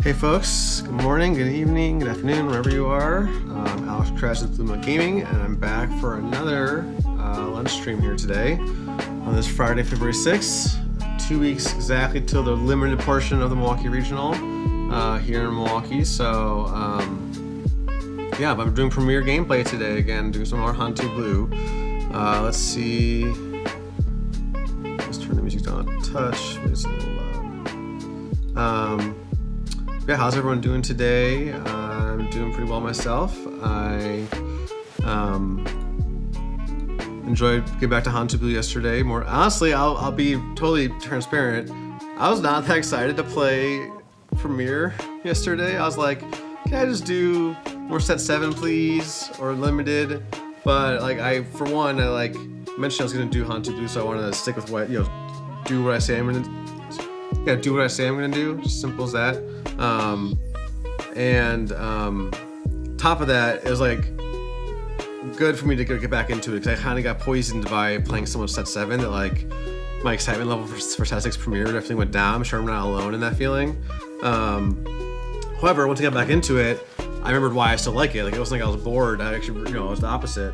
Hey folks, good morning, good evening, good afternoon, wherever you are. I'm Alex Crash with Blue Gaming, and I'm back for another lunch stream here today on this Friday, February 6th. 2 weeks exactly till the limited portion of the Milwaukee Regional here in Milwaukee. So yeah, I'm doing Premier gameplay today again, doing some more Han2 Blue. Let's see. Let's turn the music down a touch. It's a little loud. Yeah, how's everyone doing today? I'm doing pretty well myself. I enjoyed getting back to Han2 Blue yesterday. More honestly, I'll be totally transparent. I was not that excited to play Premier yesterday. I was like, can I just do more set 7 please, or limited? But like for one, I mentioned I was gonna do Han2 Blue, so I wanted to stick with what, do what I say I'm gonna. Yeah, do what I say I'm gonna do. Just simple as that. Top of that, it was like good for me to get back into it because I kind of got poisoned by playing so much set 7 that like my excitement level for set 6 Premier definitely went down. I'm sure I'm not alone in that feeling. However, once I got back into it, I remembered why I still like it. Like it wasn't like I was bored. I actually, it was the opposite.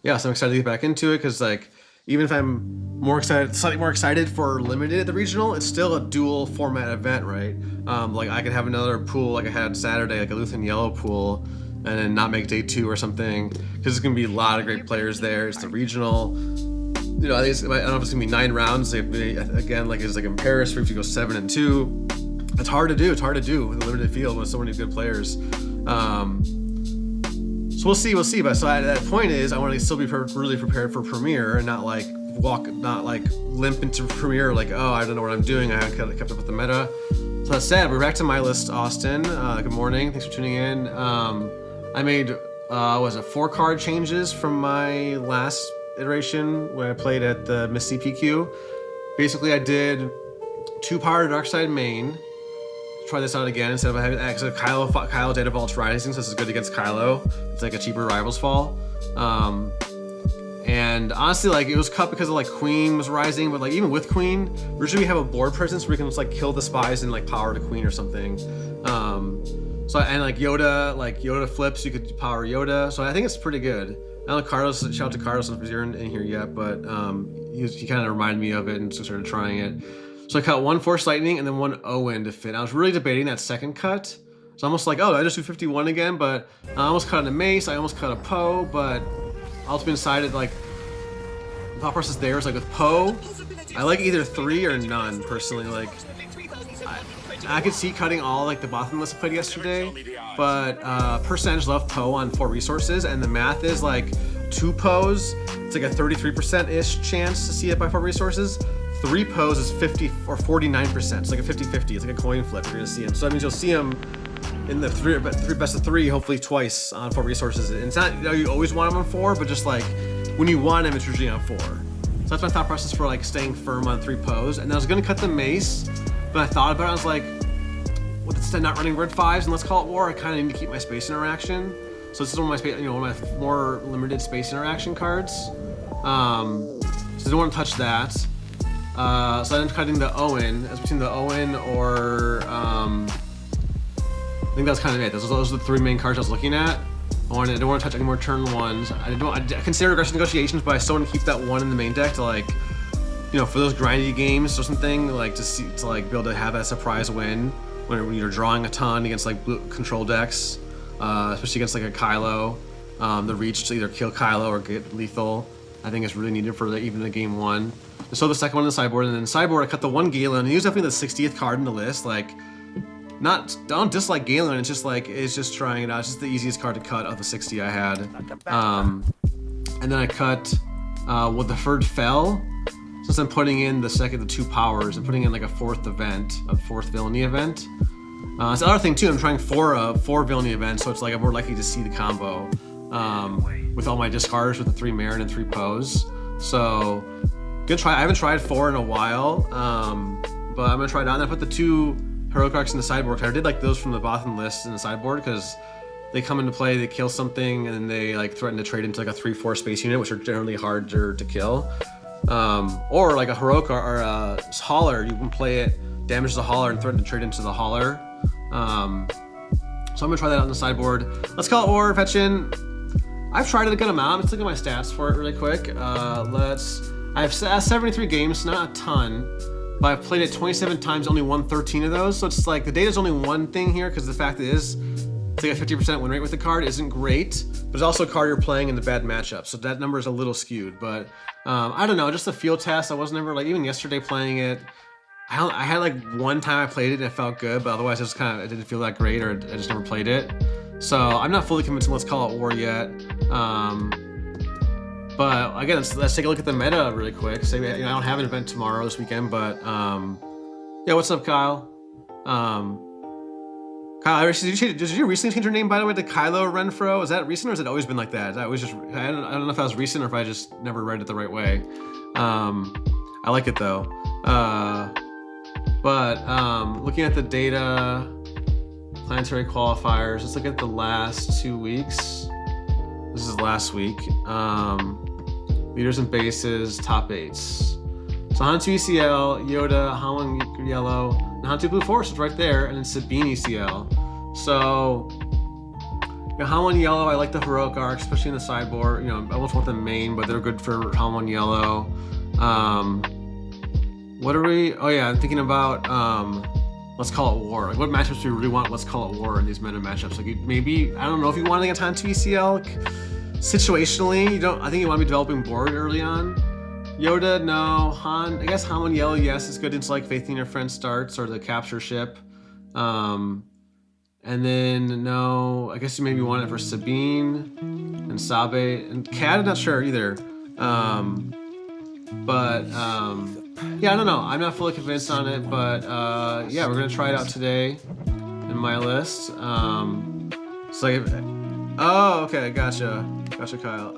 Yeah, so I'm excited to get back into it because like, even if I'm slightly more excited for limited at the regional, it's still a dual format event, right? Like I could have another pool like I had Saturday, like a Lutheran yellow pool, and then not make day 2 or something, because there's gonna be a lot of great players there. It's the regional. I think I don't know if it's gonna be 9 rounds. Again, like it's like in Paris, where if you go 7 and 2, it's hard to do. It's hard to do with a limited field with so many good players. So we'll see. But so at that point is I want to still be really prepared for Premier and not like limp into Premier like, oh, I don't know what I'm doing. I haven't kept up with the meta. So that said, we're back to my list, Austin. Good morning. Thanks for tuning in. I made 4 card changes from my last iteration when I played at the Miss CPQ. Basically, I did 2 Power Dark Side main. Try this out again instead of having Kylo Data Vault's Rising, so this is good against Kylo. It's like a cheaper Rivals Fall. And honestly, like it was cut because of like Queen was rising, but like even with Queen, usually we have a board presence where we can just like kill the spies and like power to Queen or something. So and like Yoda flips, you could power Yoda. So I think it's pretty good. I don't know, Carlos, shout out to Carlos if he's in here yet, but he kind of reminded me of it and so started trying it. So I cut 1 Force Lightning and then 1 Owen to fit. I was really debating that second cut. It's almost like, oh, I just do 51 again, but I almost cut a Mace, I almost cut a Poe, but ultimately decided like, the thought process there is like with Poe, I like either 3 or none personally. Like, I could see cutting all like the bottom list I played yesterday, but percentage love Poe on 4 resources, and the math is like 2 Poes, it's like a 33%-ish chance to see it by 4 resources. 3 Poes is 50 or 49%. It's like a 50-50. It's like a coin flip. You're gonna see him. So that means you'll see him in the three best of 3, hopefully twice on 4 resources. And it's not you always want him on 4, but just like when you want him, it's usually on 4. So that's my thought process for like staying firm on 3 Poes. And I was gonna cut the Mace, but I thought about it. I was like, well, instead of not running red 5s and let's call it war, I kind of need to keep my space interaction. So this is one of my one of my more limited space interaction cards. So I don't want to touch that. So I ended up cutting the Owen, as between the Owen or, I think that's kind of it. Those are the 3 main cards I was looking at. I didn't want to touch any more turn 1s. I considered aggressive negotiations, but I still want to keep that 1 in the main deck to like, for those grindy games or something, like to be able to have that surprise win when you're drawing a ton against like blue control decks, especially against like a Kylo. The reach to either kill Kylo or get lethal, I think is really needed for even the game 1. So the second one in the sideboard, and then the sideboard I cut the 1 Galen, and he was definitely the 60th card in the list. Like, don't dislike Galen, it's just trying it out. It's just the easiest card to cut of the 60 I had. And then I cut what the third fell, since I'm putting in the 2 powers and putting in like a 4th event, a 4th Villainy event. It's the other thing too, I'm trying 4 Villainy events, so it's like I'm more likely to see the combo with all my discards with the 3 Marin and 3 Poes. So good try. I haven't tried 4 in a while, but I'm gonna try it out. And I put the 2 Heroic Arcs in the sideboard. I did like those from the bottom list in the sideboard because they come into play, they kill something, and then they like threaten to trade into like a 3/4 space unit, which are generally harder to kill. Or like a Heroic or a Hauler, you can play it damage the hauler and threaten to trade into the hauler. So I'm gonna try that out on the sideboard. Let's Call It War, fetch in. I've tried it a good amount. Let's look at my stats for it really quick. I have 73 games, not a ton, but I've played it 27 times, only won 13 of those. So it's like the data's only one thing here, because the fact is, it's like a 50% win rate with the card isn't great, but it's also a card you're playing in the bad matchup. So that number is a little skewed, but I don't know, just a field test. I was never like, even yesterday playing it, I had like one time I played it and it felt good, but otherwise it didn't feel that great, or I just never played it. So I'm not fully convinced on Let's Call It War yet. But again, let's take a look at the meta really quick. Say, I don't have an event tomorrow this weekend, but yeah, what's up, Kyle? Kyle, did you recently change your name, by the way, to Kylo Renfro? Is that recent, or has it always been like that? I don't know if that was recent or if I just never read it the right way. I like it though. Looking at the data, planetary qualifiers, let's look at the last 2 weeks. This is last week. Leaders and bases, top 8s. So Han2 ECL, Yoda, Han1 Yellow, and Han2 Blue Force is right there, and then Sabine ECL. So, Han1 Yellow, I like the Heroic Arc, especially in the sideboard. I almost want them main, but they're good for Han1 Yellow. What are we? Oh yeah, I'm thinking about Let's Call It War. Like, what matchups do we really want Let's Call It War in these meta matchups? Like, maybe, I don't know if you want to get Han2 ECL. Situationally, I think you want to be developing board early on. Yoda, no. I guess Han1 Yellow, yes, it's good into like Faith in Your Friend starts or the capture ship. And then no, I guess you maybe want it for Sabine and Sabe and Cad. I'm not sure either. Yeah, I don't know. I'm not fully convinced on it, but yeah, we're gonna try it out today in my list. So oh, okay, gotcha, Kyle.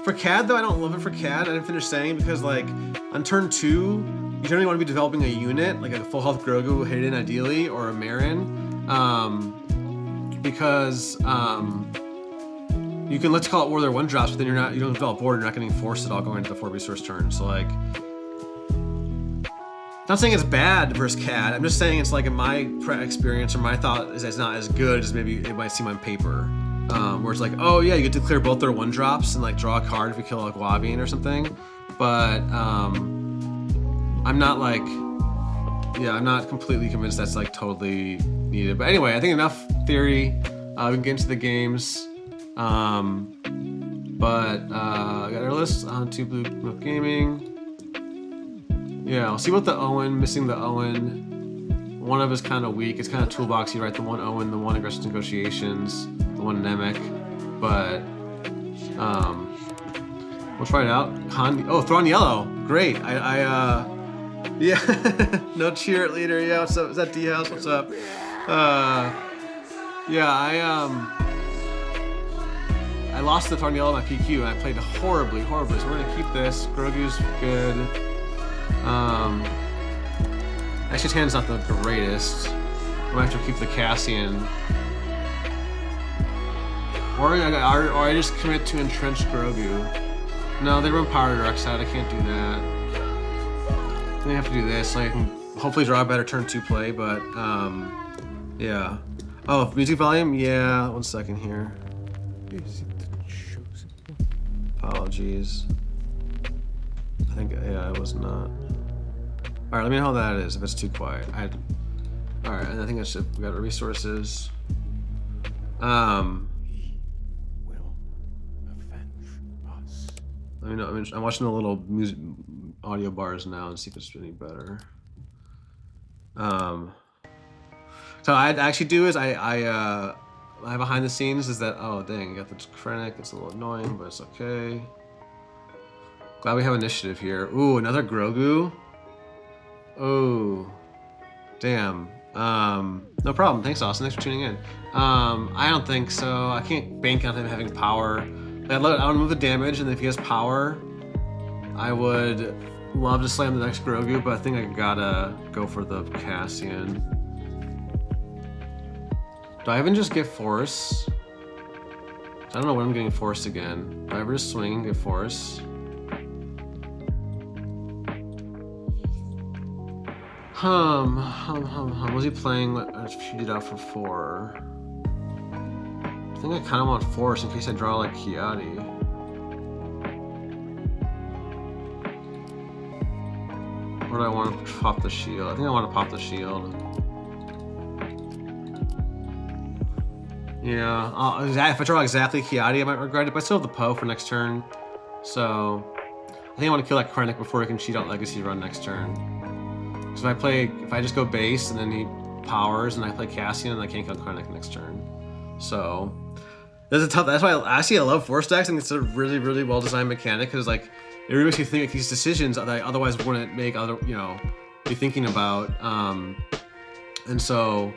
For Cad though, I don't love it for Cad. I didn't finish saying because like on turn 2, you generally want to be developing a unit like a full health Grogu hidden ideally, or a Marin, because you can Let's Call It War their 1-drops, but then you don't develop board. You're not getting forced at all going into the 4 resource turn. So like, not saying it's bad versus Cad. I'm just saying it's like in my experience or my thought is it's not as good as maybe it might seem on paper. Where it's like, oh yeah, you get to clear both their 1-drops and like draw a card if you kill a Guavian or something. But I'm not like, yeah, I'm not completely convinced that's like totally needed. But anyway, I think enough theory. We can get into the games. I got our list on Han2 Blue Gaming. Yeah, I'll see what the Owen, missing the Owen. One of is kind of weak. It's kind of toolboxy, right? The one Owen, the one Aggressive Negotiations, the one Nemec. But we'll try it out. Thrawn Yellow. Great. Yeah. No cheerleader. Yeah, what's up? Is that D-House? What's up? Yeah, I lost the Thrawn Yellow in my PQ and I played horribly. So we're gonna keep this. Grogu's good. Actually, his hand's not the greatest. I'm gonna have to keep the Cassian. Or I just commit to entrenched Grogu. No, they run Power Dark Side. I can't do that. I have to do this so I can hopefully draw a better turn 2 play, but yeah. Oh, music volume? Yeah, 1 second here. Apologies. I think, yeah, it was not. All right, let me know how that is, if it's too quiet. All right, and I think that's it. We got our resources. Will avenge us. Let me know. I'm watching the little music audio bars now and see if it's any better. So what I actually do is I behind the scenes is that, oh dang, you got the Krennic. It's a little annoying, but it's okay. Glad we have initiative here. Ooh, another Grogu. Oh, damn. No problem. Thanks, Austin. Thanks for tuning in. I don't think so. I can't bank on him having power. I would move the damage, and if he has power, I would love to slam the next Grogu, but I think I gotta go for the Cassian. Do I even just get Force? I don't know when I'm getting Force again. Do I ever just swing and get Force? Was he playing? She did out for 4. I think I kind of want force in case I draw like Kiadi. Or do I want to pop the shield? I think I want to pop the shield. Yeah, if I draw exactly Kiadi, I might regret it, but I still have the Poe for next turn. So, I think I want to kill that Krennic before I can cheat out Legacy Run next turn. Because if I just go base and then he powers and I play Cassian, I can't kill Krennic next turn. So, that's why I love Force decks, and it's a really, really well-designed mechanic, because like, it really makes you think these decisions that I otherwise wouldn't make, be thinking about. And so,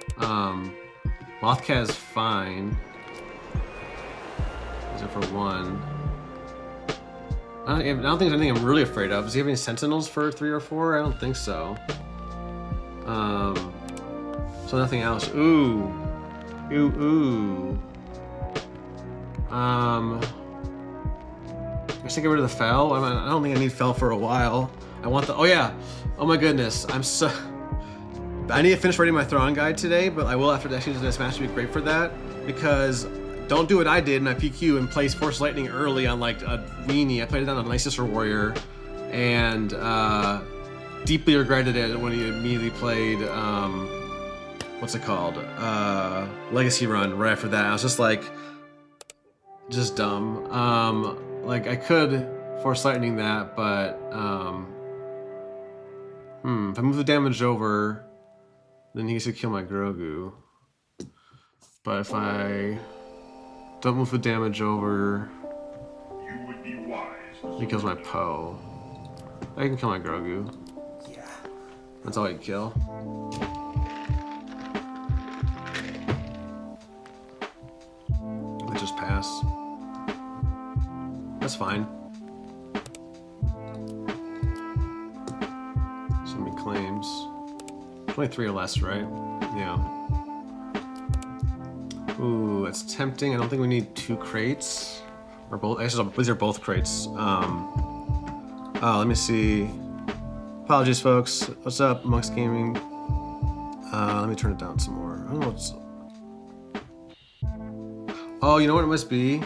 Mothcat is fine. Except for 1. I don't think there's anything I'm really afraid of. Does he have any Sentinels for 3 or 4? I don't think so. So nothing else. Ooh. I guess I get rid of the Fel. I don't think I need Fel for a while. I want the. Oh yeah. Oh my goodness. I need to finish writing my Thrawn guide today, but I will after this match to be great for that, because don't do what I did and I PQ and place Force Lightning early on like a weenie. I played it on a Night Sister Warrior, and deeply regretted it when he immediately played what's it called? Legacy Run right after that. I was just like, just dumb. Like I could Force Lightning that, but if I move the damage over, then he should kill my Grogu. But if I don't move the damage over, he kills my Poe. I can kill my Grogu. Yeah. That's all I can kill. I just pass. That's fine. So many claims. 23 or less, right? Yeah. Ooh, that's tempting. I don't think we need 2 crates. Or both. Actually, these are both crates. Oh, let me see. Apologies, folks. What's up, Amongst Gaming? Let me turn it down some more. I don't know what's. Oh, you know what it must be?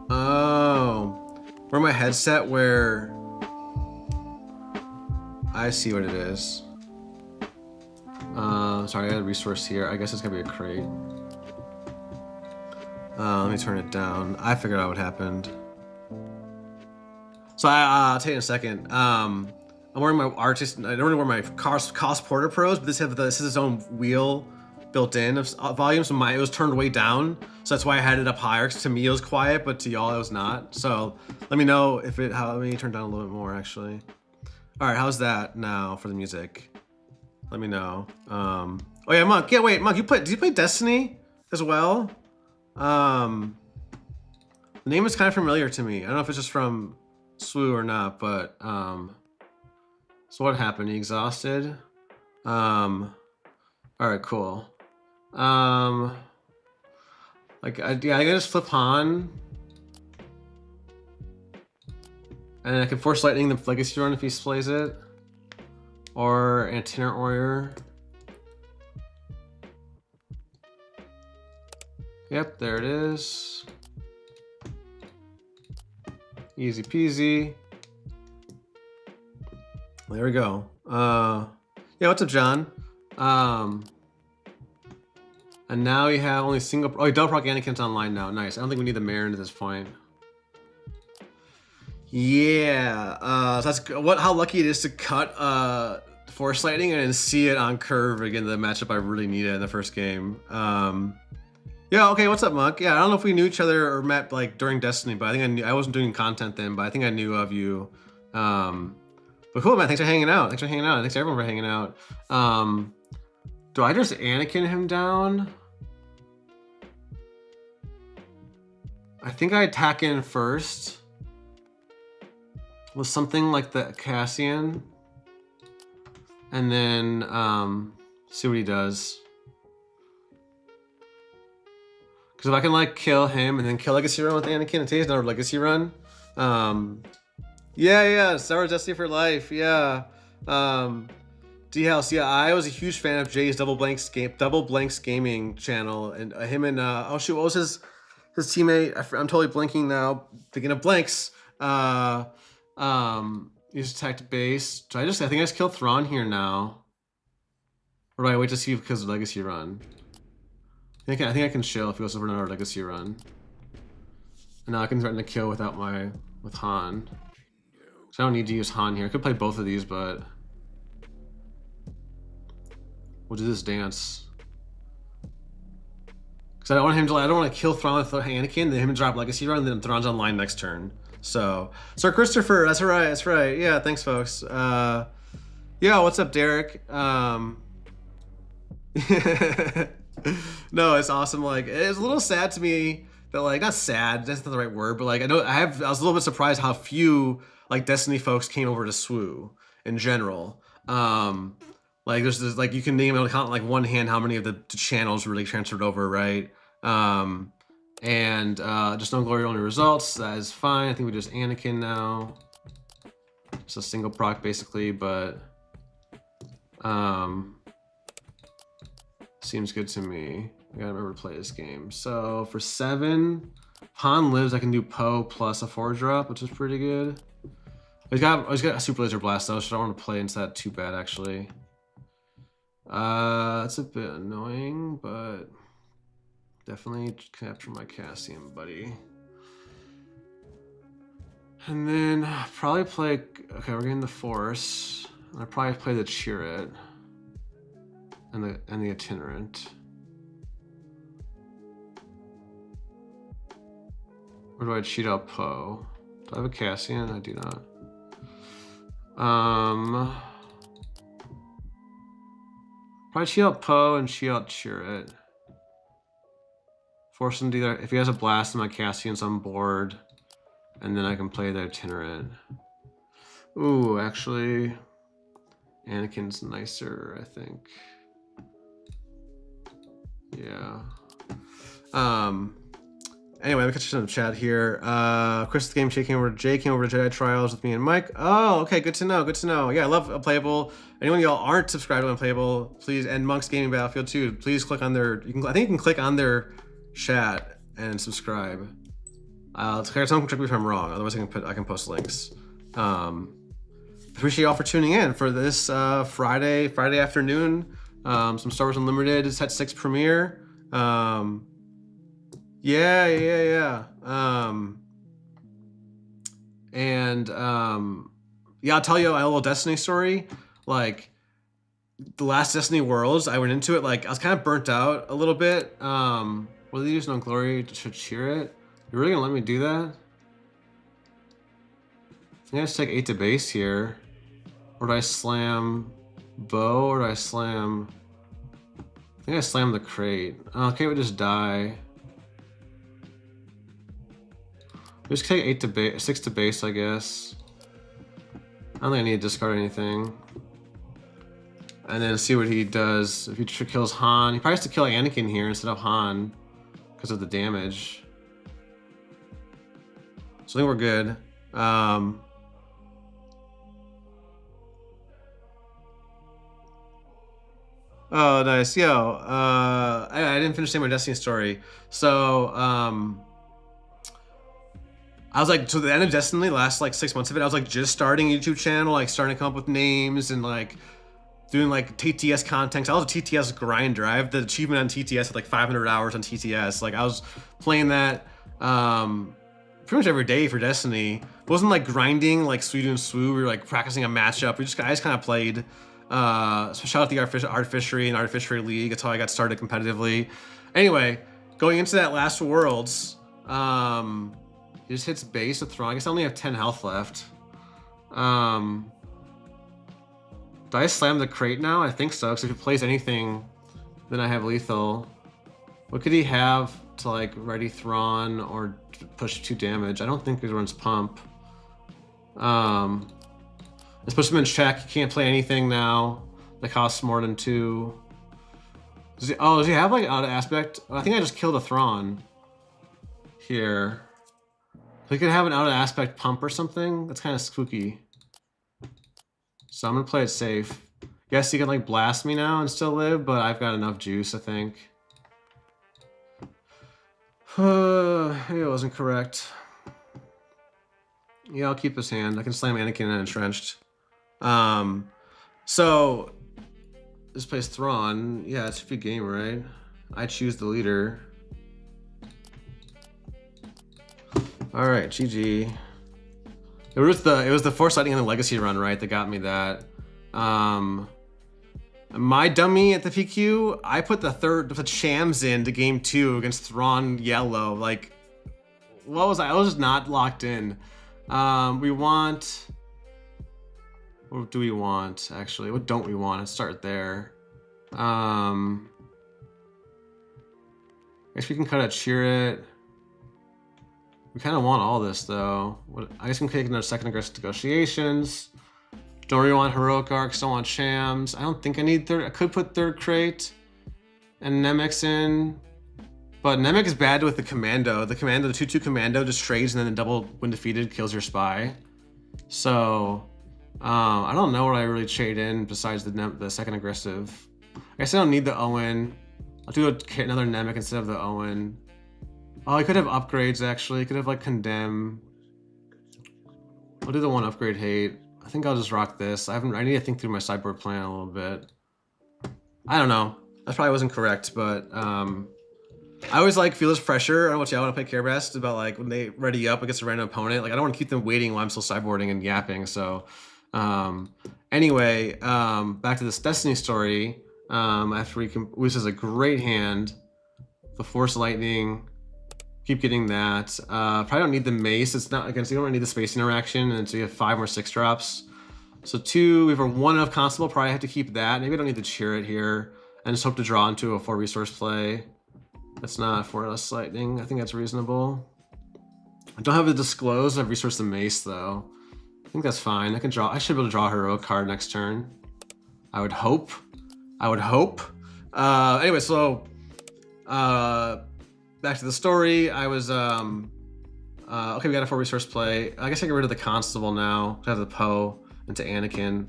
Oh, wear my headset where. I see what it is. Sorry, I had a resource here. I guess it's gonna be a crate. Let me turn it down. I figured out what happened. So I'll tell you in a second. I'm wearing my artist. I don't really wear my Cost Porter Pros, but this has its own wheel built in of volume. So it was turned way down. So that's why I had it up higher. Cause to me it was quiet, but to y'all it was not. So let me know if it. Let me turn down a little bit more actually. All right, how's that now for the music? Let me know. Oh yeah, Monk. Yeah, wait, Monk. Did you play Destiny as well? The name is kind of familiar to me. I don't know if it's just from Swoo or not, but so what happened? He exhausted. All right, cool. I can just flip Han, and I can Force Lightning the Legacy Run if he plays it, or Itinerant Warrior. Yep, there it is. Easy peasy. There we go. Yeah, what's up, John? And now you have only single. Oh, Double Proc Anakin's online now. Nice. I don't think we need the Marin at this point. Yeah. So that's how lucky it is to cut Force Lightning and then see it on curve again. The matchup I really needed in the first game. Yeah. Okay. What's up, Monk? Yeah. I don't know if we knew each other or met like during Destiny, but I think I wasn't doing content then, but I think I knew of you. But cool, man. Thanks for hanging out. Thanks for hanging out. Thanks to everyone for hanging out. Do I just Anakin him down? I think I attack in first with something like the Cassian, and then see what he does. Because if I can like kill him and then kill Legacy Run with Anakin and today's another Legacy Run. Yeah, Star Wars Destiny for life. Yeah. D-House, yeah, I was a huge fan of Jay's Double Blanks Gaming channel, and him and oh shoot, what was his teammate? I'm totally blanking now. Thinking of blanks. He just attacked base. So I think I just killed Thrawn here now. Or do I wait to see because of Legacy Run? I think I can chill if he goes over another Legacy Run. And now I can threaten to kill with Han. So I don't need to use Han here. I could play both of these, but we'll do this dance. Because I don't want to kill Thrawn with Anakin, then him drop Legacy Run, and then Thrawn's online next turn. So Sir Christopher, that's right. Yeah, thanks, folks. Yeah, what's up, Derek? No, it's awesome. Like, it's a little sad to me that, like, not sad, that's not the right word, but like, I was a little bit surprised how few like Destiny folks came over to SWU in general. Like, there's this, like, you can name on count like one hand how many of the channels really transferred over, right? Just no glory, only results. That is fine. I think we just Anakin now. Just a single proc basically, but seems good to me. I gotta remember to play this game. So for 7, Han lives. I can do Poe plus a 4-drop, which is pretty good. He's got a super laser blast though, so I don't want to play into that too bad actually. That's a bit annoying, but definitely capture my Cassian, buddy. And then probably play. Okay, we're getting the Force. I'll probably play the Chirrut and the Itinerant. Or do I cheat out Poe? Do I have a Cassian? I do not. Probably cheat out Poe and cheat out Chirrut. Force him to either, if he has a blast, my Cassian's on board, and then I can play the Itinerant. Ooh, actually, Anakin's nicer, I think. Yeah. Anyway, let me catch you in the chat here. Chris, the game Jay came over to Jedi Trials with me and Mike. Oh, okay, good to know. Good to know. Yeah, I love Unplayable. Anyone y'all aren't subscribed to Unplayable, please, and Monk's Gaming Battlefield too. Please click on their. I think you can click on their chat and subscribe. Someone correct me if I'm wrong. Otherwise, I can post links. Appreciate y'all for tuning in for this Friday afternoon. Some Star Wars Unlimited Set 6 premiere. Yeah. Yeah, I'll tell you a little Destiny story. Like, the last Destiny Worlds, I went into it, like, I was kind of burnt out a little bit. Will they use No Glory to cheer it? You're really gonna let me do that? I think I just take 8 to base here. Or do I slam Bow, or do I slam... I think I slammed the crate. Oh, okay, we just die. Just take 8 to base, 6 to base, I guess. I don't think I need to discard anything. And then see what he does. If he kills Han, he probably has to kill Anakin here instead of Han because of the damage. So I think we're good. Oh, nice. Yo, I didn't finish saying my Destiny story. So, I was like, to the end of Destiny, last like 6 months of it, I was like just starting a YouTube channel, like starting to come up with names and like doing like TTS content. I was a TTS grinder. I have the achievement on TTS at like 500 hours on TTS. Like I was playing that pretty much every day for Destiny. It wasn't like grinding like Sweden and Swoo. We were like practicing a matchup. I just kind of played. So shout out the Artificery and Artificery League. That's how I got started competitively. Anyway, going into that last Worlds, he just hits base with Thrawn. I guess I only have 10 health left. Do I slam the crate now? I think so, because if he plays anything, then I have lethal. What could he have to like ready Thrawn or push 2 damage? I don't think he runs pump. Let's push him in check. He can't play anything now that costs more than 2. Does he have like out of aspect? I think I just killed a Thrawn here. He could have an out of aspect pump or something. That's kind of spooky. So I'm gonna play it safe. Guess he can like blast me now and still live, but I've got enough juice, I think. It wasn't correct. Yeah, I'll keep this hand. I can slam Anakin and Entrenched. So this plays Thrawn. Yeah, it's a good game, right? I choose the leader. All right, GG. It was the Force Lightning and the Legacy run, right, that got me that. My dummy at the PQ, I put the Shams in to game 2 against Thrawn Yellow. Like, what was I? I was just not locked in. We want. What do we want, actually? What don't we want? Let's start there. I guess we can cut a Cheer It. We kind of want all this, though. I guess we can take another second aggressive negotiations. Don't really want Heroic Arcs, don't want Shams. I don't think I need third. I could put third crate and Nemec's in. But Nemec is bad with the Commando. The 2-2 Commando just trades and then the double when defeated kills your spy. So, I don't know what I really trade in besides the second aggressive. I guess I don't need the Owen. I'll do another Nemec instead of the Owen. Oh, I could have upgrades actually. I could have like Condemn. I'll do the one upgrade hate. I think I'll just rock this. I need to think through my sideboard plan a little bit. I don't know. That probably wasn't correct, but I always like feel this pressure. I don't know what y'all want to play Care Best about, like when they ready up against a random opponent. Like I don't want to keep them waiting while I'm still sideboarding and yapping. So anyway, back to this Destiny story. After this is a great hand. The Force Lightning. Keep getting that. Probably don't need the Mace. It's not against. You don't really need the space interaction, and so you have 5 more 6 drops. So 2. We have a 1 of Constable. Probably have to keep that. Maybe I don't need to Cheer It here, and just hope to draw into a 4 resource play. That's not 4 less Lightning. I think that's reasonable. I don't have the Disclose. I have resource the Mace though. I think that's fine. I can draw. I should be able to draw a Heroic card next turn. I would hope. I would hope. Anyway, so. Back to the story. I was okay, we got a 4 resource play. I guess I get rid of the Constable now to have the Poe into Anakin.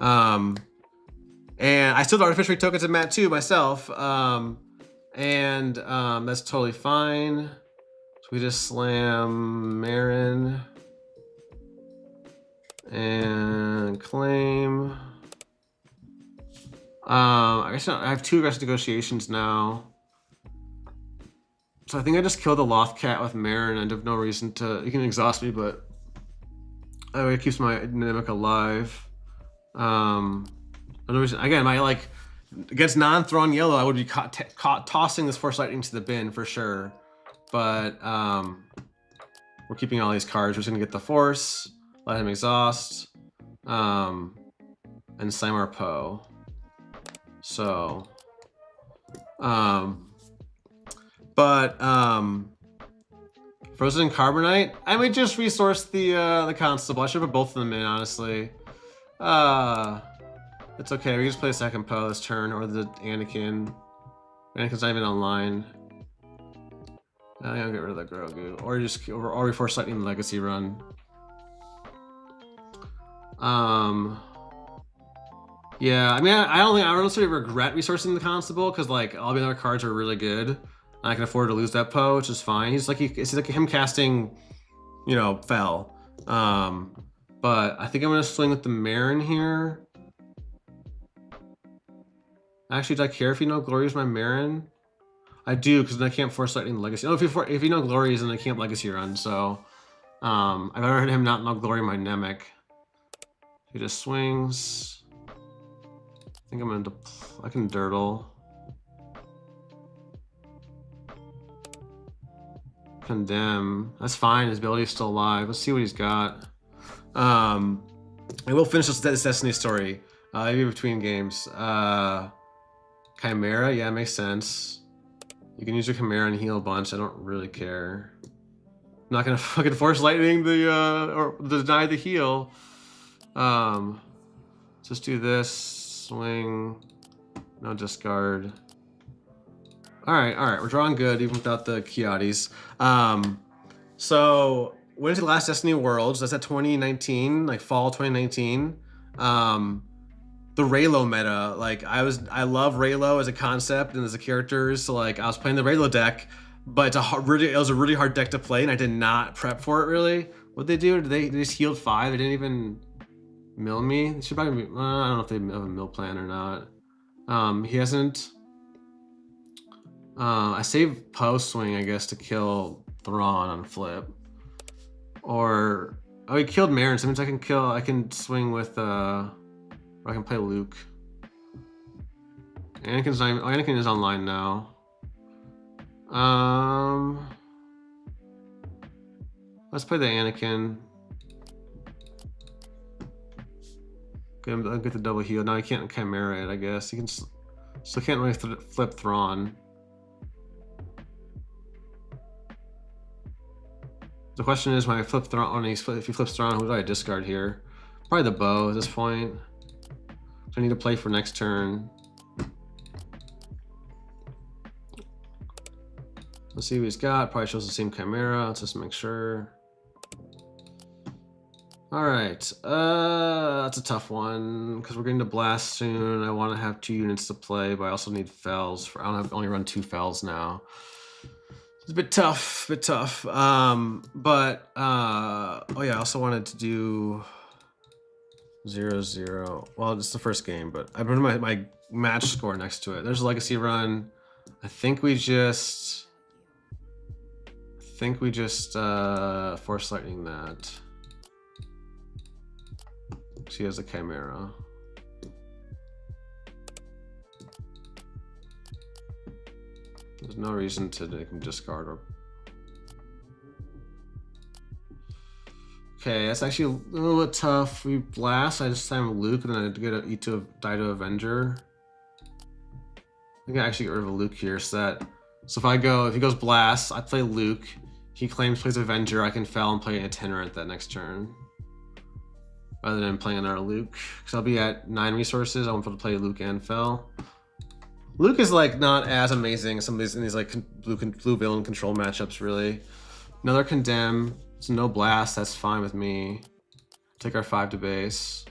And I still have artificial tokens in Mat 2 myself. That's totally fine. So we just slam Marin and claim. I guess I have 2 aggressive negotiations now. So I think I just killed the Lothcat with Marin and have no reason to. You can exhaust me, but it keeps my Nemec alive. No reason. Again, my like against non-Thrawn Yellow, I would be caught tossing this Force Lightning to the bin for sure. But we're keeping all these cards. We're just gonna get the Force, let him exhaust, and slam our Poe. So, Frozen Carbonite. I might just resource the Constable. I should put both of them in, honestly. It's okay. We can just play a second Poe this turn, or the Anakin. Anakin's not even online. I'm gonna get rid of the Grogu, or we Force Lightning the Legacy run. Yeah, I mean, I don't necessarily regret resourcing the Constable because like all the other cards are really good. I can afford to lose that Poe, which is fine. It's like him casting, you know, Fell. But I think I'm gonna swing with the Marin here. Actually, do I care if you know Glory is my Marin? I do, because then I can't Force Lightning Legacy. No, if you know Glory is, then I can't Legacy run. So, I've ever heard him not know Glory my Nemec. He just swings. I think I can Dirtle. Condemn. That's fine. His ability is still alive. Let's see what he's got. And we'll finish this Destiny story. Maybe between games. Chimera. Yeah, makes sense. You can use your Chimera and heal a bunch. I don't really care. I'm not gonna fucking Force Lightning or deny the heal. Just do this. Swing. No discard. All right, we're drawing good even without the Kiatis. So went to the last Destiny Worlds. That's at 2019, like fall 2019. the Raylo meta. Like I love Raylo as a concept and as a character. So like I was playing the Raylo deck, but it was a really hard deck to play, and I did not prep for it really. What'd they do? They just healed 5. They didn't even mill me. They should probably. I don't know if they have a mill plan or not. He hasn't. I saved post swing, I guess, to kill Thrawn on flip. Or oh, he killed Marin. So that means I can swing with or I can play Luke. Anakin is online now. Let's play the Anakin. Get the double heal. Now he can't Chimera it, I guess. He can still can't really flip Thrawn. The question is, when I flip Thrawn, if he flips Thrawn, who do I discard here? Probably the bow at this point. So I need to play for next turn. Let's see what he's got. Probably shows the same Chimera. Let's just make sure. All right, that's a tough one because we're getting to blast soon. I want to have 2 units to play, but I also need fells. I only run 2 fells now. It's a bit tough, oh yeah, I also wanted to do 0-0. Well, it's the first game, but I put my match score next to it. There's a legacy run. I think we just Force Lightning that. She has a Chimera. There's no reason to make him discard or. Okay, that's actually a little bit tough. We blast. I just time Luke, and then I get a die to Avenger. I can actually get rid of a Luke here, so if he goes blast, I play Luke. He plays Avenger. I can fell and play an Itinerant that next turn, rather than playing another Luke, because I'll be at 9 resources. I want to play Luke and fell. Luke is like not as amazing as some of these in these like blue villain control matchups really. Another condemn, so no blast, that's fine with me. Take our 5 to base.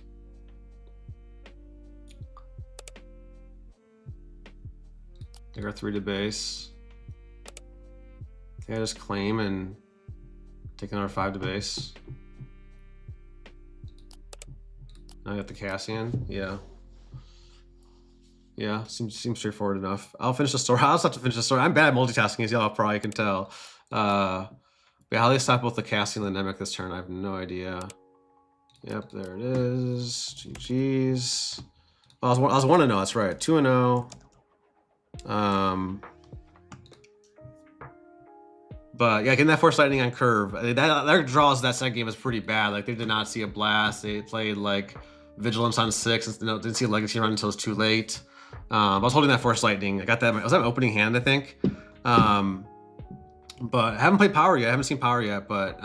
Take our 3 to base. Okay, I just claim and take another 5 to base. Now I got the Cassian, yeah. Yeah, seems straightforward enough. I'll finish the story. I'll just have to finish the story. I'm bad at multitasking, as y'all probably can tell. But how they stop both the Cassian and the Nemec this turn, I have no idea. Yep, there it is. GG's. Well, I was 1-0, that's right. 2-0. But yeah, getting that Force Lightning on curve. Their draws that second game was pretty bad. Like they did not see a blast. They played like Vigilance on 6 and didn't see a Legacy run until it was too late. I was holding that Force Lightning. I got that. Was that an opening hand, I think? But I haven't played Power yet. I haven't seen Power yet. But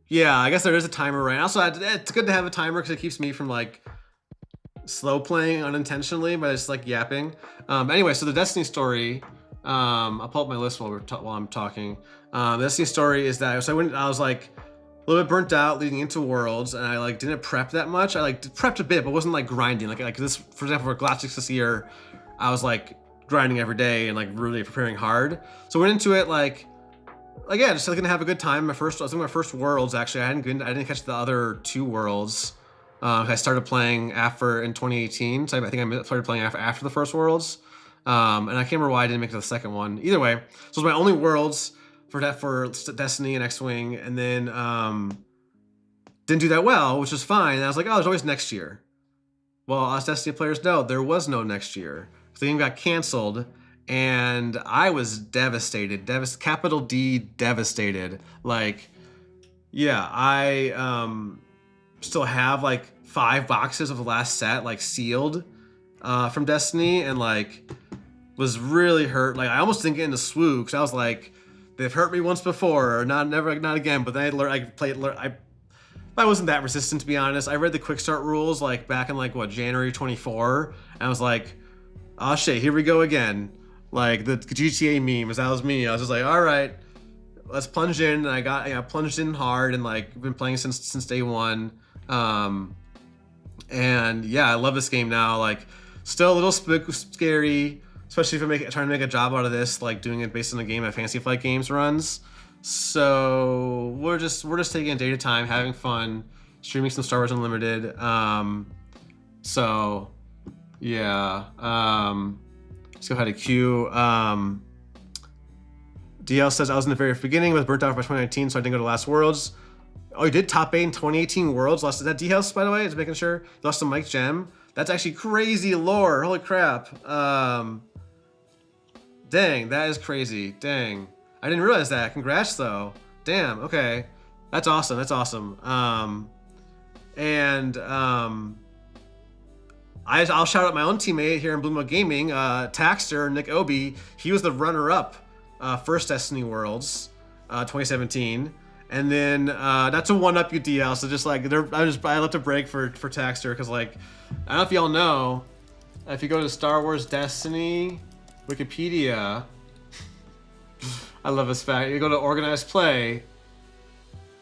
yeah, I guess there is a timer, right? Also, it's good to have a timer because it keeps me from like slow playing unintentionally, but it's like yapping. Anyway, so the Destiny story. I'll pull up my list while I'm talking. The Destiny story is that I was like a little bit burnt out leading into Worlds, and I like didn't prep that much. I like prepped a bit, but wasn't like grinding. Like this, for example, for Galactics this year, I was like grinding every day and like really preparing hard. So I went into it like yeah, just like gonna have a good time. I was in my first Worlds actually. I didn't catch the other 2 Worlds. I started playing after in 2018, so I think I started playing after the first Worlds. And I can't remember why I didn't make it to the second one. Either way, so it was my only Worlds for Destiny and X-Wing, and then didn't do that well, which was fine. And I was like, oh, there's always next year. Well, us Destiny players know there was no next year. The game got canceled, and I was devastated. Capital D, devastated. Like, yeah, I still have like 5 boxes of the last set like sealed from Destiny, and like was really hurt. Like I almost didn't get into SWU because I was like, they've hurt me once before, or not again. But then I wasn't that resistant, to be honest. I read the quick start rules like back in like what, January 24, and I was like, oh shit, here we go again. Like the GTA memes, that was me. I was just like, all right, let's plunge in. And I plunged in hard, and like been playing since day one. And yeah, I love this game now. Like, still a little scary, especially if trying to make a job out of this, like doing it based on the game that Fantasy Flight Games runs. So we're just taking a day at a time, having fun, streaming some Star Wars Unlimited. So yeah, let's go ahead to Q. DL says I was in the very beginning, was burnt out by 2019, so I didn't go to Last Worlds. Oh, you did top 8 in 2018 Worlds. Lost, is that D-House, by the way? Just making sure. Lost to Mike Gem. That's actually crazy lore. Holy crap. Dang, that is crazy. Dang. I didn't realize that. Congrats, though. Damn, okay. That's awesome. That's awesome. I'll shout out my own teammate here in Blue Mug Gaming, Taxter, Nick Obi. He was the runner-up first Destiny Worlds, 2017. And then that's a one-up UDL, so just like I left a break for Taxter because like I don't know if y'all know, if you go to Star Wars Destiny Wikipedia, I love this fact. You go to organized play.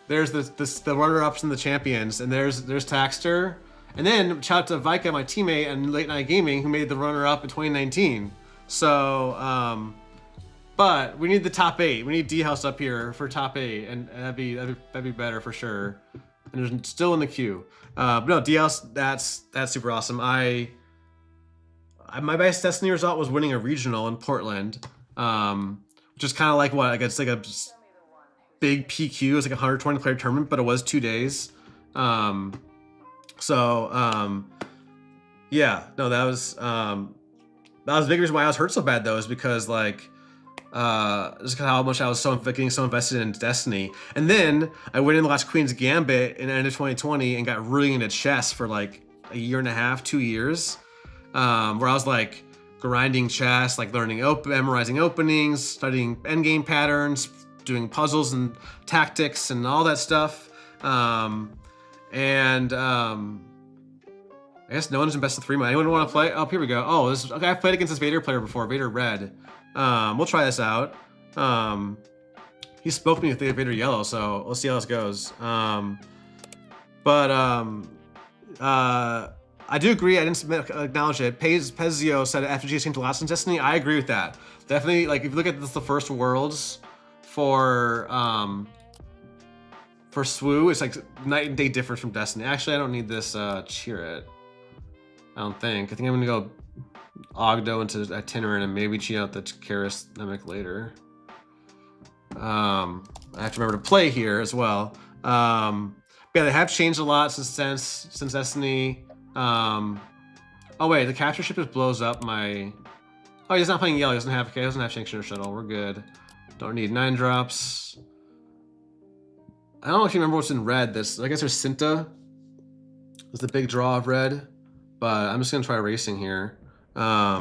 There's the runner-ups and the champions, and there's Taxter, and then shout out to Vika, my teammate, and Late Night Gaming, who made the runner-up in 2019. So. But we need the top 8. We need D-House up here for top 8, and that'd be better for sure. And there's still in the queue. But no, D-House, that's super awesome. My best Destiny result was winning a regional in Portland, which is kind of like what, like it's like a big PQ. It's like a 120 player tournament, but it was 2 days. Yeah, no, that was a big reason why I was hurt so bad though, is because like. Just how much I was getting so invested in Destiny, and then I went in the last Queen's Gambit in the end of 2020 and got really into chess for like a year and a half, 2 years, where I was like grinding chess, like learning memorizing openings, studying endgame patterns, doing puzzles and tactics and all that stuff. I guess no one's in best of 3 mode. Anyone want to play? Oh, here we go. Oh, okay. I've played against this Vader player before, Vader Red. We'll try this out. He spoke to me with Vader Yellow, so let's see how this goes. I do agree. I didn't acknowledge it. Pezio said FG seemed to last in Destiny. I agree with that. Definitely, like if you look at the first Worlds for SWU, it's like night and day difference from Destiny. Actually, I don't need this cheer it. I don't think. I think I'm gonna go Ogdo into Itinerant and maybe cheat out the Karis Nemec later. I have to remember to play here as well. Yeah, they have changed a lot since Destiny. Oh wait, the capture ship just blows up my. Oh, he's not playing yellow. He doesn't have Sanctioner Shuttle. We're good. Don't need 9 drops. I don't actually remember what's in red. I guess there's Cinta. It's the big draw of red, but I'm just gonna try racing here. Taxter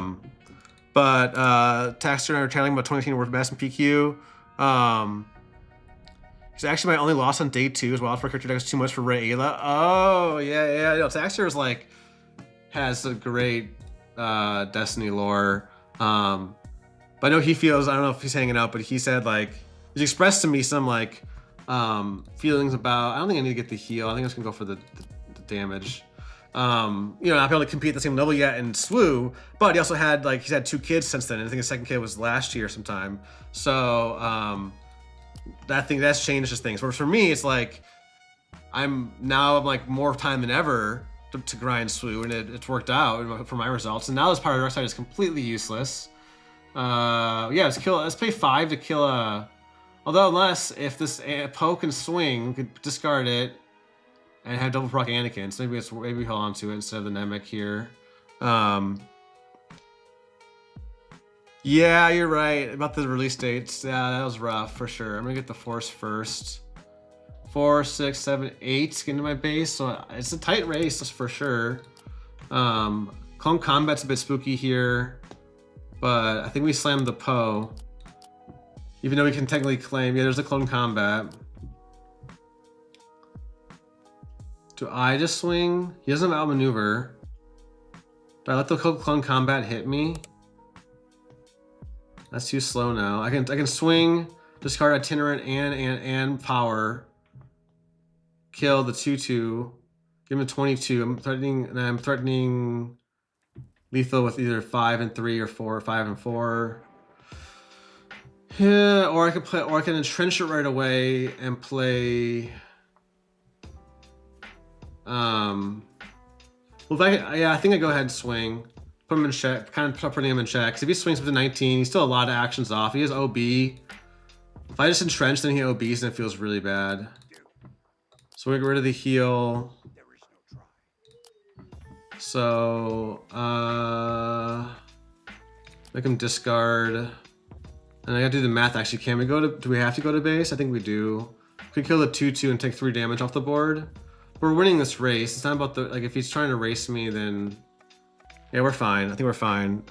and I are chatting about 2018 World Best in PQ. It's actually my only loss on day 2 as well. For character deck is too much for Ray Ayla. Oh yeah. No, Taxter is like has a great Destiny lore. But I know he feels. I don't know if he's hanging out, but he said like he's expressed to me some like feelings about. I don't think I need to get the heal. I think I'm just gonna go for the damage. Not be able to compete at the same level yet in SWU, but he also had he's had 2 kids since then. And I think his second kid was last year sometime. So that's changed just things. But for me, it's like I'm like more time than ever to grind SWU, and it's worked out for my results. And now this part of the dark side is completely useless. Let's pay 5 to kill a. Although unless if this Poe can swing, we could discard it. And have double proc Anakin, so maybe hold on to it instead of the Nemec here. Yeah, you're right about the release dates. Yeah, that was rough for sure. I'm gonna get the Force first. 4, 6, 7, 8 get into my base, so it's a tight race for sure. Clone Combat's a bit spooky here, but I think we slammed the Poe. Even though we can technically claim, yeah, there's a Clone Combat. Do I just swing? He doesn't have outmaneuver. Do I let the Clone Combat hit me? That's too slow now. I can swing, discard Itinerant and power, kill the 2/2, Give him a 22. I'm threatening lethal with either 5 and 3 or 4 or 5 and 4. Yeah, or I can entrench it right away and play. Well, I think I go ahead and swing. Put him in check, kind of putting him in check. Because if he swings up to 19, he's still a lot of actions off. He has OB. If I just entrench, then he OBs and it feels really bad. So we get rid of the heal. So, make him discard. And I gotta do the math actually. Can we go to, do we have to go to base? I think we do. We could kill the 2/2 and take 3 damage off the board. We're winning this race. It's not about the, like, if he's trying to race me, then yeah, we're fine. I think we're fine.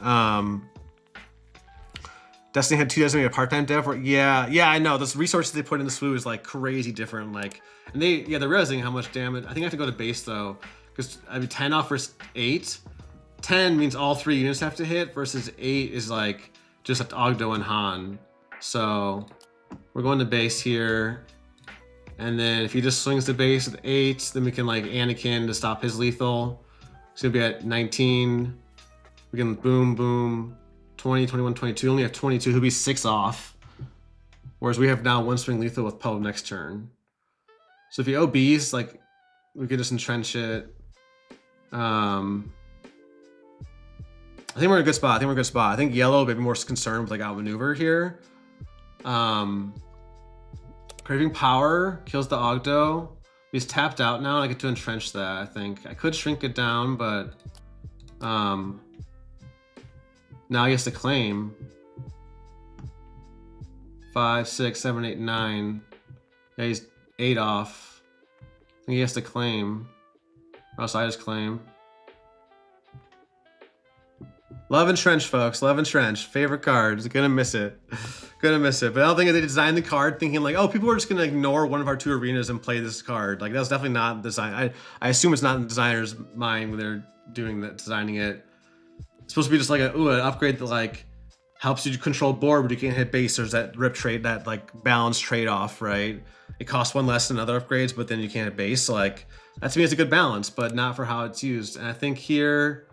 Destiny had 2 designated part-time dev. Yeah, I know. Those resources they put in the SWU is like crazy different. Like, and they're realizing how much damage. I think I have to go to base though, because I mean 10 off versus 8. 10 means all 3 units have to hit versus 8 is like just like Ogdo and Han. So we're going to base here. And then if he just swings the base with 8, then we can like Anakin to stop his lethal. It's gonna be at 19. We can boom, boom, 20, 21, 22. Only have 22. He'll be 6 off. Whereas we have now 1 swing lethal with Poe next turn. So if he OBs, like we could just entrench it. I think we're in a good spot. I think yellow may be more concerned with like outmaneuver here. Craving power kills the Ogdo. He's tapped out now, and I get to entrench that, I think. I could shrink it down, but now he has to claim. 5, 6, 7, 8, 9. Yeah, he's 8 off. I think he has to claim. Or else I just claim. Love Entrench, folks. Love Entrench. Favorite card. Gonna miss it. Gonna miss it. But I don't think they designed the card thinking like, oh, people are just gonna ignore one of our 2 arenas and play this card. Like, that's definitely not design. I assume it's not in the designer's mind when they're doing that, designing it. It's supposed to be just like an upgrade that like helps you control board, but you can't hit base. There's that rip trade, that like balance trade-off, right? It costs 1 less than other upgrades, but then you can't hit base. So like, that to me is a good balance, but not for how it's used. And I think here,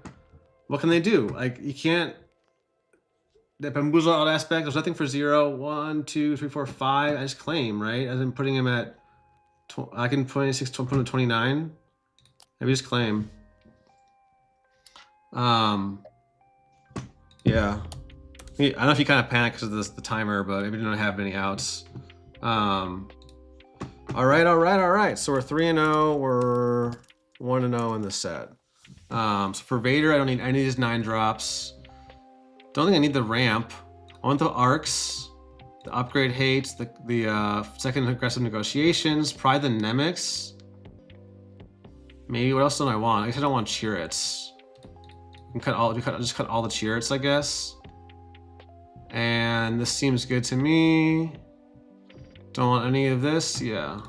what can they do? Like, you can't, the bamboozle out aspect, there's nothing for 0, 1, 2, 3, 4, 5. I just claim, right? As in putting him at, I can 26, put him at 29. Maybe just claim. Yeah. I don't know if you kind of panic because of the timer, but maybe you don't have any outs. All right. So we're 3-0. We're 1-0 in the set. So for Vader, I need his 9 drops. Don't think I need the ramp. I want the arcs, the upgrade hates, the second aggressive negotiations, probably the Nemix. Maybe what else don't I want? I guess I don't want Chirrits. Just cut all the Chirrits, I guess. And this seems good to me. Don't want any of this. Yeah.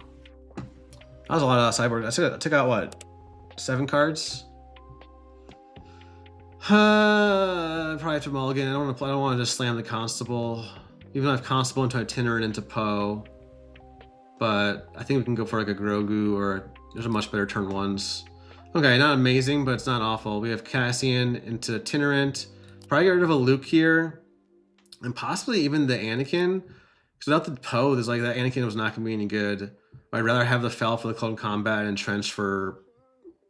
That was a lot of sideboard. I took out what? 7 cards? Probably have to mulligan. I don't want to just slam the Constable. Even though I have Constable into Itinerant into Poe. But I think we can go for like a Grogu, or there's a much better turn 1s. Okay, not amazing, but it's not awful. We have Cassian into Itinerant. Probably get rid of a Luke here. And possibly even the Anakin. Because without the Poe, there's like that Anakin was not going to be any good. I'd rather have the Fel for the Clone Combat and Trench for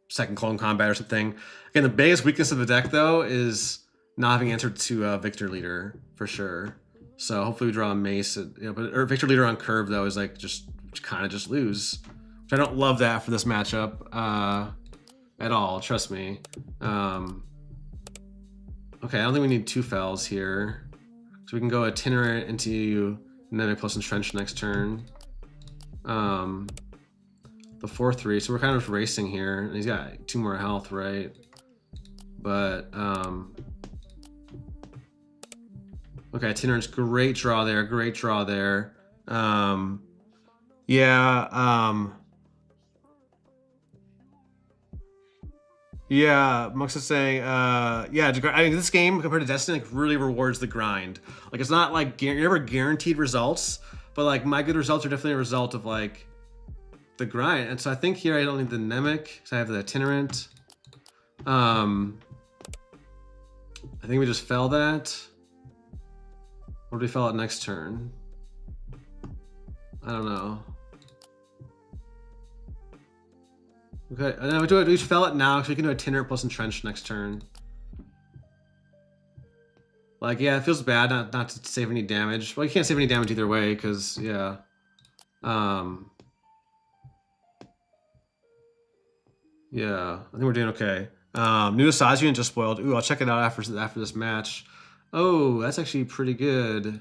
second Clone Combat or something. Again, the biggest weakness of the deck, though, is not having answered to Victor Leader, for sure. So hopefully we draw a Mace. Or Victor Leader on curve, though, is like just kind of just lose. Which I don't love that for this matchup at all, trust me. Okay, I don't think we need 2 Fels here. So we can go Itinerant into Nemec plus Entrench next turn. The 4/3, so we're kind of racing here. And he's got 2 more health, right? But okay, Itinerant's great draw there. Yeah, Mux is saying, I mean, this game compared to Destiny like really rewards the grind. Like, it's not like you're never guaranteed results, but like my good results are definitely a result of like the grind. And so I think here I don't need the Nemic, because I have the Itinerant. I think we just fell that. Or do we fell it next turn? I don't know. Okay, and then we fell it now, because we can do Itinerant plus Entrench next turn. Like, yeah, it feels bad not to save any damage. Well, you can't save any damage either way, because, yeah. Yeah, I think we're doing okay. New Assassinian just spoiled. Ooh, I'll check it out after this match. Oh, that's actually pretty good.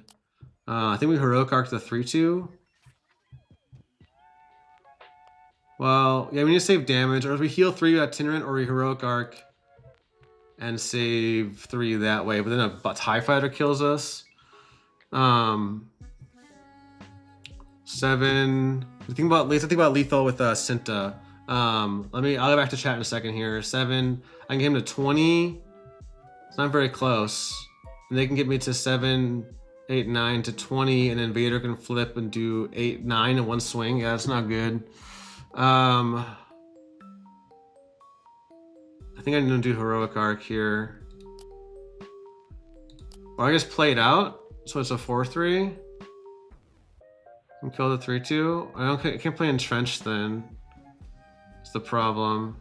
I think we Heroic Arc the 3-2. Well, yeah, we need to save damage. Or if we heal 3 with Itinerant, or we Heroic Arc and save 3 that way. But then a TIE Fighter kills us. 7. Let's think about lethal with Cinta. I'll go back to chat in a second here. 7. I can get him to 20. It's not very close. And they can get me to 7, 8, 9 to 20, and then Vader can flip and do 8, 9 in one swing. Yeah, that's not good. I think I'm gonna do Heroic Arc here. Or I guess play it out. So it's a 4-3. And kill the 3-2. I can't play Entrench then. It's the problem.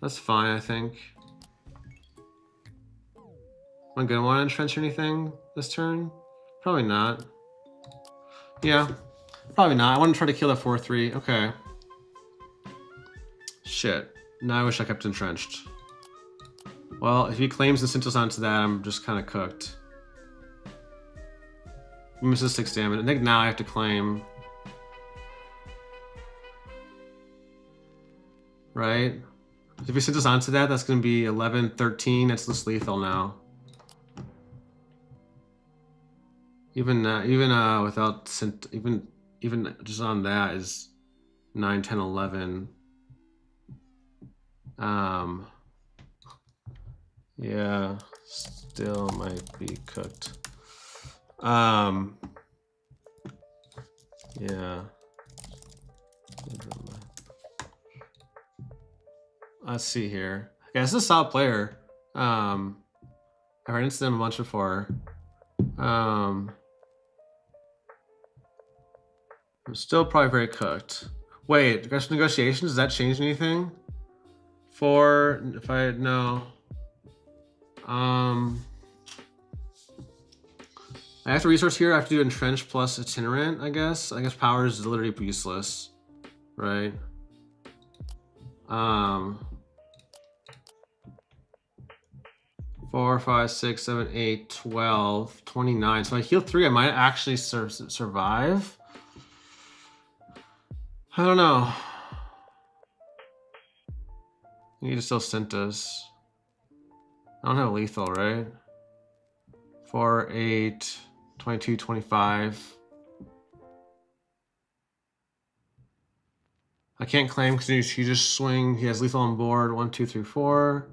That's fine, I think. Am I gonna want to Entrench anything this turn? Probably not. Yeah, probably not. I want to try to kill that 4-3. Okay. Shit. Now I wish I kept Entrenched. Well, if he claims and Cintas onto that, I'm just kind of cooked. He misses 6 damage. I think now I have to claim. Right? If he Cintas onto that, that's going to be 11, 13. That's less lethal now. Even without even just on that is 9, 10, 11. Yeah, still might be cooked. Yeah. Let's see here. Yeah, this is a solid player. I've run into them a bunch before. I'm still probably very cooked. Wait, negotiations, does that change anything? If I no. I have to resource here. I have to do Entrench plus Itinerant, I guess. I guess power is literally useless, right? 4, 5, 6, 7, 8, 12, 29. So I heal 3. I might actually survive. I don't know. You need to still Cintas. I don't have lethal, right? 4, 8, 22, 25. I can't claim because he just swing. He has lethal on board. 1, 2, 3, 4.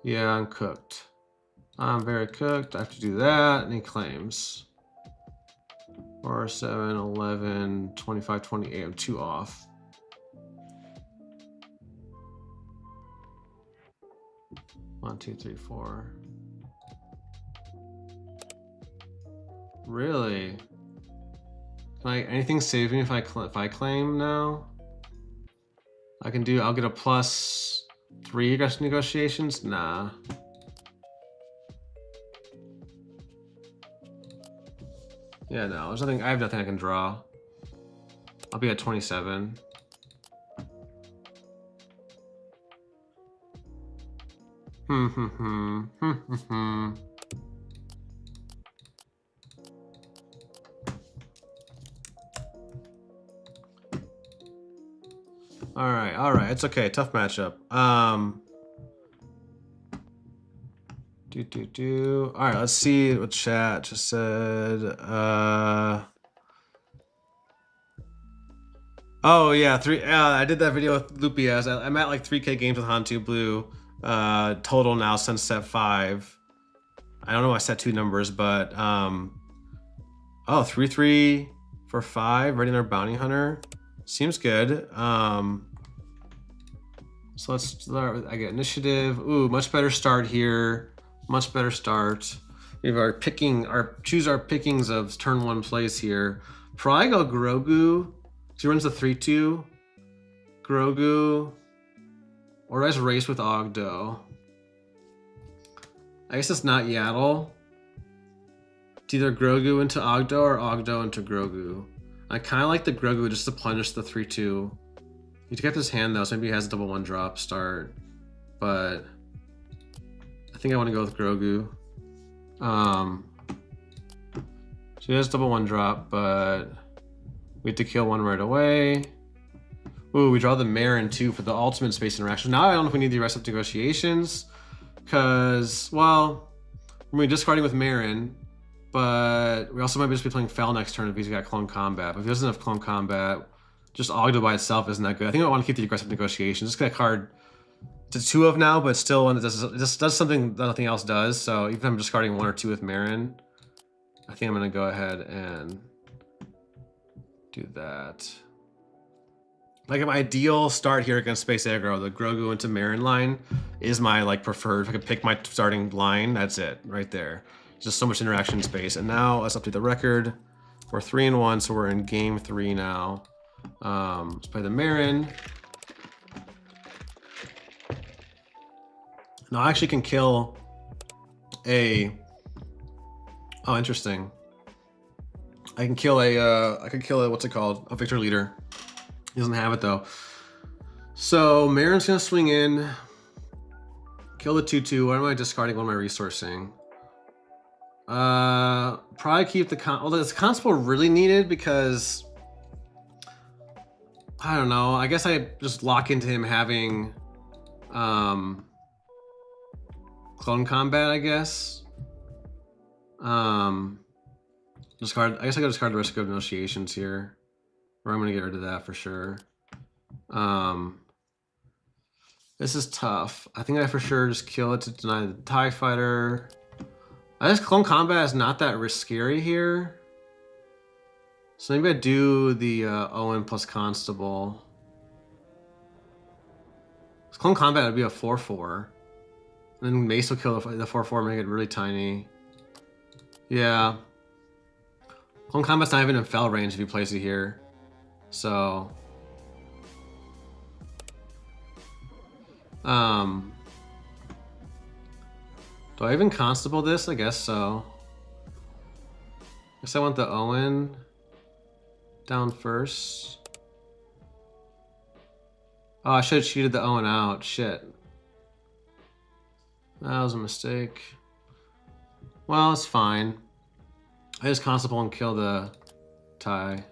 Yeah, I'm cooked. I'm very cooked. I have to do that, and he claims. 4, 7, 11, 25, 28. I'm 2 off. One, 2, 3, 4. Really? Can anything save me if I claim now? I'll get a +3 negotiations? Nah. Yeah, no, there's nothing. I have nothing I can draw. I'll be at 27. All right, it's okay. Tough matchup. All right, let's see what chat just said. Oh yeah, I did that video with Lupias. I'm at like 3K games with Han2 Blue. Total now since set 5. I don't know my set 2 numbers, but oh, 3-3 for 5. Ready another bounty hunter. Seems good. So let's start. I get initiative. Ooh, much better start here. Much better start. We have our choose our pickings of turn 1 plays here. Probably go Grogu. He runs the 3-2. Grogu. Or I just race with Ogdo. I guess it's not Yaddle. It's either Grogu into Ogdo or Ogdo into Grogu. I kind of like the Grogu just to punish the 3-2. He kept his hand though, so maybe he has a double 1-drop start. But I think I want to go with Grogu. So he has double 1-drop, but we have to kill one right away. Ooh, we draw the Marin too for the ultimate space interaction. Now I don't know if we need the rest of negotiations, because, well, we're discarding with Marin, but we also might just be playing Fel next turn if he's got Clone Combat. But if he doesn't have Clone Combat, just Ogdo by itself isn't that good. I think I want to keep the aggressive negotiation. Just get a card to 2 of now, but still one that does something that nothing else does. So even if I'm discarding 1 or 2 with Marin, I think I'm gonna go ahead and do that. Like my ideal start here against Space Aggro, the Grogu into Marin line is my like preferred. If I could pick my starting line, that's it right there. Just so much interaction space. And now let's update the record. We're 3-1, so we're in game 3 now. Let's play the Marin. Now I actually can kill a. Oh, interesting. I can kill a. I could kill a. What's it called? A Victor Leader. He doesn't have it though. So Marin's gonna swing in. Kill the 2-2. What am I discarding? What am I resourcing? Probably keep the although this Constable really needed because. I don't know. I guess I just lock into him having Clone Combat, I guess. Discard. I guess I gotta discard the Risk of Negotiations here. Or I'm gonna get rid of that for sure. This is tough. I think I for sure just kill it to deny the TIE Fighter. I guess Clone Combat is not that scary here. So maybe I do the Owen plus Constable. Clone Combat would be a 4-4. And then Mace will kill the 4-4, make it really tiny. Yeah. Clone Combat's not even in Fel range if you place it here. So. Do I even Constable this? I guess so. Guess I want the Owen down first. Oh, I should have cheated the Owen out. Shit. That was a mistake. Well, it's fine. I just Constable and kill the tie.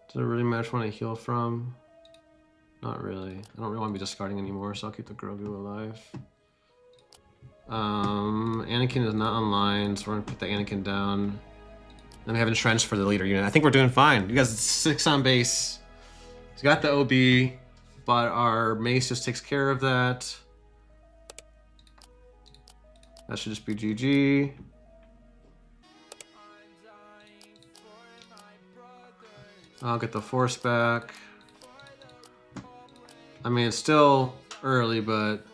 Does it really matter when I heal from? Not really. I don't really want to be discarding anymore, so I'll keep the Grogu alive. Anakin is not online, so we're gonna put the Anakin down. Then we have entrenched for the leader unit. I think we're doing fine. You guys 6 on base. He's got the OB, but our Mace just takes care of that. That should just be GG. I'll get the Force back. I mean, it's still early, but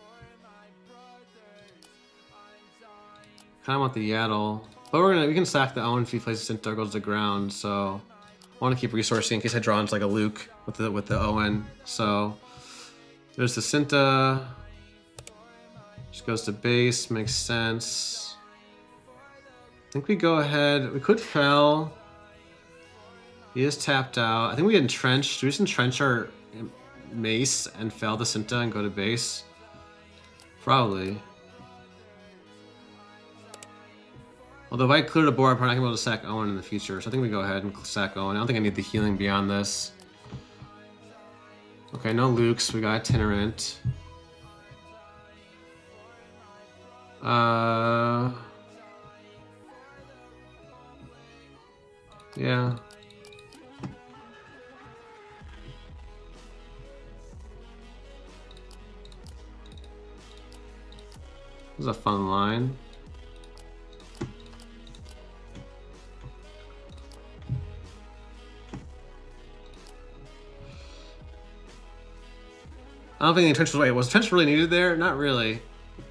kind of want the Yaddle. But we can sack the Owen if he plays the Cinta, goes to the ground. So I want to keep resourcing in case I draw into like a Luke with the Owen. So there's the Cinta. Just goes to base, makes sense. I think we go ahead. We could Fel. He is tapped out. I think we entrench. Do we just entrench our Mace and Fel the Cinta and go to base? Probably. Although if I clear the board, I'm probably not going to be able to sack Owen in the future. So I think we go ahead and sack Owen. I don't think I need the healing beyond this. Okay, no Lukes. We got Itinerant. Yeah. This is a fun line. I don't think the entrenched was entrenched really needed there? Not really.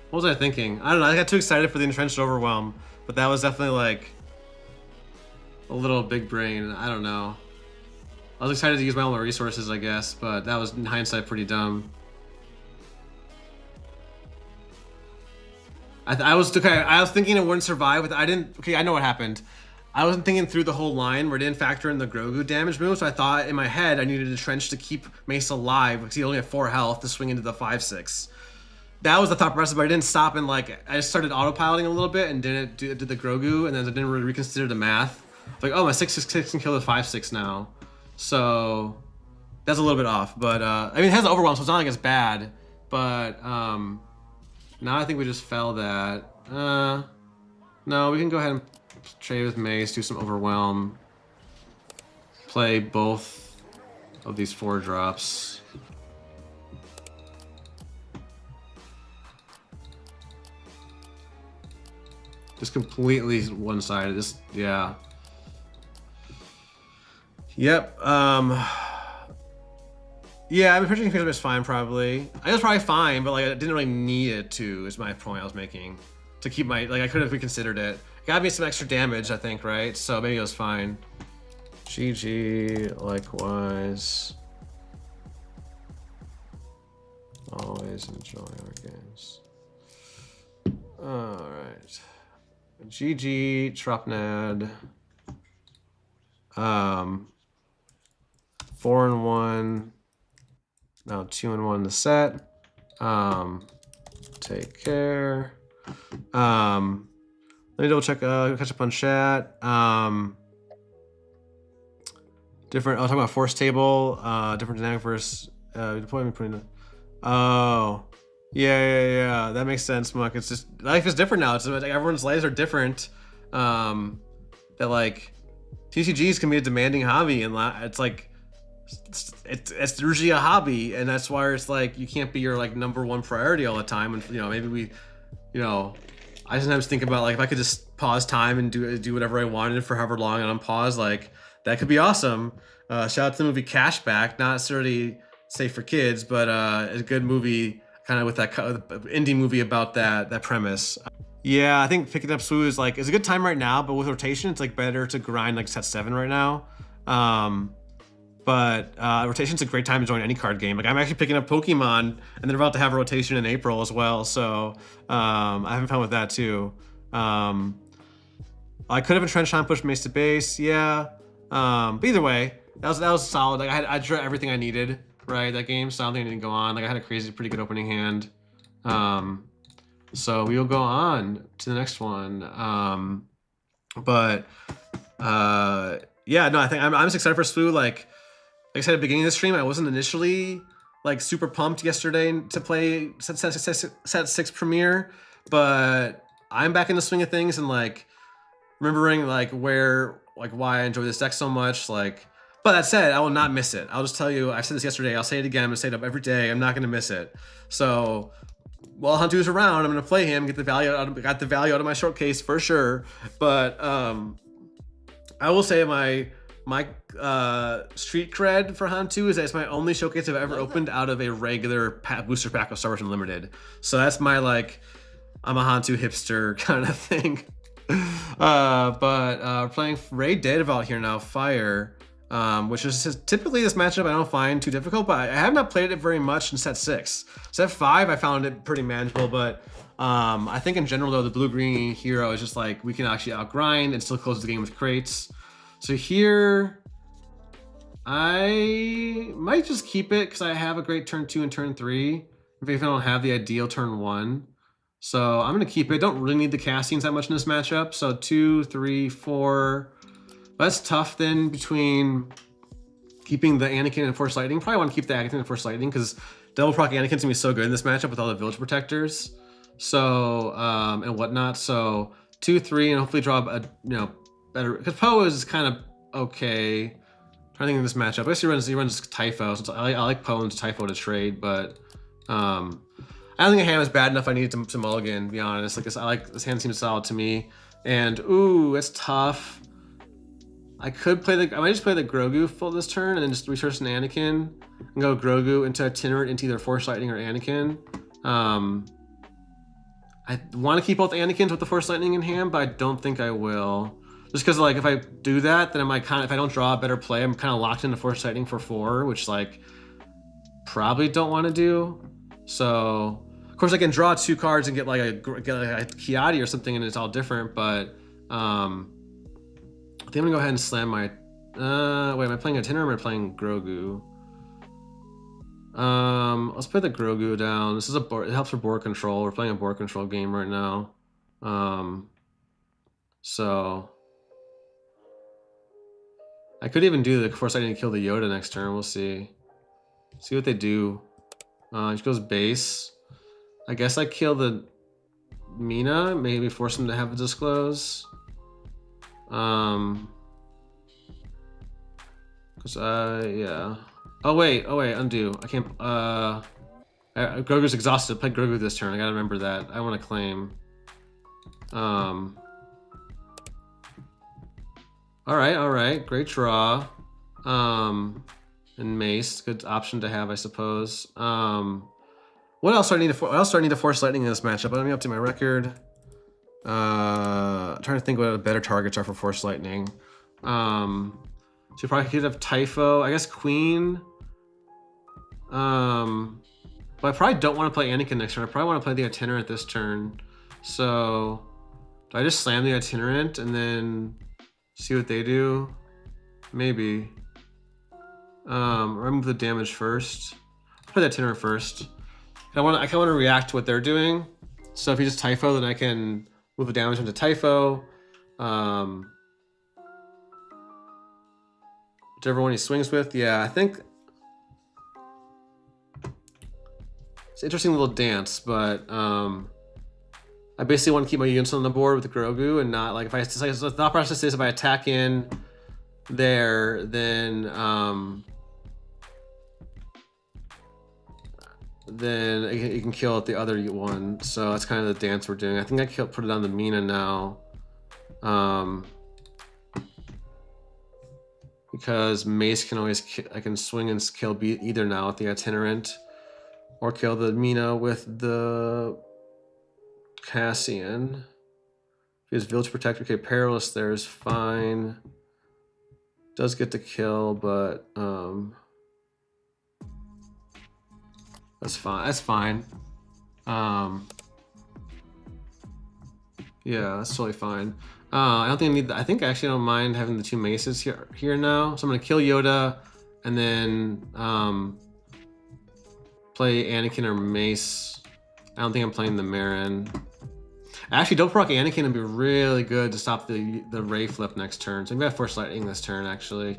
What was I thinking? I don't know. I got too excited for the entrenched overwhelm, but that was definitely like a little big brain. I don't know. I was excited to use all my resources, I guess, but that was in hindsight pretty dumb. I was thinking it wouldn't survive with. I didn't. Okay, I know what happened. I wasn't thinking through the whole line where it didn't factor in the Grogu damage move, so I thought in my head I needed a trench to keep Mace alive because he only had 4 health to swing into the 5/6. That was the thought process, but I didn't stop and like I just started autopiloting a little bit and did the Grogu, and then I didn't really reconsider the math. Like, oh, my 6/6 can kill the 5/6 now, so that's a little bit off. But I mean, it has the overwhelm, so it's not like it's bad. But now I think we just fell that. No, we can go ahead and trade with Mace, do some overwhelm, play both of these 4 drops. Just completely one-sided. Just yeah. Yep. Yeah, I mean, pitching was fine probably. I was probably fine, but like I didn't really need it to. Is my point I was making. To keep my I could have reconsidered it. Got me some extra damage, I think, right? So maybe it was fine. GG, likewise. Always enjoy our games. All right. GG, Tropnad. 4-1. Now 2-1 to set. Take care. Let me double check, catch up on chat. Different, I'll talk about force table, different dynamic versus deployment putting. Oh, yeah. That makes sense, Muck. It's just, life is different now. It's like everyone's lives are different. That like, TCGs can be a demanding hobby, and it's like, it's usually a hobby, and that's why it's like, you can't be your like #1 priority all the time. And maybe we, I sometimes think about like if I could just pause time and do whatever I wanted for however long and unpause, like that could be awesome. Shout out to the movie Cashback, not necessarily safe for kids, but a good movie, kind of with that indie movie about that premise. Yeah, I think picking up Swoo is like, it's a good time right now, but with rotation, it's like better to grind like set 7 right now. But rotation's a great time to join any card game. Like I'm actually picking up Pokemon, and they're about to have a rotation in April as well. So I'm having fun with that too. I could have entrenched Han, pushed Mace to base, yeah. But either way, that was solid. Like I drew everything I needed, right? That game, so I don't think I didn't go on. Like I had a pretty good opening hand. So we will go on to the next one. Yeah, no, I think I'm just excited for Swoo. Like I said at the beginning of the stream, I wasn't initially like super pumped yesterday to play set 6 premiere, but I'm back in the swing of things and like remembering like why I enjoy this deck so much. Like, but that said, I will not miss it. I'll just tell you, I said this yesterday, I'll say it again, I'm gonna say it up every day. I'm not gonna miss it. So while Han2 is around, I'm gonna play him, got the value out of my showcase for sure. But I will say my street cred for Han2 is that it's my only showcase I've ever opened out of a regular booster pack of Star Wars Unlimited. So that's my like, I'm a Han2 hipster kind of thing. We're playing Raid Daedavalt here now, Fire, which is typically this matchup I don't find too difficult, but I have not played it very much in set 6. Set 5 I found it pretty manageable, but I think in general though the blue-green hero is just like, we can actually outgrind and still close the game with crates. So here, I might just keep it because I have a great turn 2 and turn 3, if I don't have the ideal turn 1. So I'm gonna keep it. Don't really need the castings that much in this matchup. So 2, 3, 4. That's tough then between keeping the Anakin and Force Lightning. Probably want to keep the Anakin and Force Lightning because Double Proc Anakin's gonna be so good in this matchup with all the Village Protectors. So and whatnot. So 2, 3, and hopefully draw a better, because Poe is kind of okay. I'm trying to think of this matchup. I guess he runs Typho. So I like Poe and Typho to trade, but I I don't think a hand is bad enough. I need to mulligan, to be honest. Like this hand seems solid to me. And ooh, it's tough. I might just play the Grogu full this turn and then just research an Anakin and go Grogu into Itinerant into either Force Lightning or Anakin. I want to keep both Anakins with the Force Lightning in hand, but I don't think I will. Just because like if I do that, then I might if I don't draw a better play, I'm kind of locked into Force Lightning for 4, which like probably don't want to do. So of course I can draw 2 cards and get like a Kiadi or something, and it's all different. But I think I'm gonna go ahead and slam my. Wait, am I playing Itinerant or am I playing Grogu? Let's play the Grogu down. This is it helps for board control. We're playing a board control game right now. So I could even do the Force Lightning to kill the Yoda next turn. We'll see. See what they do. He goes base. I guess I kill the Mina. Maybe force him to have a disclose. Yeah. Oh wait, undo. I can't. Grogu's exhausted. Play Grogu this turn. I gotta remember that. I want to claim. All right. Great draw. And Mace, good option to have, I suppose. What else do I need to Force Lightning in this matchup? Let me update my record. Trying to think what the better targets are for Force Lightning. So you probably could have Typho. I guess Queen. But I probably don't want to play Anakin next turn. I probably want to play the Itinerant this turn. So do I just slam the Itinerant and then see what they do? Maybe. Remove the damage first. I'll play the Itinerant first. I kind of want to react to what they're doing. So if he just Typho, then I can move the damage into Typho. Whichever one he swings with. Yeah, I think it's an interesting little dance, but I basically want to keep my units on the board with the Grogu and not like if I so the thought process is if I attack in there, then you can kill at the other one. So that's kind of the dance we're doing. I think I put it on the Mina now. Because Mace can always, I can swing and kill either now with the Itinerant, or kill the Mina with the Cassian. If he has Village Protector, okay, Perilous there is fine. Does get to kill, but that's fine. That's fine. Yeah, that's totally fine. I don't think I need that. I think I actually don't mind having the 2 maces here now. So I'm gonna kill Yoda and then play Anakin or Mace. I don't think I'm playing the Marin. Actually, don't proc Anakin would be really good to stop the Ray flip next turn. So I'm gonna Force Lightning this turn actually.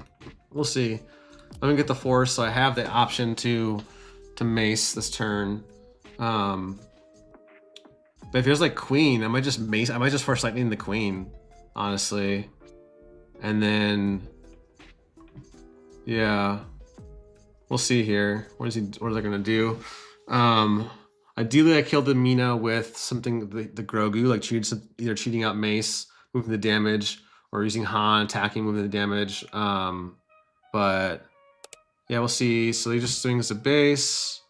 We'll see. I'm gonna get the Force, so I have the option to Mace this turn. But if it was like Queen, I might just Force Lightning the Queen, honestly. And then, yeah, we'll see here. What are they gonna do? Ideally, I killed the Mina with something the Grogu, like either cheating out Mace, moving the damage, or using Han attacking, moving the damage. But yeah, we'll see. So he just swings the base.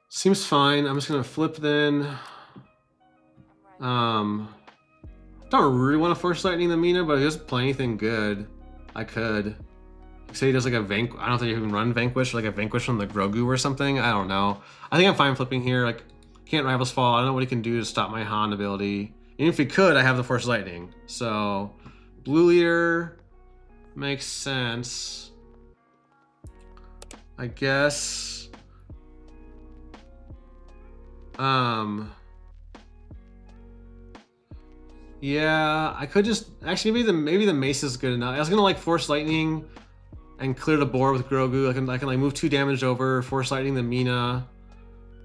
Seems fine. I'm just gonna flip then. Don't really want to Force Lightning the Mina, but if he doesn't play anything good, I could. Say he does like a Vanquish. I don't think you can run Vanquish, like a Vanquish on the Grogu or something. I don't know. I think I'm fine flipping here. Like, can't Rivals Fall. I don't know what he can do to stop my Han ability. Even if he could, I have the Force Lightning. So, Blue Leader makes sense. I guess. Yeah, I could just actually maybe the Mace is good enough. I was gonna like Force Lightning and clear the board with Grogu. I can like move 2 damage over, Force Lightning the Mina,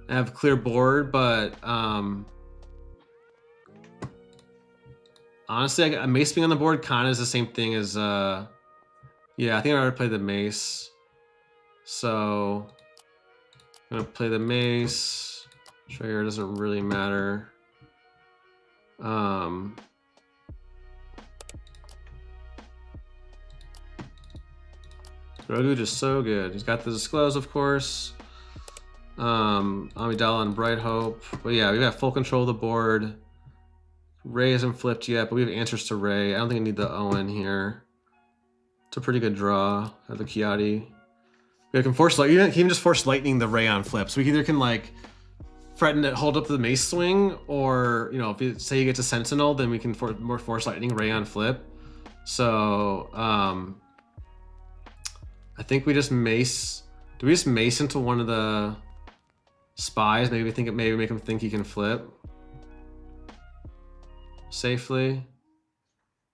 and have clear board. But honestly, a Mace being on the board kind of is the same thing as yeah. I think I already played the Mace, so I'm gonna play the Mace. Trigger doesn't really matter. Grogu just so good. He's got the Disclose, of course. Amidala and Bright Hope. But yeah, we got full control of the board. Ray hasn't flipped yet, but we have answers to Ray. I don't think I need the Owen here. It's a pretty good draw. I have the Kiadi. We can force light. You can even just force lightning the Ray on flip. So we either can like threaten to hold up the mace swing, or if you say he gets a Sentinel, then we can more force lightning Ray on flip. So I think we just mace. Do we just mace into one of the spies? Maybe make him think he can flip safely.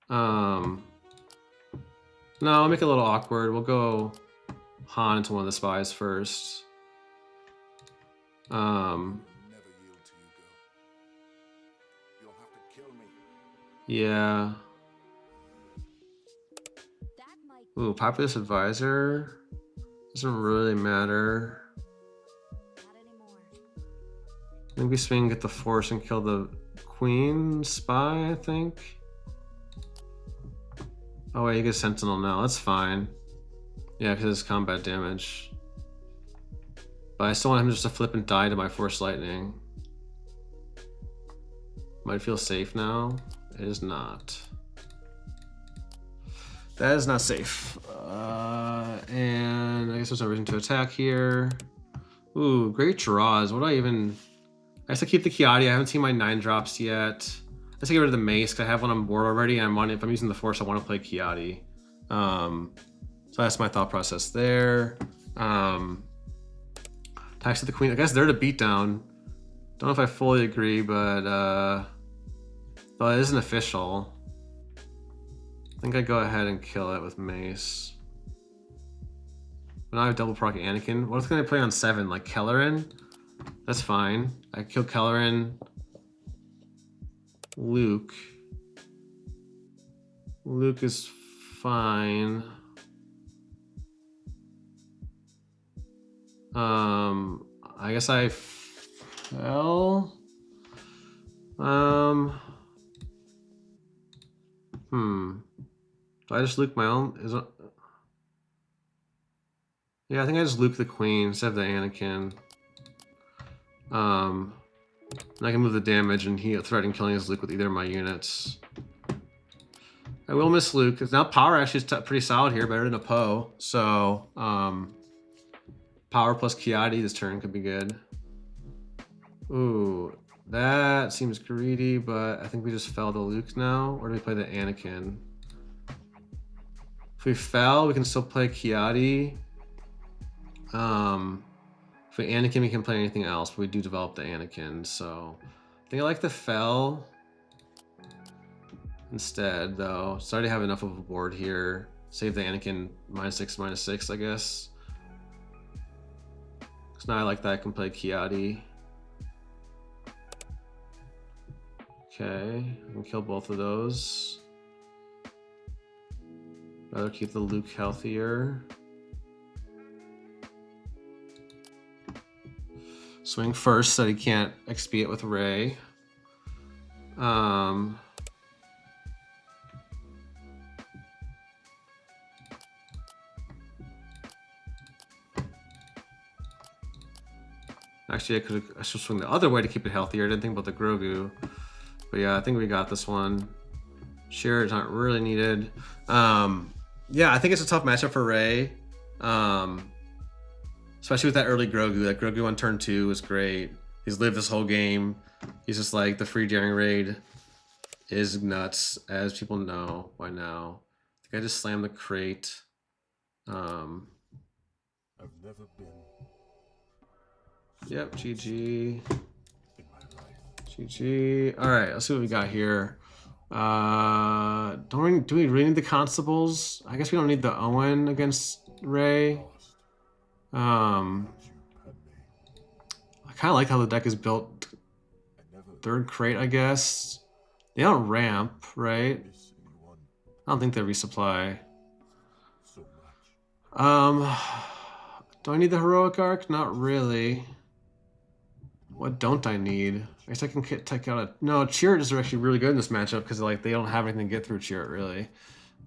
No, I'll make it a little awkward. We'll go Han into one of the spies first. Yeah. Ooh, Populous Advisor doesn't really matter. I think we swing, get the Force, and kill the Queen spy, I think. Oh wait, he gets Sentinel now. That's fine. Yeah, because it's combat damage. But I still want him just to flip and die to my Force Lightning. Might feel safe now. It is not. That is not safe. And I guess there's no reason to attack here. Ooh, great draws. What do I even... I guess I keep the Kiadi. I haven't seen my 9 drops yet. Let's get rid of the Mace, because I have one on board already, and if I'm using the Force, I want to play Kiadi. So that's my thought process there. Tax to the Queen. I guess they're the beatdown. Don't know if I fully agree, but it isn't official. I think I'd go ahead and kill it with Mace. But now I have double proc Anakin. What can I play on 7? Like Kelleran? That's fine. I kill Kelleran. Luke. Luke is fine. I guess I fell. Do I just Luke my own? Yeah, I think I just Luke the Queen instead of the Anakin. And I can move the damage and he threaten killing his Luke with either of my units. I will miss Luke, because now power actually is pretty solid here, better than a Poe. So, power plus Kiadi this turn could be good. Ooh, that seems greedy, but I think we just fell to Luke now. Or do we play the Anakin? If we fell, we can still play Kiadi. If we Anakin, we can play anything else, but we do develop the Anakin, so I think I like the fell instead, though. So I already have enough of a board here. Save the Anakin -6/-6, I guess. Because now I like that I can play Kiadi. Okay, I can kill both of those. Rather keep the Luke healthier. Swing first so that he can't XP it with Ray. Actually, I should swing the other way to keep it healthier. I didn't think about the Grogu. But yeah, I think we got this one. Sure, it's not really needed. Yeah, I think it's a tough matchup for Ray. Especially with that early Grogu. That Grogu on turn 2 was great. He's lived this whole game. He's just like, the free daring raid is nuts, as people know by now. I think I just slammed the crate. I've never been. Yep, GG. GG. Alright, let's see what we got here. Do we really need the Constables? I guess we don't need the Owen against Ray. I kind of like how the deck is built. Third crate, I guess. They don't ramp, right? I don't think they resupply. Do I need the Heroic Arc? Not really. What don't I need? I guess I can take out a... No, Chirrut is actually really good in this matchup because like they don't have anything to get through Chirrut, really.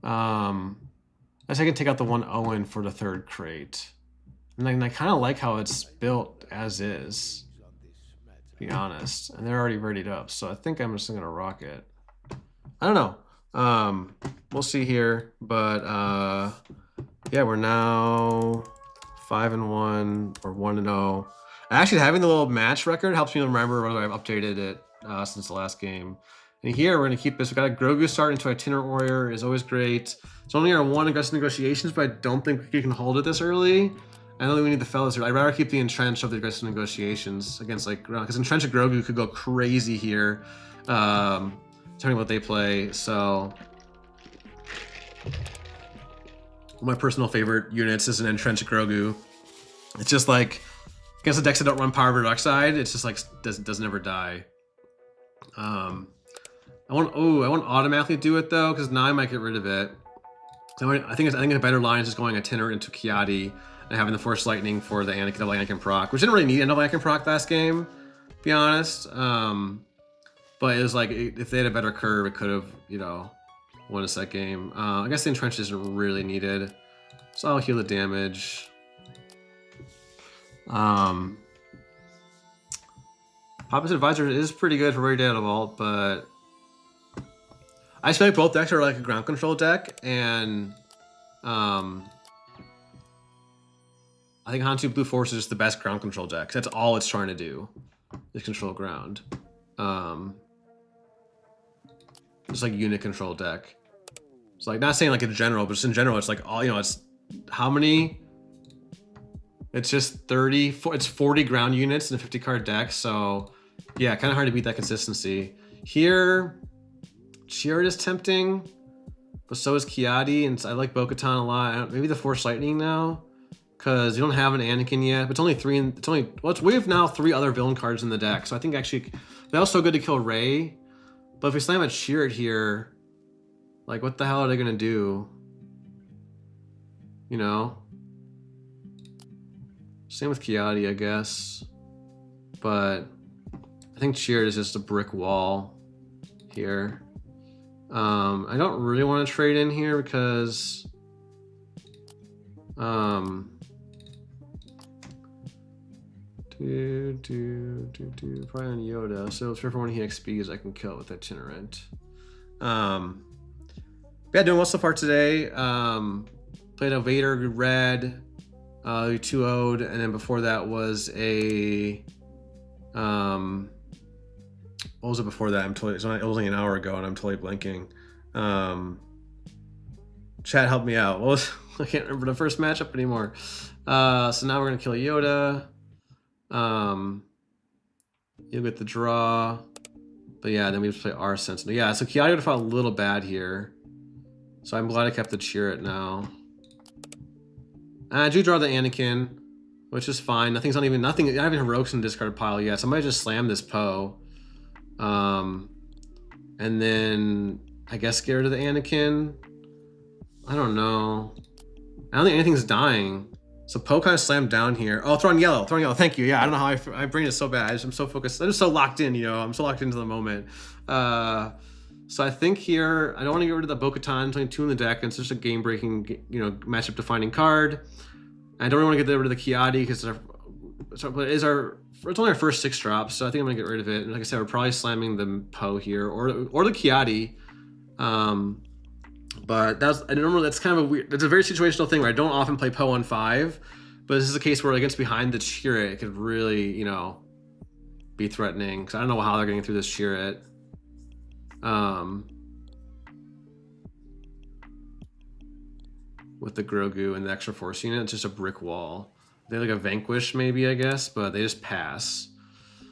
I guess I can take out the one Owen for the third crate. And I kind of like how it's built as is, to be honest. And they're already readied up, so I think I'm just going to rock it. I don't know. We'll see here. But yeah, we're now 5-1 or 1-0. Actually, having the little match record helps me remember whether I've updated it since the last game. And here we're going to keep this. We got a Grogu start into Itinerant Warrior, is always great. It's only our 1 aggressive negotiations, but I don't think we can hold it this early. I don't think we need the fellas here. I'd rather keep the Entrench of the aggressive negotiations against like, because Entrench of Grogu could go crazy here, depending on what they play. So one of my personal favorite units is an Entrench of Grogu. It's just like, against the decks that don't run Power of Dark Side, it's just like doesn't ever die. I want automatically do it though, because now I might get rid of it. I think a better line is just going Itinerant into Kiadi and having the Force Lightning for the double Anakin proc, which didn't really need a double Anakin proc last game, to be honest. But it was like, if they had a better curve, it could have, you know, won us that game. I guess the Entrench isn't really needed, so I'll heal the damage. Papa's Advisor is pretty good for Rare Data Vault, but I feel like both decks are like a ground control deck, and I think Han2 Blue Force is just the best ground control deck. That's all it's trying to do, is control ground. Just like unit control deck. It's like, not saying like in general, but just in general, it's like all, you know, it's how many? It's just 30, it's 40 ground units in a 50 card deck. So yeah, kind of hard to beat that consistency. Here, Chirrut is tempting, but so is Kiadi, and I like Bo-Katan a lot. Maybe the Force Lightning now, because you don't have an Anakin yet. But it's only three. We have now 3 other villain cards in the deck. So I think actually they're also good to kill Rey. But if we slam a Chirrut here, like what the hell are they gonna do? You know. Same with Kiadi, I guess. But I think Chirrut is just a brick wall here. I don't really want to trade in here because probably on Yoda. So it's for when he XPs, I can kill it with Itinerant. Yeah, doing well so far today. Played a Vader red, 2-0'd, and then before that was a what was it before that? It was only an hour ago, and I'm totally blanking. Chat helped me out. What was, I can't remember the first matchup anymore. So now we're gonna kill Yoda. You'll get the draw, but yeah, then we just play our Sentinel. Yeah, so Kiadi would have felt a little bad here, so I'm glad I kept the Chirrut now. And I do draw the Anakin, which is fine. Not even heroics in the discard pile yet. So I might just slam this Poe. And then I guess get rid of the Anakin. I don't know. I don't think anything's dying. So Poe kind of slammed down here. Oh, throwing yellow. Thank you. Yeah, I don't know how I bring it so bad. I'm so focused. I'm just so locked in, you know. I'm so locked into the moment. So I think here, I don't want to get rid of the Bo-Katan. It's only 2 in the deck, and it's just a game-breaking, you know, matchup-defining card. I don't really want to get rid of the Kiadi because it's only our first 6 drops, so I think I'm gonna get rid of it. And like I said, we're probably slamming the Poe here or the Kiadi. But that's kind of a weird. It's a very situational thing where I don't often play Poe on 5, but this is a case where against behind the Chirrut, it could really, you know, be threatening because I don't know how they're getting through this Chirrut. With the Grogu and the extra Force unit, it's just a brick wall. They have like a Vanquish maybe, I guess, but they just pass.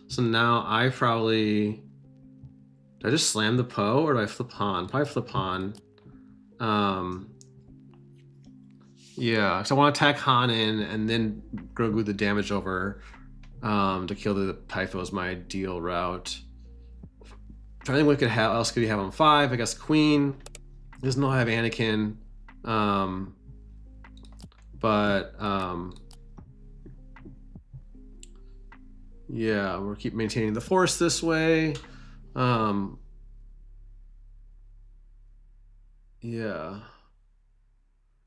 So now I probably... Do I just slam the Poe or do I flip Han? Probably flip Han. Yeah, so I want to attack Han in and then Grogu the damage over to kill the Typho is my ideal route. I think what else could he have on 5? I guess Queen. He doesn't know I have Anakin. Yeah, we'll keep maintaining the force this way. Yeah.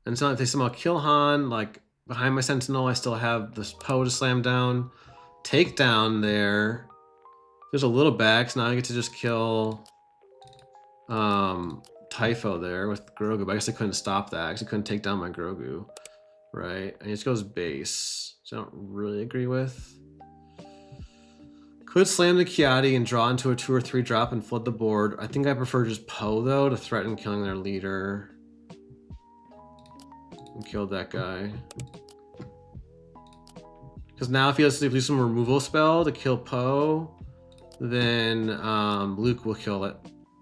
And so if they somehow kill Han, like behind my Sentinel, I still have this Poe to slam down. Take down there. There's a little back, so now I get to just kill Typho there with Grogu, but I guess I couldn't stop that. I actually couldn't take down my Grogu. Right? And he just goes base. Which I don't really agree with. Could slam the Kiadi and draw into a 2 or 3 drop and flood the board. I think I prefer just Poe though to threaten killing their leader. And killed that guy. Because now if he has to do some removal spell to kill Poe, then Luke will kill it.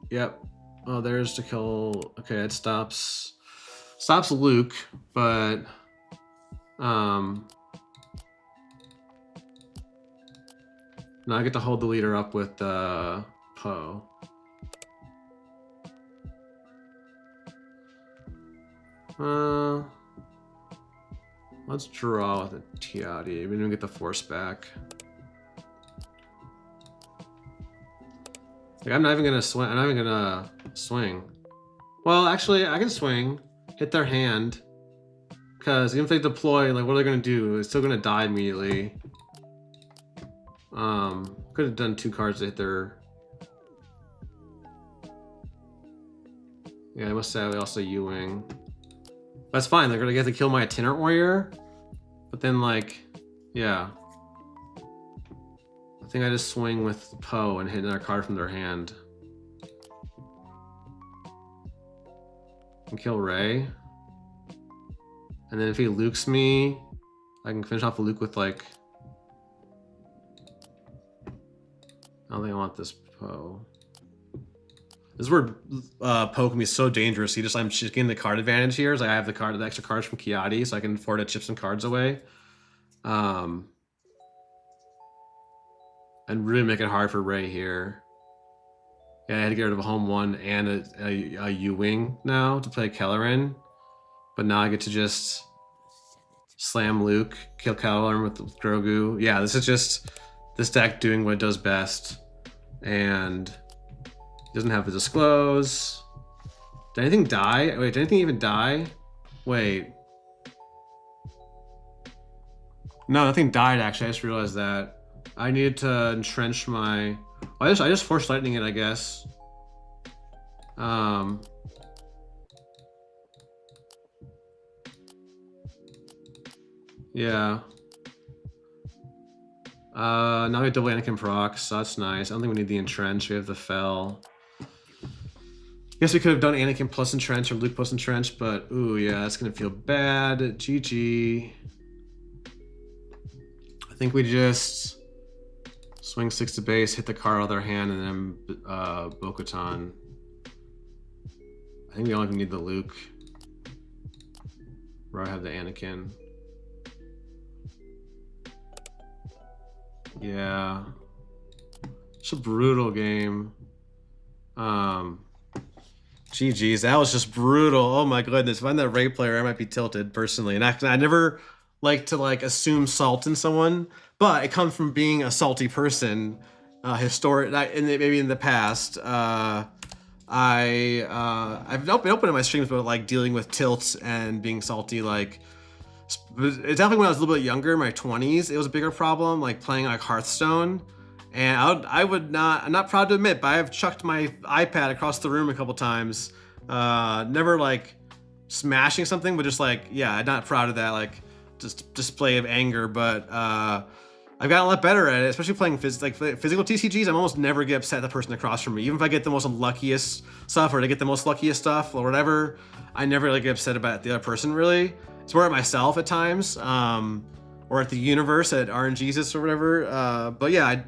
Yep. Oh, there's to kill. Okay, it stops Luke, but now I get to hold the leader up with Poe. Let's draw with a Tiadi. We didn't get the force back. Like, I'm not even gonna swing. I'm not even gonna swing. Well, actually, I can swing. Hit their hand. Because even if they deploy, like, what are they gonna do? It's still gonna die immediately. Could have done 2 cards to hit their. Yeah, I must say also U-wing. That's fine. They're gonna get to kill my itinerant warrior, but then like, yeah. I think I just swing with Poe and hit another card from their hand. And kill Rey. And then if he Lukes me, I can finish off Luke with like. I don't think I want this Poe. This is where Poe can be so dangerous. I'm just getting the card advantage here. Is like I have the extra cards from Kiadi, so I can afford to chip some cards away. And really make it hard for Rey here. Yeah, I had to get rid of a home 1 and a U-wing now to play Kelleran. But now I get to just slam Luke, kill Kelleran with Grogu. Yeah, this is just this deck doing what it does best. And doesn't have to disclose. Did anything die? Wait, did anything even die? Wait. No, nothing died actually. I just realized that. I needed to entrench my. I just force lightning it, I guess. Yeah. Now we have double Anakin procs, so that's nice. I don't think we need the entrench. We have the fell. Guess we could have done Anakin plus entrench or Luke plus entrench, but ooh, yeah, that's gonna feel bad. GG. I think we just swing 6 to base, hit the card out of their hand, and then Bo-Katan. I think we don't even need the Luke. Where I have the Anakin. Yeah. It's a brutal game. GG's, that was just brutal. Oh my goodness. If I'm that Rey player, I might be tilted personally. And I never like to assume salt in someone, but it comes from being a salty person. Maybe in the past. I've been open in my streams about like dealing with tilts and being salty. Like, it's definitely when I was a little bit younger, in my 20s, it was a bigger problem, like playing like Hearthstone. And I'm not proud to admit, but I've chucked my iPad across the room a couple times. Never like smashing something, but just like, yeah, I'm not proud of that, like just display of anger. But I've gotten a lot better at it, especially playing physical TCGs. I'm almost never get upset at the person across from me. Even if I get the most luckiest stuff or they get the most luckiest stuff or whatever, I never really get upset about the other person really. It's more at myself at times, or at the universe, at RNGesus or whatever. But yeah,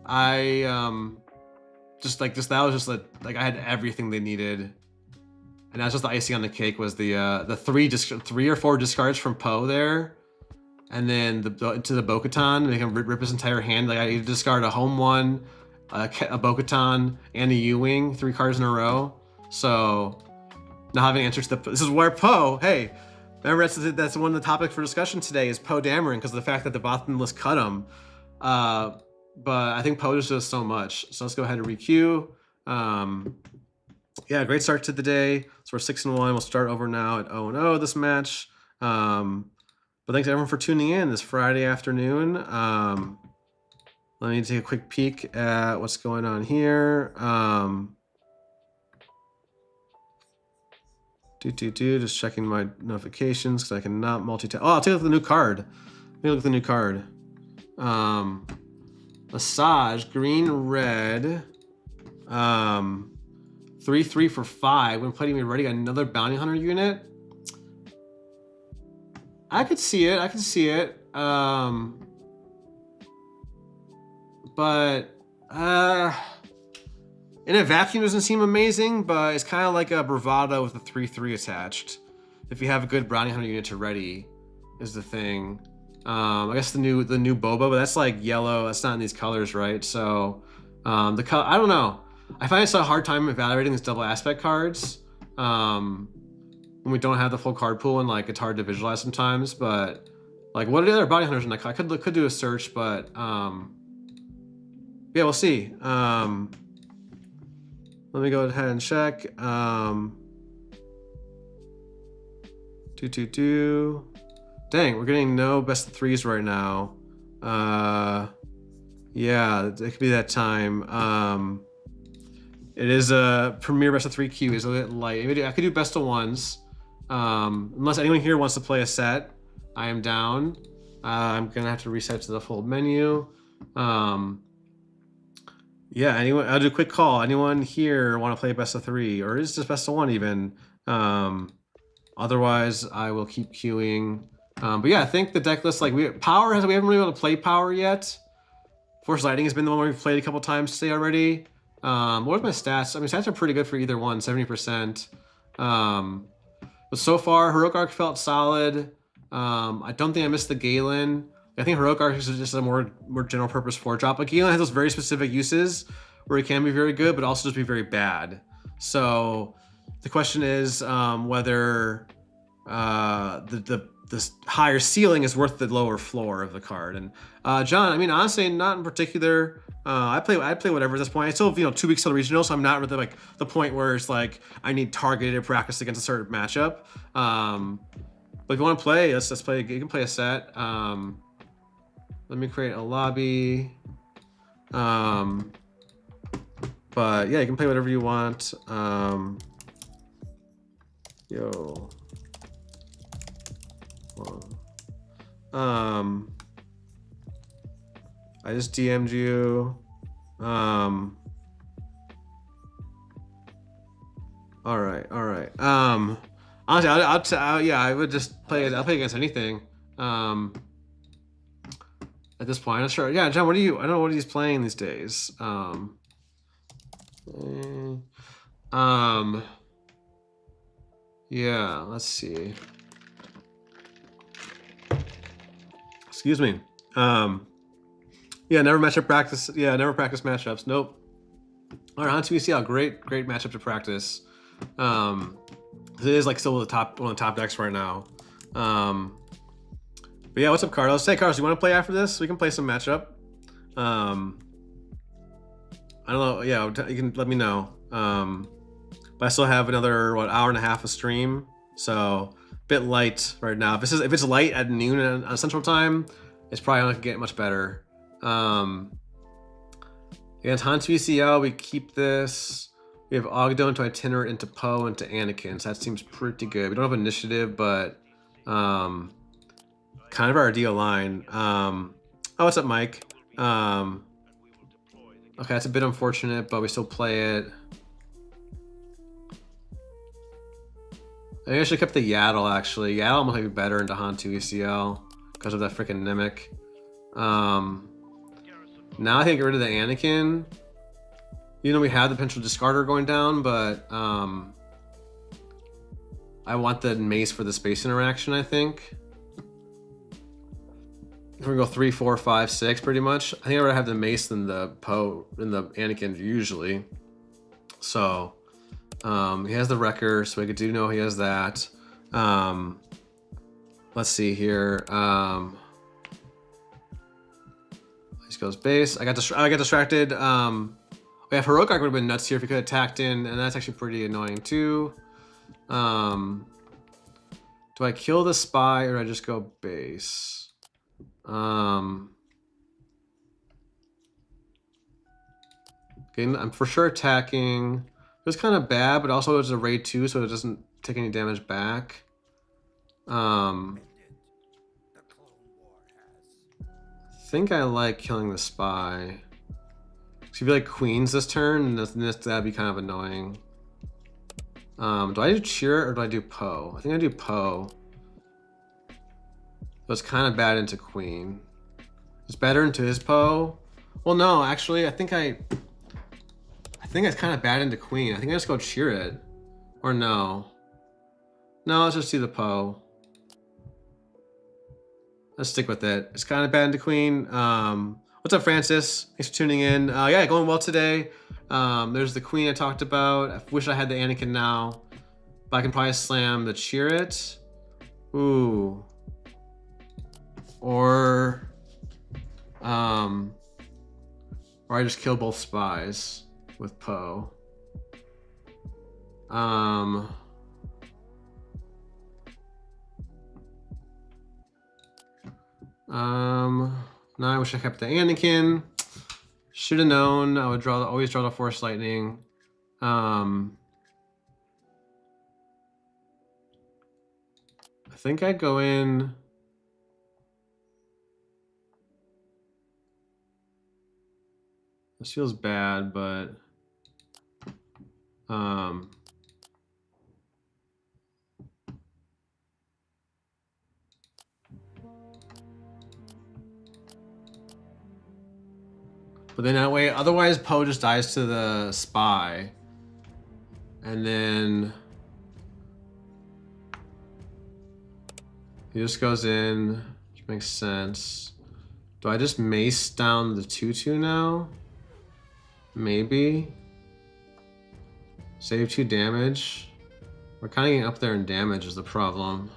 I that was just like I had everything they needed, and that's just the icing on the cake was the 3 or 4 discards from Poe there, and then to the Bo-Katan, they can rip his entire hand. Like I need to discard a home 1, a Bo-Katan, and a U-wing 3 cards in a row. So now having answers to this is where Poe. Hey, remember that's one of the topics for discussion today is Poe Dameron because of the fact that the bottom list cut him. but I think Poe just does so much. So let's go ahead and requeue. Yeah, great start to the day. So we're 6-1. We'll start over now at 0-0 this match. But thanks everyone for tuning in this Friday afternoon. Let me take a quick peek at what's going on here. Just checking my notifications because I cannot multitask. Oh, I'll take a look at the new card. Let me look at the new card. Massage, green, red. 3/3 for 5. When playing me ready, another bounty hunter unit. I could see it. But in a vacuum doesn't seem amazing, but it's kind of like a bravado with a 3/3 attached. If you have a good bounty hunter unit to ready, is the thing. I guess the new Boba, but that's like yellow. That's not in these colors, right? So the color, I don't know. I find it's a hard time evaluating these double aspect cards when we don't have the full card pool, and like it's hard to visualize sometimes. But like, what are the other bounty hunters in that? I could do a search, but yeah, we'll see. Let me go ahead and check. Dang, we're getting no best of 3s right now. Yeah, it could be that time. It is a premier best of 3 queue. Is a bit light. Maybe I could do best of 1s. Unless anyone here wants to play a set, I am down. I'm gonna have to reset to the full menu. Yeah, anyone? I'll do a quick call. Anyone here want to play best of 3, or is just best of 1 even? Otherwise, I will keep queuing. But yeah, I think the deck list, like we haven't really been able to play power yet. Force Lightning has been the one we've played a couple times today already. What are my stats? I mean, stats are pretty good for either one, 70%. But so far, Heroic Arc felt solid. I don't think I missed the Galen. I think Heroic Arc is just a more general purpose 4-drop. But Galen has those very specific uses where it can be very good, but also just be very bad. So the question is whether this higher ceiling is worth the lower floor of the card. And John, I mean, honestly, not in particular. I play whatever at this point. I still have 2 weeks till the regional, so I'm not really like the point where it's like I need targeted practice against a certain matchup. But if you want to play, let's play. You can play a set. Let me create a lobby. But yeah, you can play whatever you want. Yo. I just DM'd you. All right. Honestly, I would just play it. I'll play against anything. At this point, I'm not sure. Yeah, John, I don't know what he's playing these days. Yeah, let's see. Excuse me. Yeah, never matchup practice. Yeah, never practice matchups. Nope. All right, Han2 ECL, great matchup to practice. It is like still one of the top decks right now. But yeah, what's up, Carlos? Hey, Carlos, you want to play after this? We can play some matchup. I don't know. Yeah, you can let me know. But I still have another hour and a half of stream, so a bit light right now. If it's light at noon on Central Time, it's probably not gonna get much better. Against Han2 ECL, we keep this. We have Ogdo into Itinerant, into Poe, into Anakin. So that seems pretty good. We don't have initiative, but kind of our ideal line. Oh, what's up, Mike? Okay, that's a bit unfortunate, but we still play it. I think I should have kept the Yaddle, actually. Yaddle might be better into Han2 ECL because of that freaking Mimic. Now I think get rid of the Anakin. You know, we have the potential discarder going down, but I want the Mace for the space interaction, I think. We're gonna go 3, 4, 5, 6 pretty much. I think I'd rather have the Mace than the Poe than the Anakin usually. So he has the Wrecker, so I do know he has that. Let's see here. Just goes base. I got distracted. Yeah, Heroic Arc would have been nuts here if he could have attacked in, and that's actually pretty annoying too. Do I kill the spy or do I just go base? Okay, I'm for sure attacking. It was kind of bad, but also it's a raid 2, so it doesn't take any damage back. I think I like killing the spy. So if you like queens this turn, that'd be kind of annoying. Do I do cheer or do I do Poe? I think I do Poe. So it's kind of bad into queen. It's better into his Poe. Well, no, actually, I think it's kind of bad into queen. I think I just go cheer it. Or no. No, let's just do the Poe. Let's stick with it. It's kind of bad into queen. What's up, Francis? Thanks for tuning in. Yeah, going well today. There's the queen I talked about. I wish I had the Anakin now, but I can probably slam the cheer it. Ooh. Or I just kill both spies with Poe. No, I wish I kept the Anakin. Should have known. I would always draw the Force Lightning. I think I'd go in. This feels bad, but then that way, otherwise Poe just dies to the spy. And then he just goes in, which makes sense. Do I just mace down the 2/2 now? Maybe. Save 2 damage. We're kind of getting up there in damage is the problem.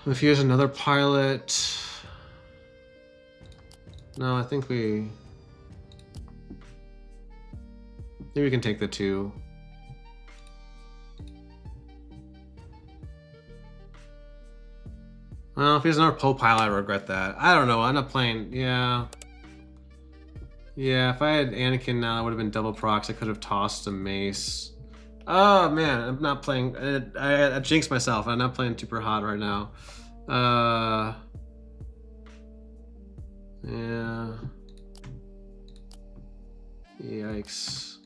If he has another pilot. No, I think maybe we can take the 2. Well, if he has another Poe pilot, I regret that. I don't know. I'm not playing. Yeah. Yeah, if I had Anakin now, that would have been double procs. I could have tossed a mace. Oh, man. I'm not playing. I jinxed myself. I'm not playing super hot right now. Yeah. Yikes.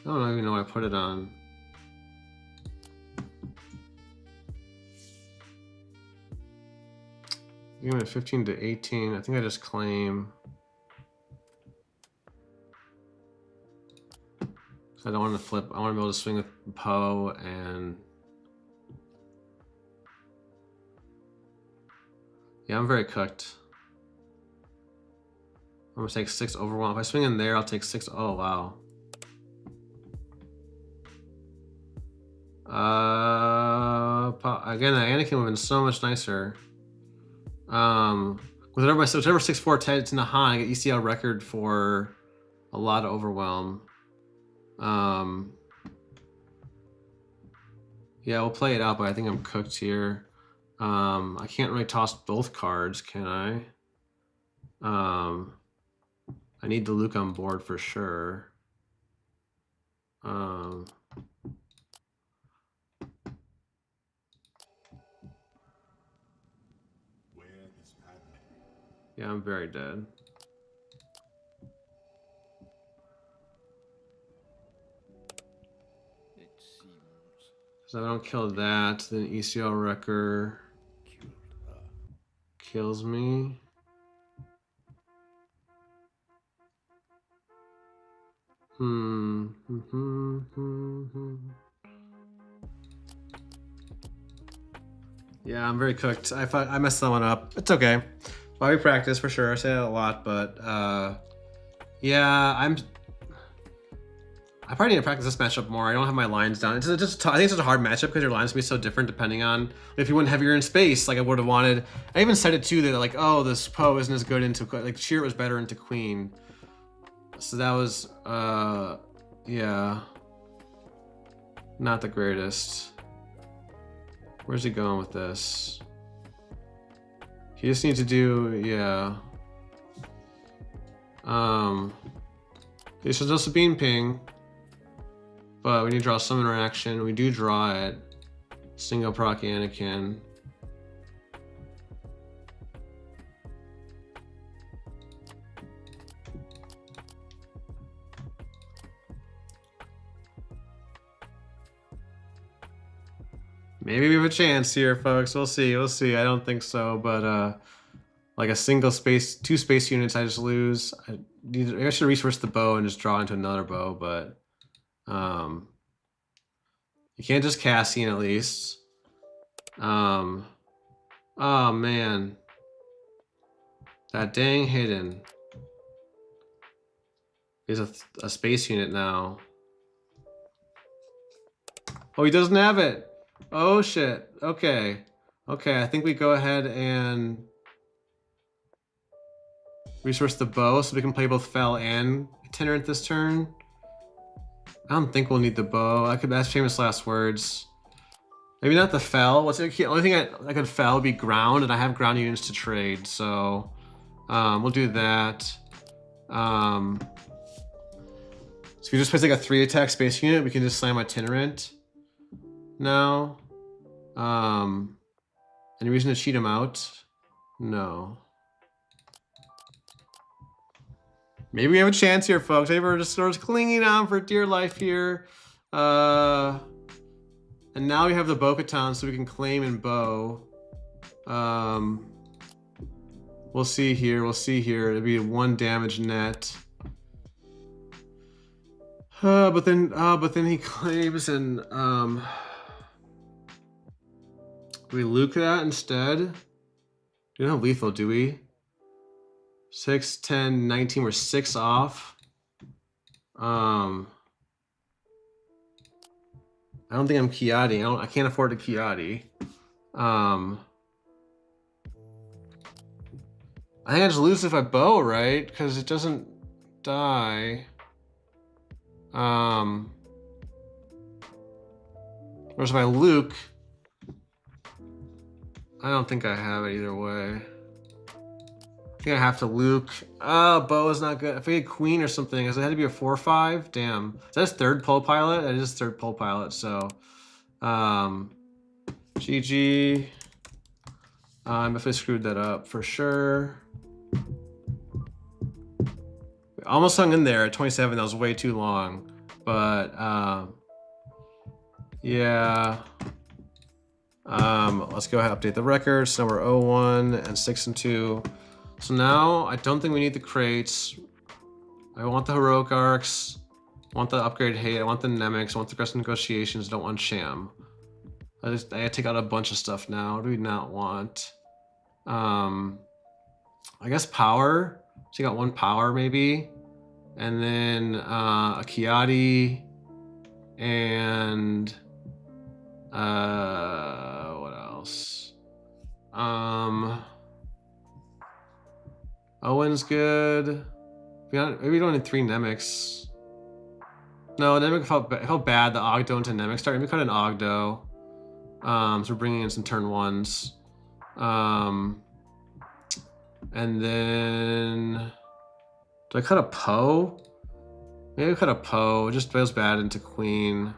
I don't even know what I put it on. Give it 15 to 18. I think I just claim. I don't want to flip. I want to be able to swing with Poe and. Yeah, I'm very cooked. I'm gonna take 6 overwhelm. If I swing in there, I'll take 6. Oh wow. Again, the Anakin would have been so much nicer. With whichever 6/4 it's in the Han, I get ECL record for a lot of overwhelm. Yeah, we'll play it out, but I think I'm cooked here. I can't really toss both cards, can I? I need the Luke on board for sure. Yeah, I'm very dead. It seems. So if I don't kill that, then ECL Wrecker kills me. Yeah, I'm very cooked. I messed that one up. It's okay. Why we practice for sure. I say that a lot, but yeah, I probably need to practice this matchup more. I don't have my lines down. It's just I think it's just a hard matchup because your lines can be so different depending on if you went heavier in space. Like I would have wanted. I even said it too that like, oh, this Poe isn't as good into like Cheer was better into Queen. So that was yeah, not the greatest. Where's he going with this? He just needs to do yeah. Okay, so just a beam ping. But we need to draw summoner action. We do draw it. Single proc Anakin. Maybe we have a chance here, folks. We'll see. We'll see. I don't think so, but like a single space, 2 space units, I just lose. I should resource the bow and just draw into another bow, but you can't just Cassian at least. Oh man. That dang hidden. He's a space unit now. Oh, he doesn't have it. Oh shit. Okay. Okay, I think we go ahead and resource the bow so we can play both Fel and Itinerant this turn. I don't think we'll need the bow. I could ask famous last words. Maybe not the Fel. What's the only thing I could Fel would be ground, and I have ground units to trade, so we'll do that. So if you just place like a 3 attack space unit, we can just slam Itinerant now. Any reason to cheat him out? No. Maybe we have a chance here, folks. Maybe we're just sort of clinging on for dear life here. And now we have the Bo-Katan, so we can claim and bow. We'll see here. We'll see here. It'll be 1 damage net. But then he claims and we Luke that instead. We don't have lethal, do we? 6, 10, 19, we're 6 off. I don't think I'm Kiadi. I can't afford to Kiadi. I think I just lose if I bow, right? Because it doesn't die. Whereas if I Luke, I don't think I have it either way. I think I have to Luke. Oh, bow is not good. If I get Queen or something, does it have to be a 4/5? Damn. Is that his 3rd pull pilot? It is 3rd pull pilot, so. GG. If I screwed that up for sure. Almost hung in there at 27. That was way too long. But, yeah. Let's go ahead and update the record. So we're 0-1 and 6-2. So now I don't think we need the crates. I want the heroic arcs. I want the upgrade hate. I want the Nemix. I want the aggressive negotiations. I don't want Sham. I gotta take out a bunch of stuff now. What do we not want? I guess power. Take out 1 power maybe, and then a Kiadi, and what else? Owen's good. Maybe we don't need 3 Nemix. No, Nemix felt bad. The Ogdo into Nemix start. Maybe cut an Ogdo. So we're bringing in some turn 1s. And then do I cut a Poe? Maybe I cut a Poe. It just feels bad into Queen.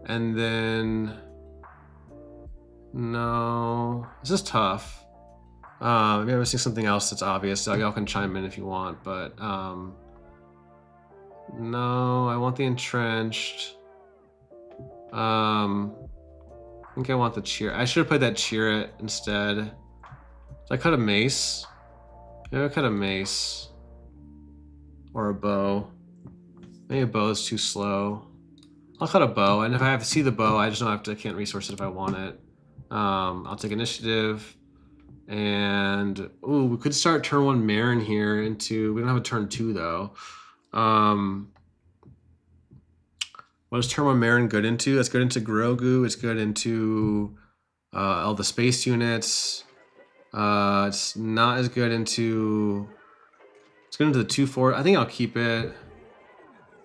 And then no, this is tough. Maybe I'm missing something else that's obvious. So y'all can chime in if you want, but no, I want the entrenched. I think I want the cheer. I should have played that cheer it instead. Did I cut a mace? Maybe I cut a mace or a bow. Maybe a bow is too slow. I'll cut a bow, and if I have to see the bow, I just don't have to. I can't resource it if I want it. I'll take initiative. And ooh, we could start turn 1 Marin here into. We don't have a turn 2 though. What is turn 1 Marin good into? That's good into Grogu. It's good into all the space units. It's not as good into. It's good into the 2-4. I think I'll keep it.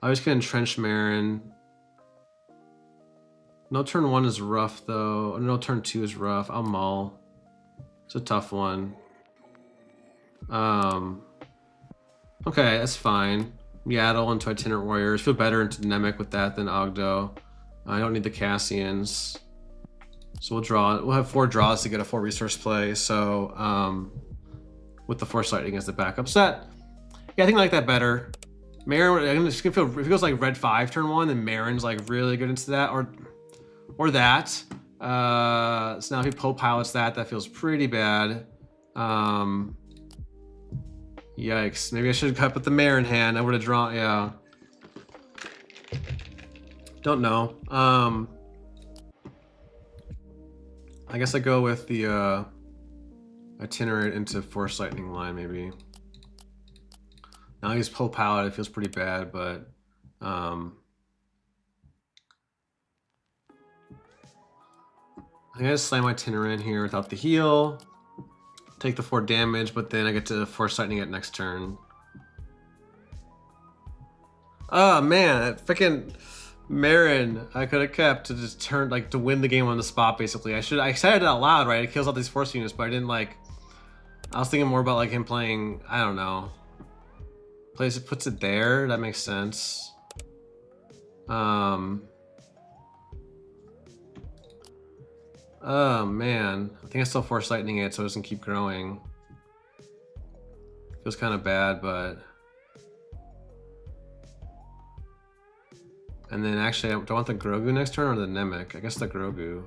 I was gonna entrench Marin. No turn 1 is rough though. No turn 2 is rough. I'll mull. It's a tough one. Okay, that's fine. Yaddle into Itinerant Warriors. Feel better into Nemec with that than Ogdo. I don't need the Cassians. So we'll draw. We'll have 4 draws to get a 4 resource play. So with the Force Lightning as the backup set. Yeah, I think I like that better. Marin, I'm just gonna feel if it goes like red 5 turn 1, then Marin's like really good into that, or that. So now if he Poe pilots that feels pretty bad. Yikes. Maybe I should have cut with the Marin hand. I would have drawn, yeah. Don't know. I guess I go with the Itinerant into Force Lightning line, maybe. Now he's Poe pilot, it feels pretty bad, but I think I just slam my Itinerant here without the heal. Take the 4 damage, but then I get to Force Lightning at next turn. Oh man, freaking Marin I could have kept to just turn like to win the game on the spot basically. I said it out loud, right? It kills all these force units, but I didn't like. I was thinking more about like him playing. I don't know. Puts it there. That makes sense. Oh man, I think I still Force Lightning it so it doesn't keep growing. Feels kind of bad, but. And then actually, do I want the Grogu next turn or the Nemec? I guess the Grogu.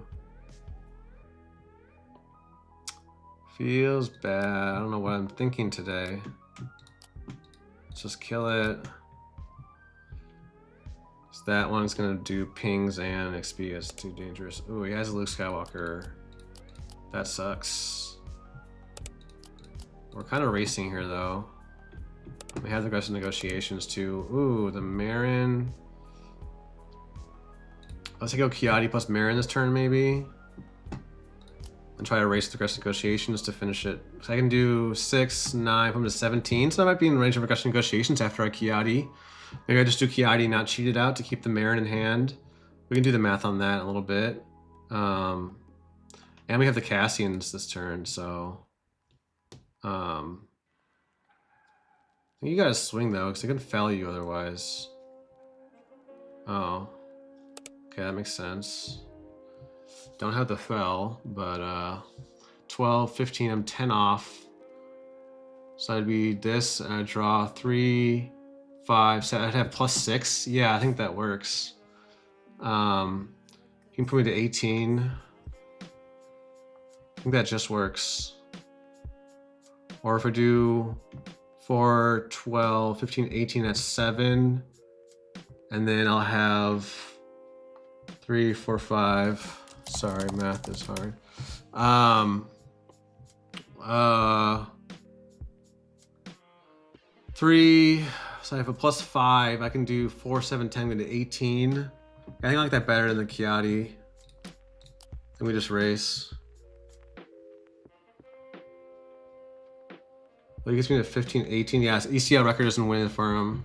Feels bad. I don't know what I'm thinking today. Let's just kill it. So that one's gonna do pings and XP. It's too dangerous. Ooh, he has a Luke Skywalker. That sucks. We're kind of racing here though. We have the aggressive negotiations too. Ooh, the Marin. Let's go Kiadi plus Marin this turn maybe. And try to race the aggressive negotiations to finish it. So I can do 6, 9, from to 17. So that might be in range of aggressive negotiations after I Kiadi. Maybe I just do Kiadi, not cheat it out to keep the Marin in hand. We can do the math on that a little bit. And we have the Cassians this turn, so. You gotta swing though, because they can foul you otherwise. Oh. Okay, that makes sense. Don't have the fell, but 12, 15, I'm 10 off. So I'd be this, and I'd draw 3, 5, 7, I'd have +6. Yeah, I think that works. You can put me to 18. I think that just works. Or if I do 4, 12, 15, 18, that's 7. And then I'll have 3, 4, 5. Sorry, math is hard. 3, so I have a +5. I can do 4, 7, 10, go to 18. I think I like that better than the Kiadi. Then we just race. Well, he gets me to 15, 18. Yeah, so ECL record doesn't win it for him.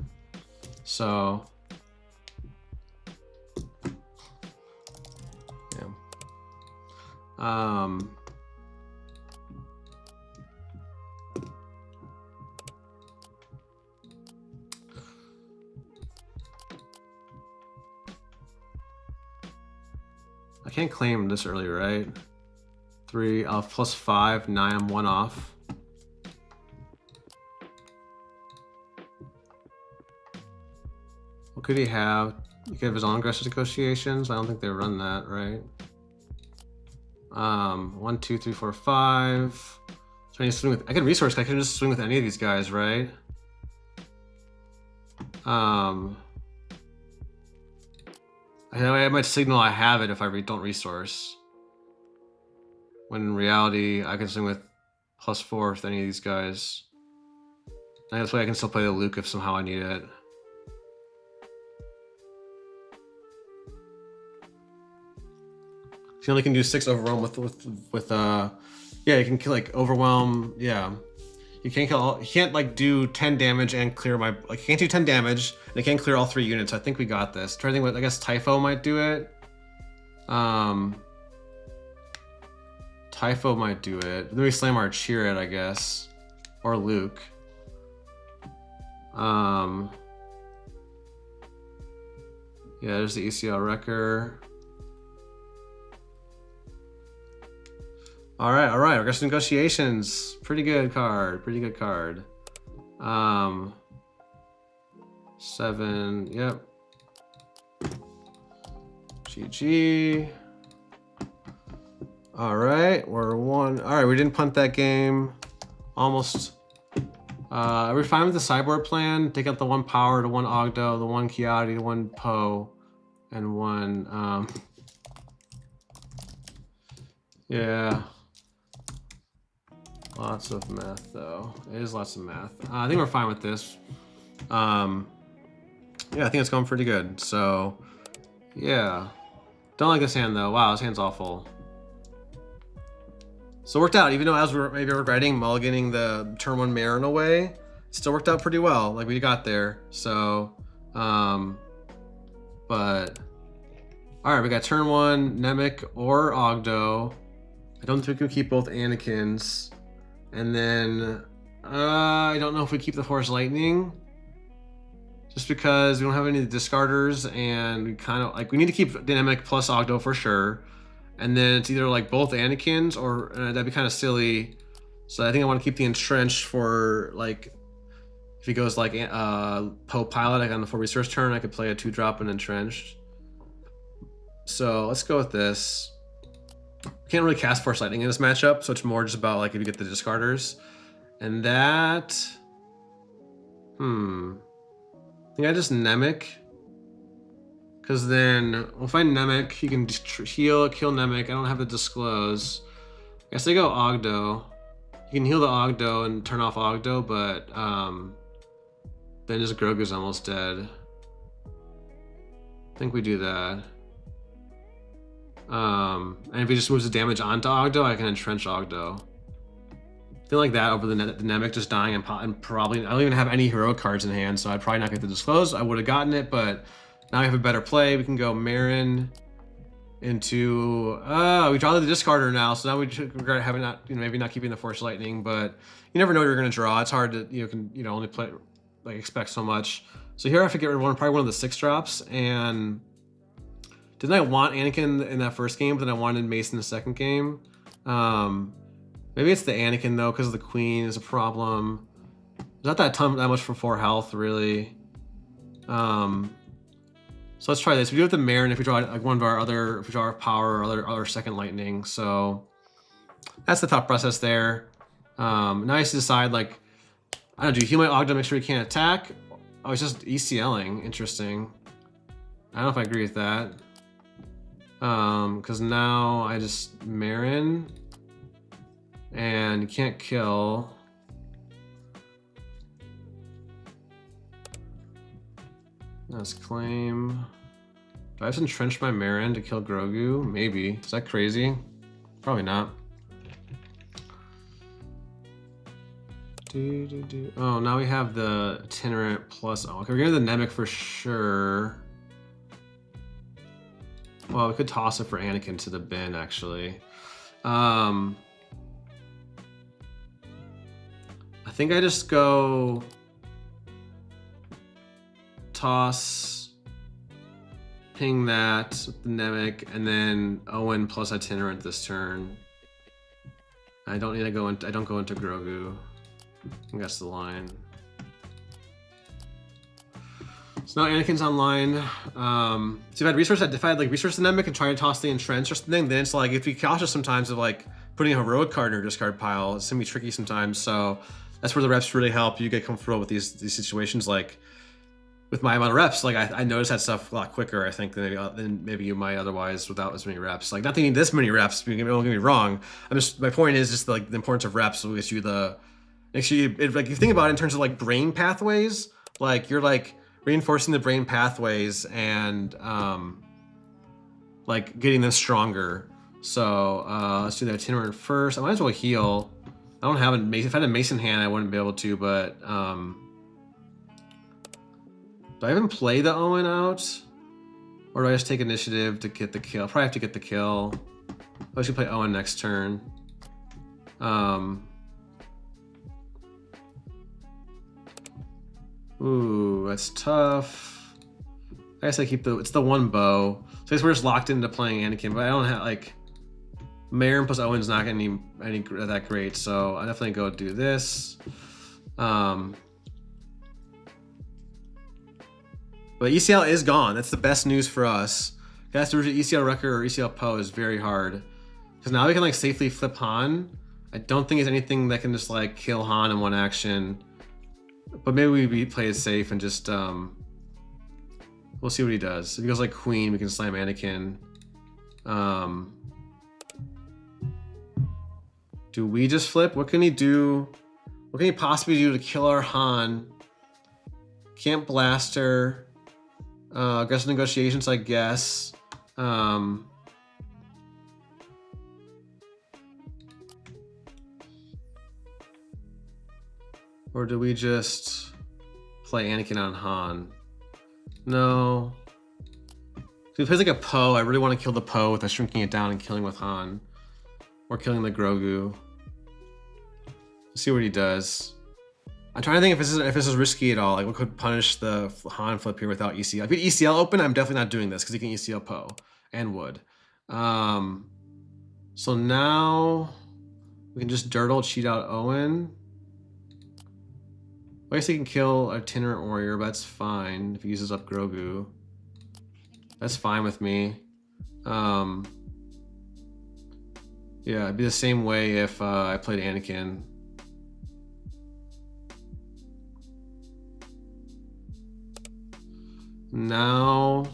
So. Yeah. I can't claim this early, right? 3, I'll have +5, 9, I'm 1 off. What could he have? He could have his own aggressive negotiations. I don't think they run that, right? 1, 2, 3, 4, 5. So I need to swing with. I can resource. I can just swing with any of these guys, right? I might signal I have it if I don't resource. When in reality, I can swing with +4 with any of these guys. And that's why I can still play the Luke if somehow I need it. You only can do 6 overwhelm with yeah, you can kill like overwhelm, yeah. You can't kill all, you can't like do 10 damage and clear my, like you can't do 10 damage and you can't clear all 3 units. I think we got this. Trying to think what, I guess Typho might do it. Typho might do it. Then we slam our Cheer it, I guess. Or Luke. Yeah, there's the ECL Wrecker. All right, Aggressive Negotiations. Pretty good card, pretty good card. 7, yep. GG. All right, we're 1. All right, we didn't punt that game. Almost. Are we fine with the sideboard plan? Take out the 1 Power to 1 Ogdo, the 1 Kiadi to 1 Poe, and 1, yeah. Lots of math, though. It is lots of math. I think we're fine with this. Yeah, I think it's going pretty good. So, yeah. Don't like this hand, though. Wow, this hand's awful. So it worked out. Even though as we're maybe regretting mulliganing the turn 1 Marin away, it still worked out pretty well. Like, we got there. So, but... Alright, we got turn 1, Nemec or Ogdo. I don't think we can keep both Anakins. And then, I don't know if we keep the Force Lightning. Just because we don't have any discarders and we kind of, like, we need to keep Dynamic plus Ogdo for sure. And then it's either like both Anakins or that'd be kind of silly. So I think I want to keep the Entrenched for, like, if he goes like Poe Pilot, like on the 4 resource turn, I could play a 2-drop and Entrenched. So let's go with this. Can't really cast Force Lightning in this matchup, so it's more just about like if you get the discarders. And that, I think I just Nemec, because then if I Nemec, he can heal, kill Nemec. I don't have to disclose. I guess I go Ogdo. You can heal the Ogdo and turn off Ogdo, but then just Grogu's almost dead. I think we do that. And if he just moves the damage onto Ogdo, I can Entrench Ogdo. I feel like that over the Nemec just dying and probably, I don't even have any heroic cards in hand, so I'd probably not get to disclose. I would have gotten it, but now we have a better play. We can go Marin into, we draw the discarder now, so now we should regret having not, maybe not keeping the Force Lightning, but you never know what you're going to draw. It's hard to, only play, like, expect so much. So here I have to get rid of probably one of the 6-drops, and didn't I want Anakin in that first game, but then I wanted Mace in the second game? Maybe it's the Anakin, though, because the Queen is a problem. There's not that much for 4 health, really. So let's try this. We do it with the Marin if we draw like one of our other, if we draw our Power or other second Lightning. So that's the thought process there. Now I have to decide, like, I don't know, do you heal my Ogdo, make sure he can't attack? Oh, it's just ECLing. Interesting. I don't know if I agree with that. Because now I just Marin, and you can't kill. Let's claim. Do I have to entrench my Marin to kill Grogu? Maybe. Is that crazy? Probably not. Oh, now we have the Itinerant plus. Oh, okay, we're gonna do the Nemec for sure. Well, we could toss it for Anakin to the bin, actually. I think I just go toss, ping that with the Nemec, and then Owen plus Itinerant this turn. I don't need to go into, I don't go into Grogu. I think that's the line. So now Anakin's online. So if I had resource, if I had like resource Nemec and try to toss the Entrench or something, then it's like, if you cautious sometimes of like putting a heroic card in your discard pile, it's gonna be tricky sometimes. So that's where the reps really help you get comfortable with these situations. Like with my amount of reps, like I noticed that stuff a lot quicker, I think, than maybe you might otherwise without as many reps. Like not that you need this many reps. Don't get me wrong. My point is just like the importance of reps will get you the. Actually, like if you think about it in terms of like brain pathways, like you're like reinforcing the brain pathways and like getting them stronger. So let's do the itinerant first. I might as well heal. I don't have a mason. If I had a mason hand, I wouldn't be able to, but do I even play the Owen out? Or do I just take initiative to get the kill? Probably have to get the kill. I should play Owen next turn. Ooh, that's tough. I guess I keep it's the one bow. So I guess we're just locked into playing Anakin, but I don't have like Marin plus Owen's not gonna any that great, so I definitely go do this. But ECL is gone. That's the best news for us. Guys, the ECL Wrecker or ECL Poe is very hard. Because now we can like safely flip Han. I don't think it's anything that can just like kill Han in one action. But maybe we play it safe and just we'll see what he does. If he goes like Queen, we can slam Anakin. Do we just flip? What can he do? What can he possibly do to kill our Han? Can't blast her. Aggressive negotiations, I guess. Or do we just play Anakin on Han? No. If he plays like a Poe, I really want to kill the Poe with shrinking it down and killing with Han. Or killing the Grogu. Let's see what he does. I'm trying to think if this is risky at all. Like, what could punish the Han flip here without ECL? If you ECL open, I'm definitely not doing this because he can ECL Poe and would. So now we can just Dirtle cheat out Owen. I guess he can kill a Itinerant Warrior, but that's fine if he uses up Grogu. That's fine with me. Yeah, it'd be the same way if I played Anakin. Now,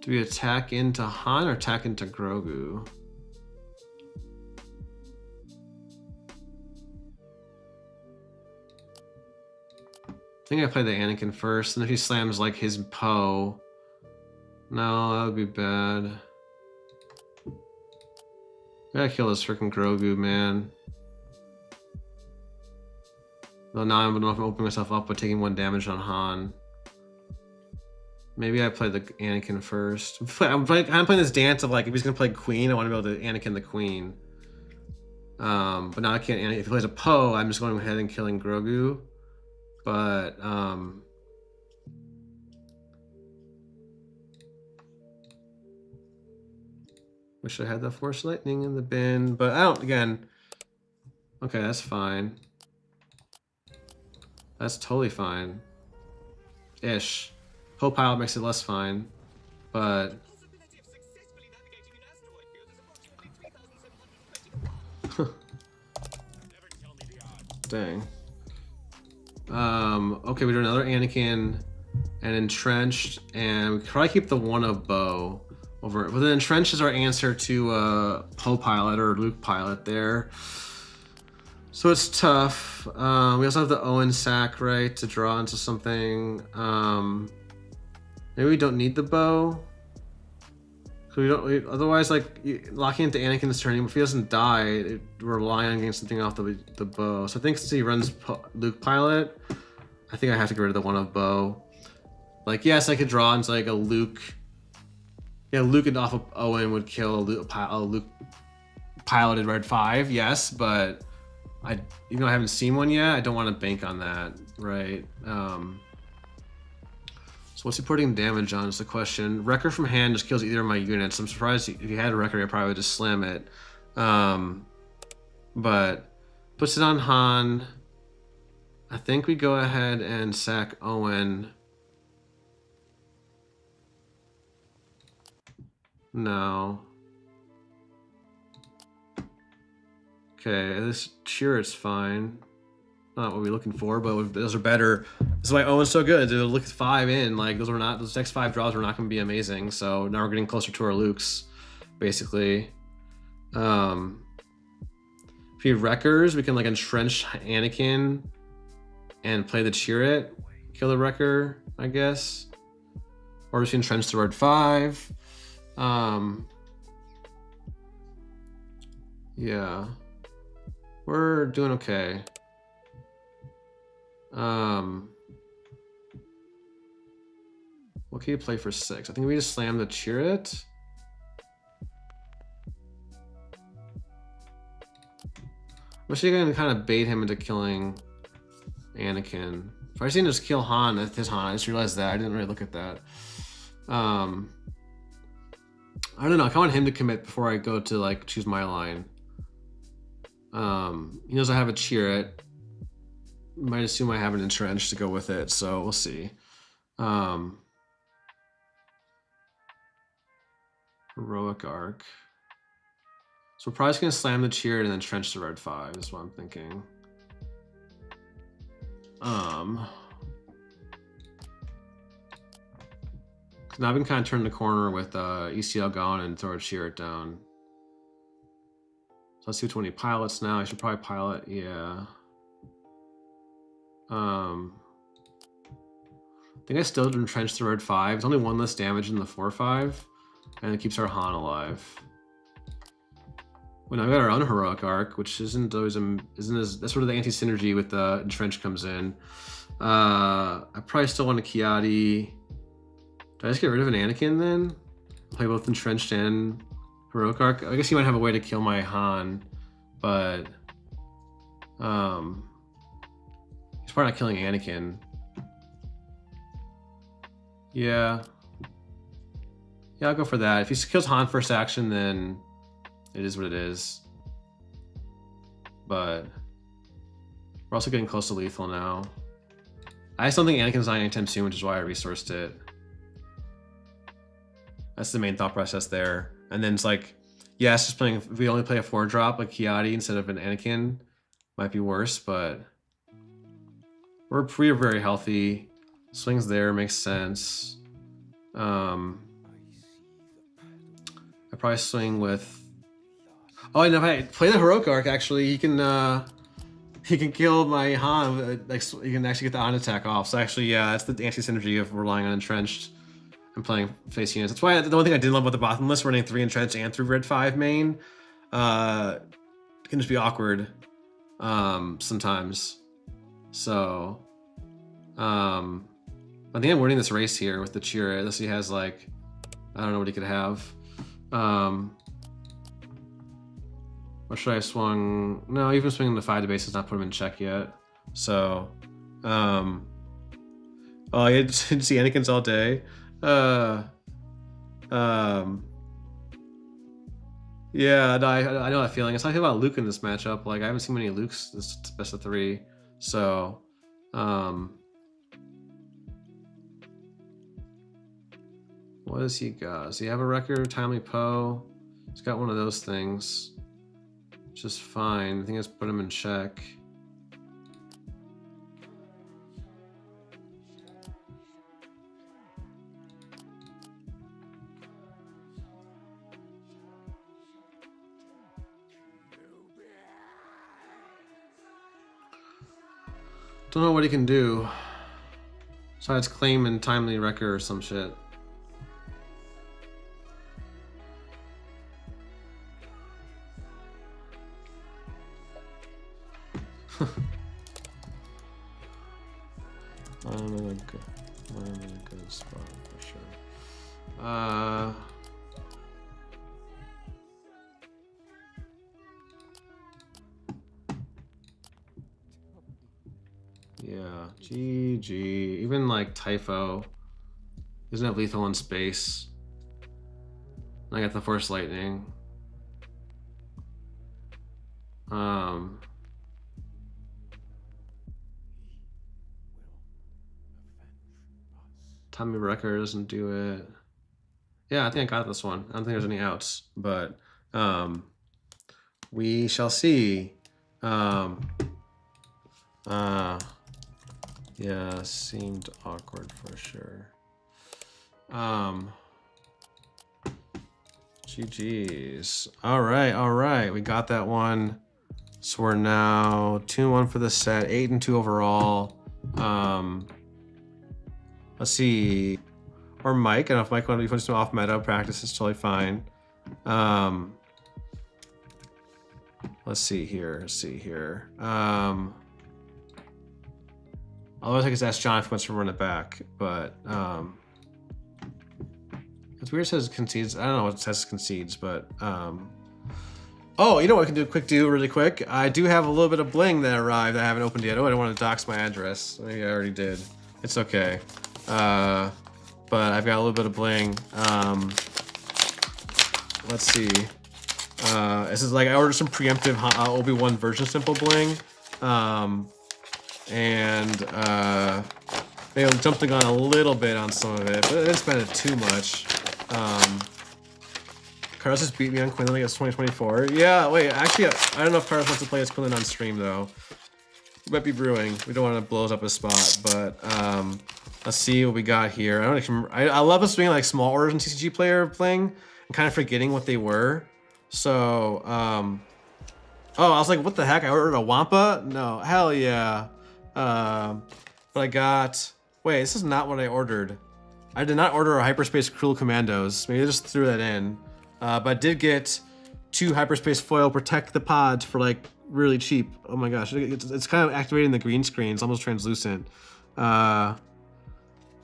do we attack into Han or attack into Grogu? I think I play the Anakin first, and if he slams like his Poe, no, that would be bad. I gotta kill this freaking Grogu, man. Well, now I'm gonna open myself up by taking 1 damage on Han. Maybe I play the Anakin first. I'm playing this dance of like, if he's gonna play Queen, I want to be able to Anakin the Queen. But now I can't. If he plays a Poe, I'm just going ahead and killing Grogu. But wish I had the Force Lightning in the bin, but I don't. Again, okay, that's fine. That's totally fine. Ish. Poe Pilot makes it less fine, but dang. Okay, we do another Anakin and Entrenched, and we could probably keep the one of Bow over. But then Entrenched is our answer to Poe Pilot or Luke Pilot there. So it's tough. We also have the Owen sack, right, to draw into something. Maybe we don't need the bow. Otherwise, like, locking into Anakin's turn, if he doesn't die, we're relying on getting something off the bow. So I think since he runs Luke Pilot, I think I have to get rid of the one of bow. Like, yes, I could draw into like a Luke. Yeah, Luke and off of Owen would kill a Luke piloted red 5, yes, but even though I haven't seen one yet, I don't want to bank on that, right? So what's he putting damage on is the question. Wrecker from hand just kills either of my units. I'm surprised if he had a Wrecker, I probably would just slam it. But puts it on Han. I think we go ahead and sack Owen. No. Okay, this sure it's fine. not what we're looking for, but those are better. That's why Owen's so good. Dude, look at 5 in. Like those next 5 draws were not going to be amazing. So now we're getting closer to our Lukes, basically. If we have Wreckers, we can like entrench Anakin and play the Chirrut, kill the Wrecker, I guess. Or we can entrench the Red 5. Yeah, we're doing okay. What can you play for 6? I think we just slam the Chirrut. I'm actually gonna kind of bait him into killing Anakin. If I just just kill Han, that's his Han. I just realized that. I didn't really look at that. I don't know. I kind of want him to commit before I go to like choose my line. He knows I have a Chirrut. Might assume I have an entrench to go with it, so we'll see. Heroic Arc. So we're probably just gonna slam the Chirrut and then trench the Red 5 is what I'm thinking. Now I've been kind of turning the corner with ECL gone and throw a Chirrut down. So let's see which one he pilots now. I should probably pilot, yeah. I think I still entrench the Red 5. It's only 1 less damage in the 4/5, and it keeps our Han alive. Well, now we got our own Heroic Arc, which isn't always that's sort of the anti-synergy with the entrench comes in. I probably still want a Kiadi. Do I just get rid of an Anakin then? Play both entrenched and Heroic Arc? I guess he might have a way to kill my Han, but he's probably not killing Anakin. Yeah, I'll go for that. If he kills Han first action, then it is what it is. But we're also getting close to lethal now. I just don't think Anakin's dying anytime soon, which is why I resourced it. That's the main thought process there. And then it's like, yeah, it's just playing. If we only play a 4-drop like Kiadi instead of an Anakin, might be worse. But we're very healthy. Swings there makes sense. I probably swing with. Oh, and if I play the Heroic Arc, actually, he can kill my Han. Like, you can actually get the on attack off. So actually, yeah, that's the anti-synergy of relying on entrenched and playing face units. That's why the one thing I didn't love about the bottom list, running 3 entrenched and 3 Red 5 main, can just be awkward sometimes. So, I think I'm winning this race here with the Chirrut, unless he has like, I don't know what he could have. Or should I have swung? No, even swinging the 5 to base has not put him in check yet. So, oh, I didn't see Anakin's all day. Yeah, no, I know that feeling. It's how I feel about Luke in this matchup. Like, I haven't seen many Lukes this best of 3. So, what does he got? Does he have a record? Timely Poe? He's got one of those things. Which is fine. I think let's put him in check. Don't know what he can do. Besides claim and timely wrecker or some shit. I'm in a good spot for sure. Yeah, GG. Even like Typho doesn't have lethal in space. I got the Force Lightning. Tommy Wrecker doesn't do it. Yeah, I think I got this one. I don't think there's any outs, but we shall see. Yeah, seemed awkward for sure. GG's. All right. We got that one. So we're now 2-1 for the set, 8-2 overall. Let's see. Or Mike. I don't know if Mike wanted to do some off meta practice. It's totally fine. Let's see here. Otherwise, I guess ask John if he wants to run it back. But it's weird. It says concedes. I don't know what it says concedes, but oh, you know what I can do? Really quick. I do have a little bit of bling that arrived that I haven't opened yet. Oh, I don't want to dox my address. Maybe I already did. It's okay. But I've got a little bit of bling. Let's see. This is like I ordered some preemptive Obi-Wan version simple bling. Maybe I'm jumping on a little bit on some of it, but I didn't spend it too much. Carlos just beat me on Quinlan against 2024. Yeah, wait, actually, I don't know if Carlos wants to play as Quinlan on stream, though. It might be brewing. We don't want to blow up his spot, but let's see what we got here. I love us doing like small orders in TCG player playing and kind of forgetting what they were. So, oh, I was like, what the heck? I ordered a Wampa? No, hell yeah. But I got, wait, this is not what I ordered. I did not order a Hyperspace Cruel Commandos. Maybe I just threw that in. But I did get 2 Hyperspace Foil Protect the Pods for like really cheap. Oh my gosh, it's kind of activating the green screen. It's almost translucent.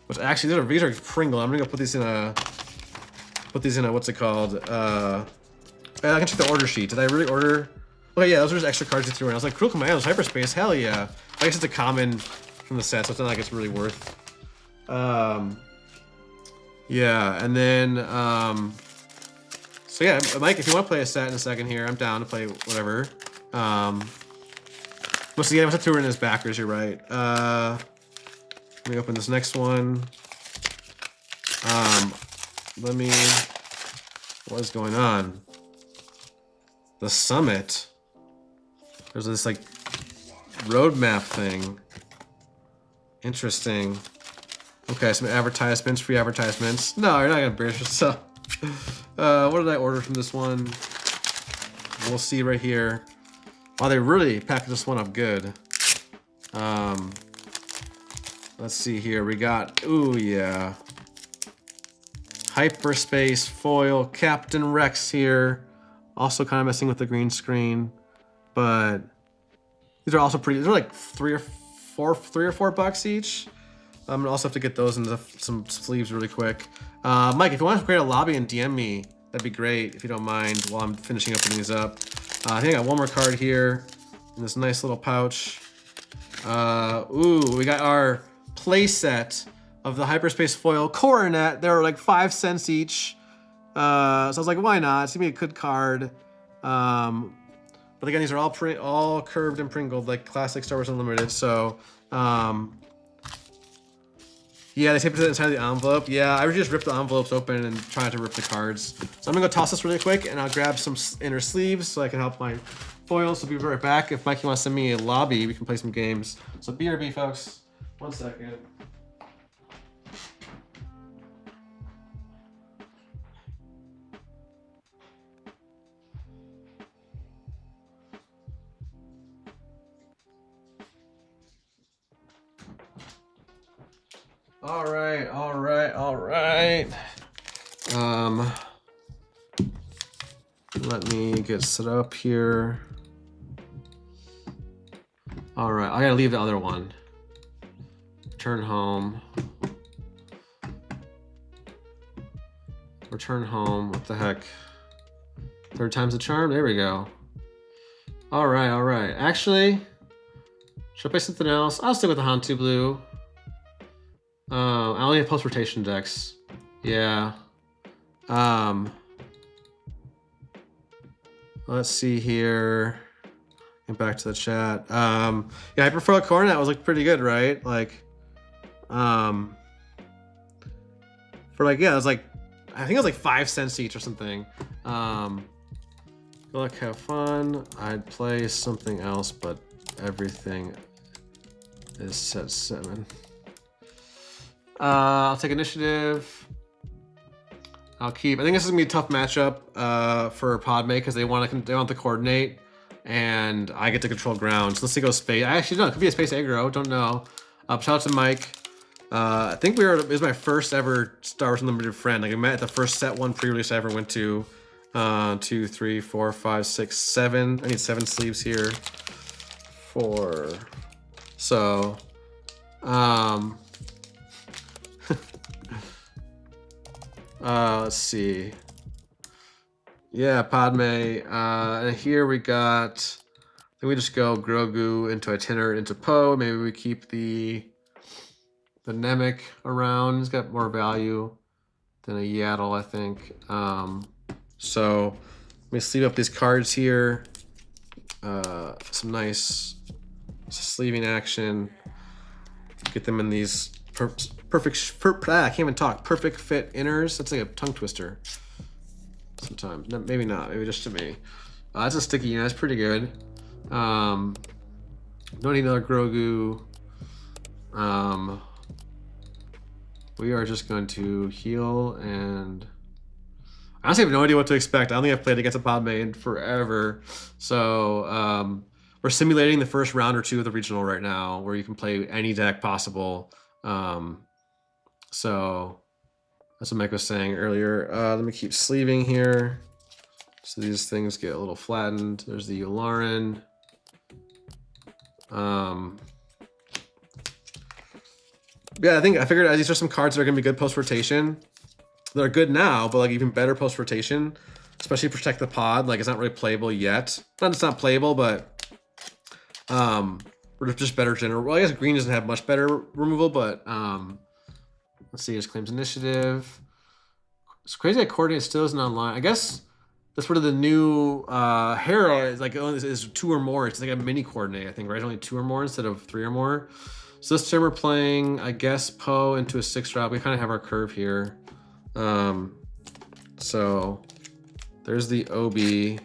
Which actually, these are Pringle. I'm gonna go put these in a, what's it called? I can check the order sheet. Did I really order? Okay, yeah, those are just extra cards you threw in. I was like, Cruel Commandos, Hyperspace, hell yeah. I guess it's a common from the set, so it's not like it's really worth. Yeah, and then, so yeah, Mike, if you want to play a set in a second here, I'm down to play whatever. Once again, I must have threw in his backers, you're right. Let me open this next one. What is going on? The Summit. There's this like roadmap thing. Interesting. Okay, some advertisements, free advertisements. No, you're not gonna embarrass yourself. What did I order from this one? We'll see right here. Wow, they really packed this one up good. Let's see here. We got, ooh yeah. Hyperspace Foil Captain Rex here. Also kind of messing with the green screen. But these are also pretty, they're like three or four bucks each. I'm gonna also have to get those into some sleeves really quick. Mike, if you want to create a lobby and DM me, that'd be great if you don't mind while I'm finishing opening these up. I think I got one more card here in this nice little pouch. Ooh, we got our play set of the Hyperspace Foil Coronet. They were like 5 cents each. So I was like, why not? It's gonna be a good card. But again, these are all curved and pringled like classic Star Wars Unlimited. So, yeah, they taped it inside the envelope. Yeah, I just ripped the envelopes open and tried to rip the cards. So I'm gonna go toss this really quick and I'll grab some inner sleeves so I can help my foils. So be right back. If Mikey wants to send me a lobby, we can play some games. So BRB, folks. 1 second. All right. Let me get set up here. All right, I gotta leave the other one. Return home. Return home, what the heck? 3rd time's the charm, there we go. All right. Actually, should I play something else? I'll stick with the Han2 Blue. I only have post-rotation decks. Yeah. Let's see here. Get back to the chat. Yeah, I prefer a Coronet was like pretty good, right? Like, for like, yeah, it was like, I think it was like 5 cents each or something. Good luck, have fun. I'd play something else, but everything Is set 7. I'll take initiative. I'll keep. I think this is gonna be a tough matchup for Padme because they want to coordinate, and I get to control ground. So let's see, go space. Actually, no, it could be a space aggro. Don't know. Shout out to Mike. I think it was my first ever Star Wars Unlimited friend. Like I met at the first set 1 pre-release I ever went to. 2, 3, 4, 5, 6, 7. I need 7 sleeves here. 4. So, let's see. Yeah, Padme. And here we got. Then we just go Grogu into Itinerant into Poe. Maybe we keep the Nemec around. He's got more value than a Yaddle, I think. So let me sleeve up these cards here. Some nice sleeving action. Get them in these perfect. I can't even talk. Perfect fit inners. That's like a tongue twister. Sometimes, no, maybe not. Maybe just to me. That's a sticky. That's pretty good. Don't need another Grogu. We are just going to heal, and I honestly have no idea what to expect. I don't think I've played against a Padme in forever. So we're simulating the first round or 2 of the regional right now, where you can play any deck possible. So that's what Mike was saying earlier. Let me keep sleeving here. So these things get a little flattened. There's the Yularen. Yeah, I figured these are some cards that are gonna be good post rotation. They're good now, but like even better post rotation, especially Protect the Pod. Like it's not really playable yet. Not it's not playable, but we're just better general. Well, I guess green doesn't have much better removal, but let's see. His claims initiative. It's crazy that coordinate still isn't online. I guess that's one of the new Hera is like is 2 or more. It's like a mini coordinate, I think, right? Only 2 or more instead of 3 or more. So this turn we're playing, I guess, Poe into a 6-drop. We kind of have our curve here. So there's the OB.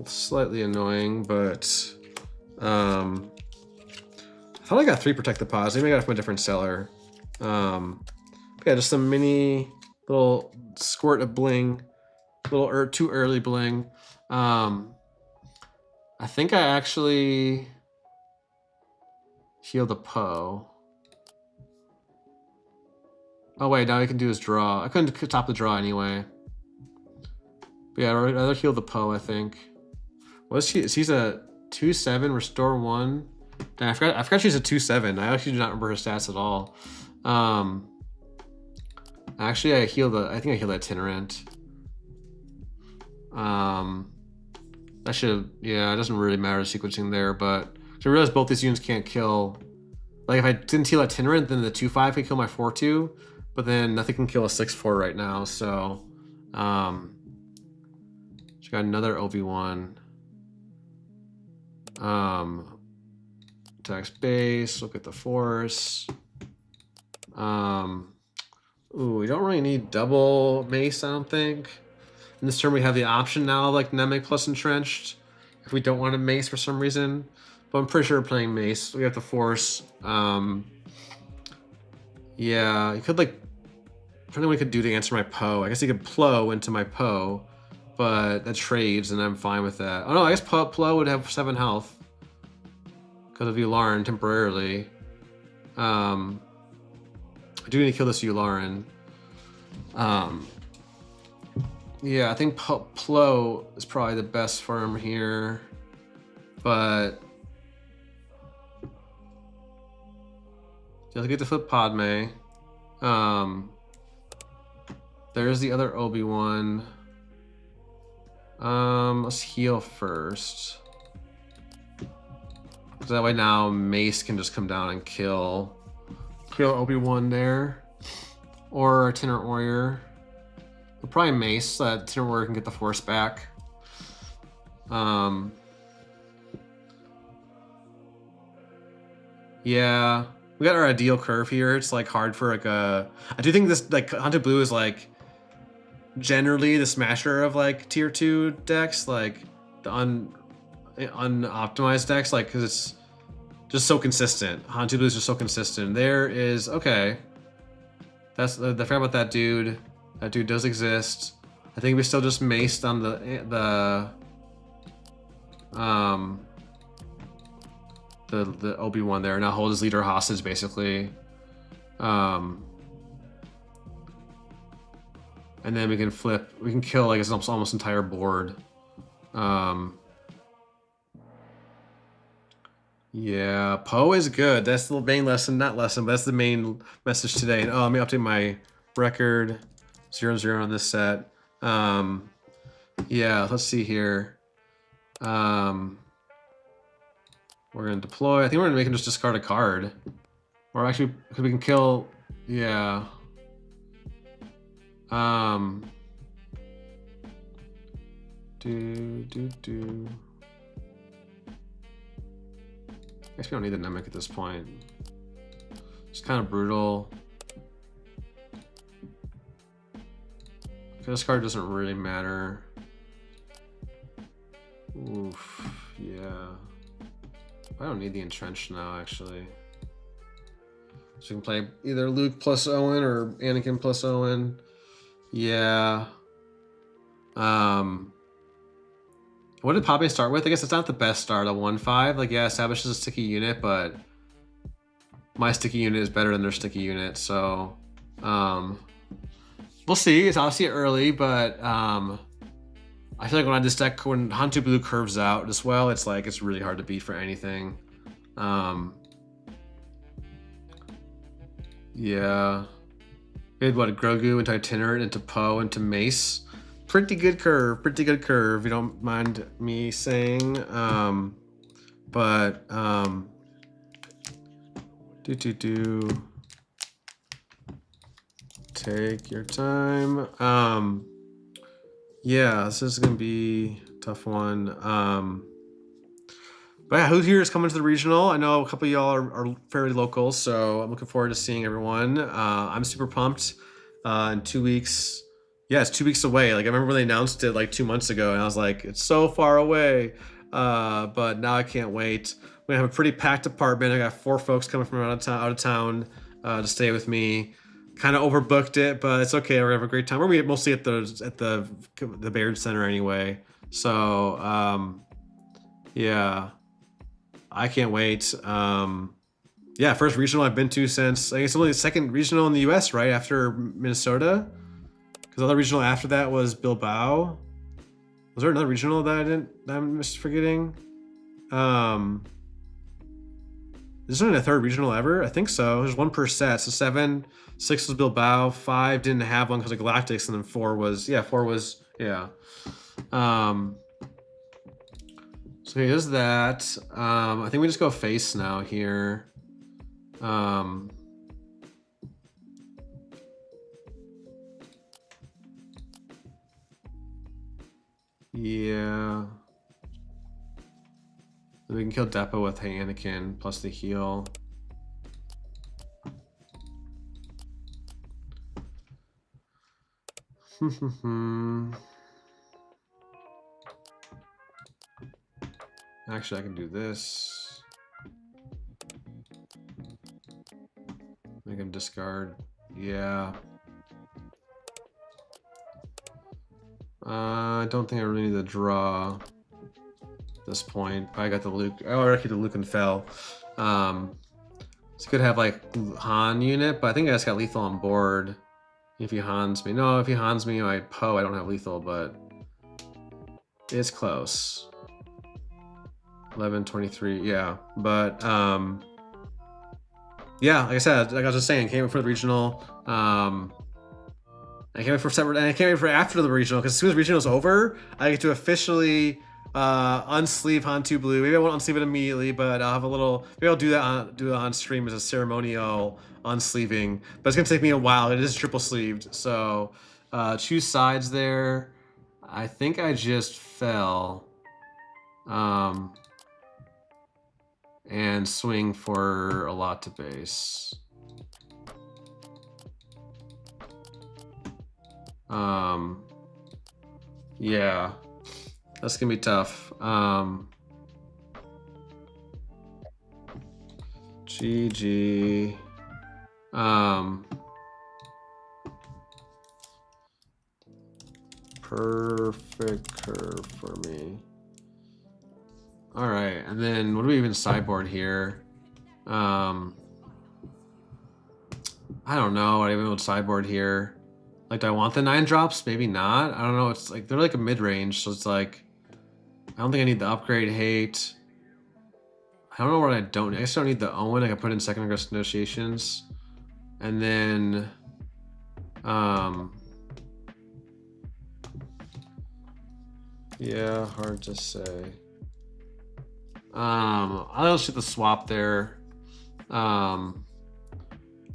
Slightly annoying, but I thought I got 3 Protect the Pods. Maybe I got it from a different seller. Yeah, just some mini little squirt of bling. Little too early bling. I think I actually heal the Poe. Oh wait, now he can do his draw. I couldn't top the draw anyway. But yeah, I'd rather heal the Poe, I think. What's she? She's a 2/7, restore 1. Dang, I forgot she's a 2/7. I actually do not remember her stats at all. Actually, I think I healed that Itinerant. That should, yeah, it doesn't really matter the sequencing there, but I realized both these units can't kill. Like if I didn't heal Itinerant, then the 2/5 could kill my 4/2, but then nothing can kill a 6/4 right now. So, she got another Obi-Wan. Tax base. Look at the force. Ooh, we don't really need double mace, I don't think. In this turn, we have the option now of like Nemec plus Entrenched if we don't want to mace for some reason. But I'm pretty sure we're playing mace. We have the force. Yeah, you could like. I don't know what we could do to answer my Poe. I guess you could Plo into my Poe, but that trades, and I'm fine with that. Oh no, I guess Plo would have 7 health because of Yularen temporarily. I do need to kill this Yularen. Yeah, I think Plo is probably the best for him here, but just get to flip Padme. There's the other Obi-Wan. Let's heal first. So that way now Mace can just come down and kill Obi-Wan there. Or Itinerant Warrior. We'll probably Mace so that Itinerant Warrior can get the Force back. Yeah. We got our ideal curve here. It's like hard for like a... I do think this like Han2 Blue is like generally the smasher of like tier 2 decks, like the unoptimized decks, like because it's just so consistent. Han2 Blue is just so consistent. There is okay. That's I forgot about that dude. That dude does exist. I think we still just maced on the Obi-Wan there. Now hold his leader hostage basically. And then we can flip. We can kill like his almost entire board. Yeah, Poe is good. That's the main lesson, not lesson, but that's the main message today. And let me update my record. 0-0 on this set. Yeah, let's see here. We're gonna deploy. I think we're gonna make him just discard a card. Or actually, we can kill. Yeah. I guess we don't need the Nemec at this point. It's kind of brutal. This card doesn't really matter. Oof, yeah. I don't need the Entrenched now, actually. So we can play either Luke plus Owen or Anakin plus Owen. Yeah. What did Poppy start with? I guess it's not the best start. A 1-5. Like, yeah, establishes a sticky unit, but my sticky unit is better than their sticky unit. So, we'll see. It's obviously early, but I feel like when this deck, when Han2 Blue curves out as well, it's like it's really hard to beat for anything. Yeah. We had what, Grogu into Itinerant, into Poe, into Mace. Pretty good curve, if you don't mind me saying. Take your time. Yeah, this is gonna be a tough one. But yeah, who here is coming to the regional? I know a couple of y'all are fairly local, so I'm looking forward to seeing everyone. I'm super pumped. In 2 weeks. Yeah, it's 2 weeks away. Like I remember when they announced it like 2 months ago, and I was like, it's so far away. But now I can't wait. We have a pretty packed apartment. I got 4 folks coming from out of town to stay with me. Kind of overbooked it, but it's okay. We're gonna have a great time. We're mostly at the Baird Center anyway. So yeah, I can't wait. Yeah, first regional I've been to since I guess only the second regional in the U.S. right after Minnesota. Because the other regional after that was Bilbao. Was there another regional that I'm just forgetting? Is there only a third regional ever? I think so. There's 1 per set. So 7, 6 was Bilbao, 5 didn't have one because of Galactics, and then 4 was yeah. So here's that. I think we just go face now here. Yeah. Then we can kill Depot with Anakin plus the heal. Actually, I can do this. Make him discard. Yeah. I don't think I really need to draw at this point. I got the Luke. I already keep the Luke and Fell. It's good to have like Han unit, but I think I just got lethal on board. If he Hans me. No, if he Hans me, I Poe, I don't have lethal, but it's close. 11, 23, yeah. But yeah, like I said, like I was just saying, came for the regional. I can't wait for separate, and I can't wait for after the regional, because as soon as regional's over, I get to officially unsleeve Han2 Blue. Maybe I won't unsleeve it immediately, but I'll have a little. Maybe I'll do it on stream as a ceremonial unsleeving. But it's gonna take me a while. It is triple sleeved, so choose sides there. I think I just fell, and swing for a lot to base. Yeah, that's gonna be tough. GG. Perfect curve for me. All right, and then what do we even sideboard here? I don't know what I even would sideboard here. Like, do I want the 9 drops? Maybe not. I don't know. It's like they're like a mid-range, so it's like I don't think I need the upgrade hate. I don't know what I don't. I guess I don't need the Owen. I can put in second aggressive negotiations, and then yeah, hard to say. I'll shoot the swap there. I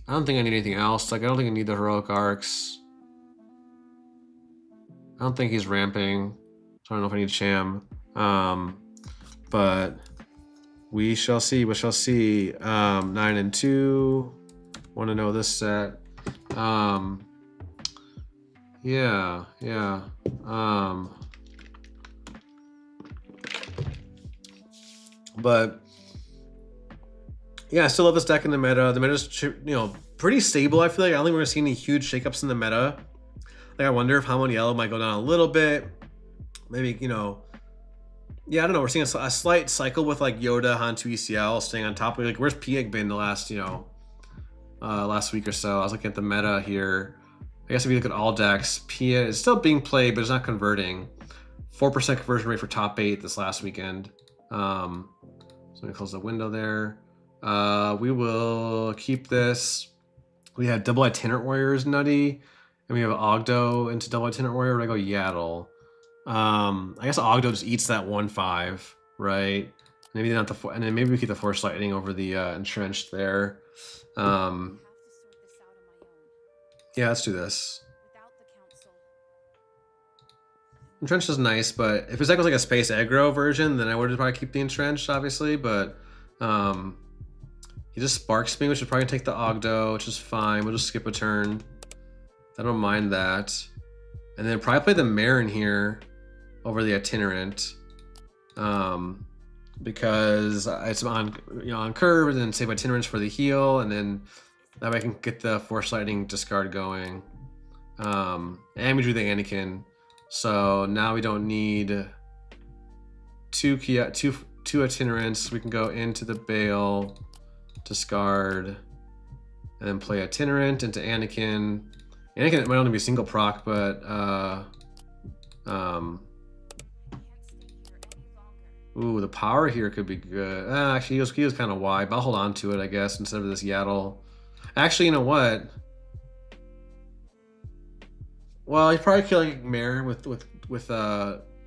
don't think I need anything else. Like, I don't think I need the heroic arcs. I don't think he's ramping, so I don't know if I need Sham. But we shall see. We shall see. 9 and 2. Want to know this set? Yeah. But yeah, I still love this deck in the meta. The meta's, pretty stable. I feel like I don't think we're gonna see any huge shakeups in the meta. Like, I wonder if Hamon Yellow might go down a little bit. Maybe, yeah, I don't know. We're seeing a slight cycle with like Yoda, Han2 ECL staying on top. Like, where's Pieg been the last, last week or so? I was looking at the meta here. I guess if you look at all decks, Pia is still being played, but it's not converting. 4% conversion rate for top 8 this last weekend. So let me close the window there. We will keep this. We had double itinerant warriors nutty, and we have Ogdo into double itinerant warrior. Where do I go? Yaddle. I guess Ogdo just eats that 1/5, right? Maybe not the and then maybe we keep the Force Lightning over the entrenched there. Yeah, let's do this. Entrenched is nice, but if his deck was like a space aggro version, then I would probably keep the entrenched, obviously. But he just sparks me, which would probably take the Ogdo, which is fine. We'll just skip a turn. I don't mind that. And then probably play the Marin here over the itinerant, because it's on curve, and then save itinerants for the heal, and then that way I can get the Force Lightning discard going. And we drew the Anakin. So now we don't need two itinerants. We can go into the Bale, discard, and then play itinerant into Anakin. Anakin might only be single proc, but ooh, the power here could be good. Actually, he was kind of wide, but I'll hold on to it, I guess, instead of this Yaddle. Actually, you know what? Well, he's probably killing Mare with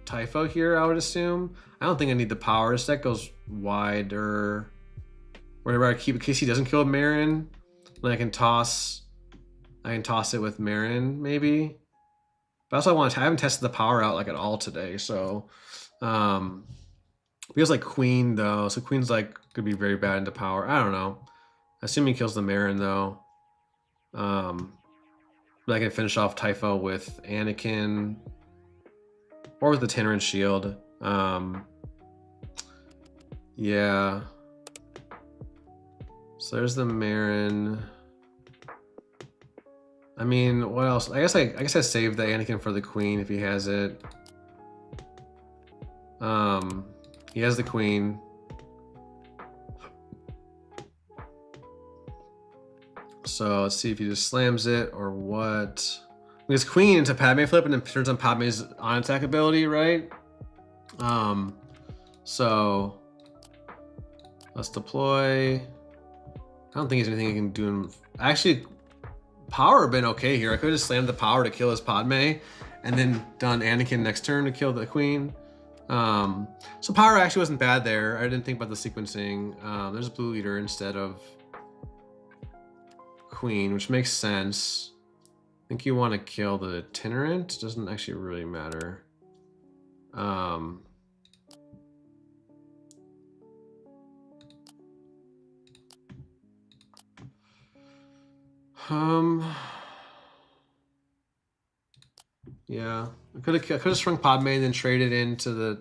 Typho here, I would assume. I don't think I need the power. This deck goes wider. Whenever I keep, in case he doesn't kill Marin, then I can toss it with Marin, maybe. But also I haven't tested the power out like at all today, so feels like Queen though. So Queen's like could be very bad into power. I don't know. Assuming he kills the Marin though. But I can finish off Typho with Anakin or with the Itinerant Shield. Yeah. So there's the Marin. I mean, what else? I guess I saved the Anakin for the Queen if he has it. He has the Queen. So let's see if he just slams it or what. Because Queen into Padme flip and then turns on Padme's on attack ability, right? So let's deploy. I don't think there's anything I can do. Actually, power been okay here. I could have just slammed the power to kill his Padme and then done Anakin next turn to kill the Queen. So power actually wasn't bad there. I didn't think about the sequencing. There's a blue leader instead of Queen, which makes sense. I think you want to kill the itinerant. Doesn't actually really matter. Yeah, I could have sprung Padme and then traded into the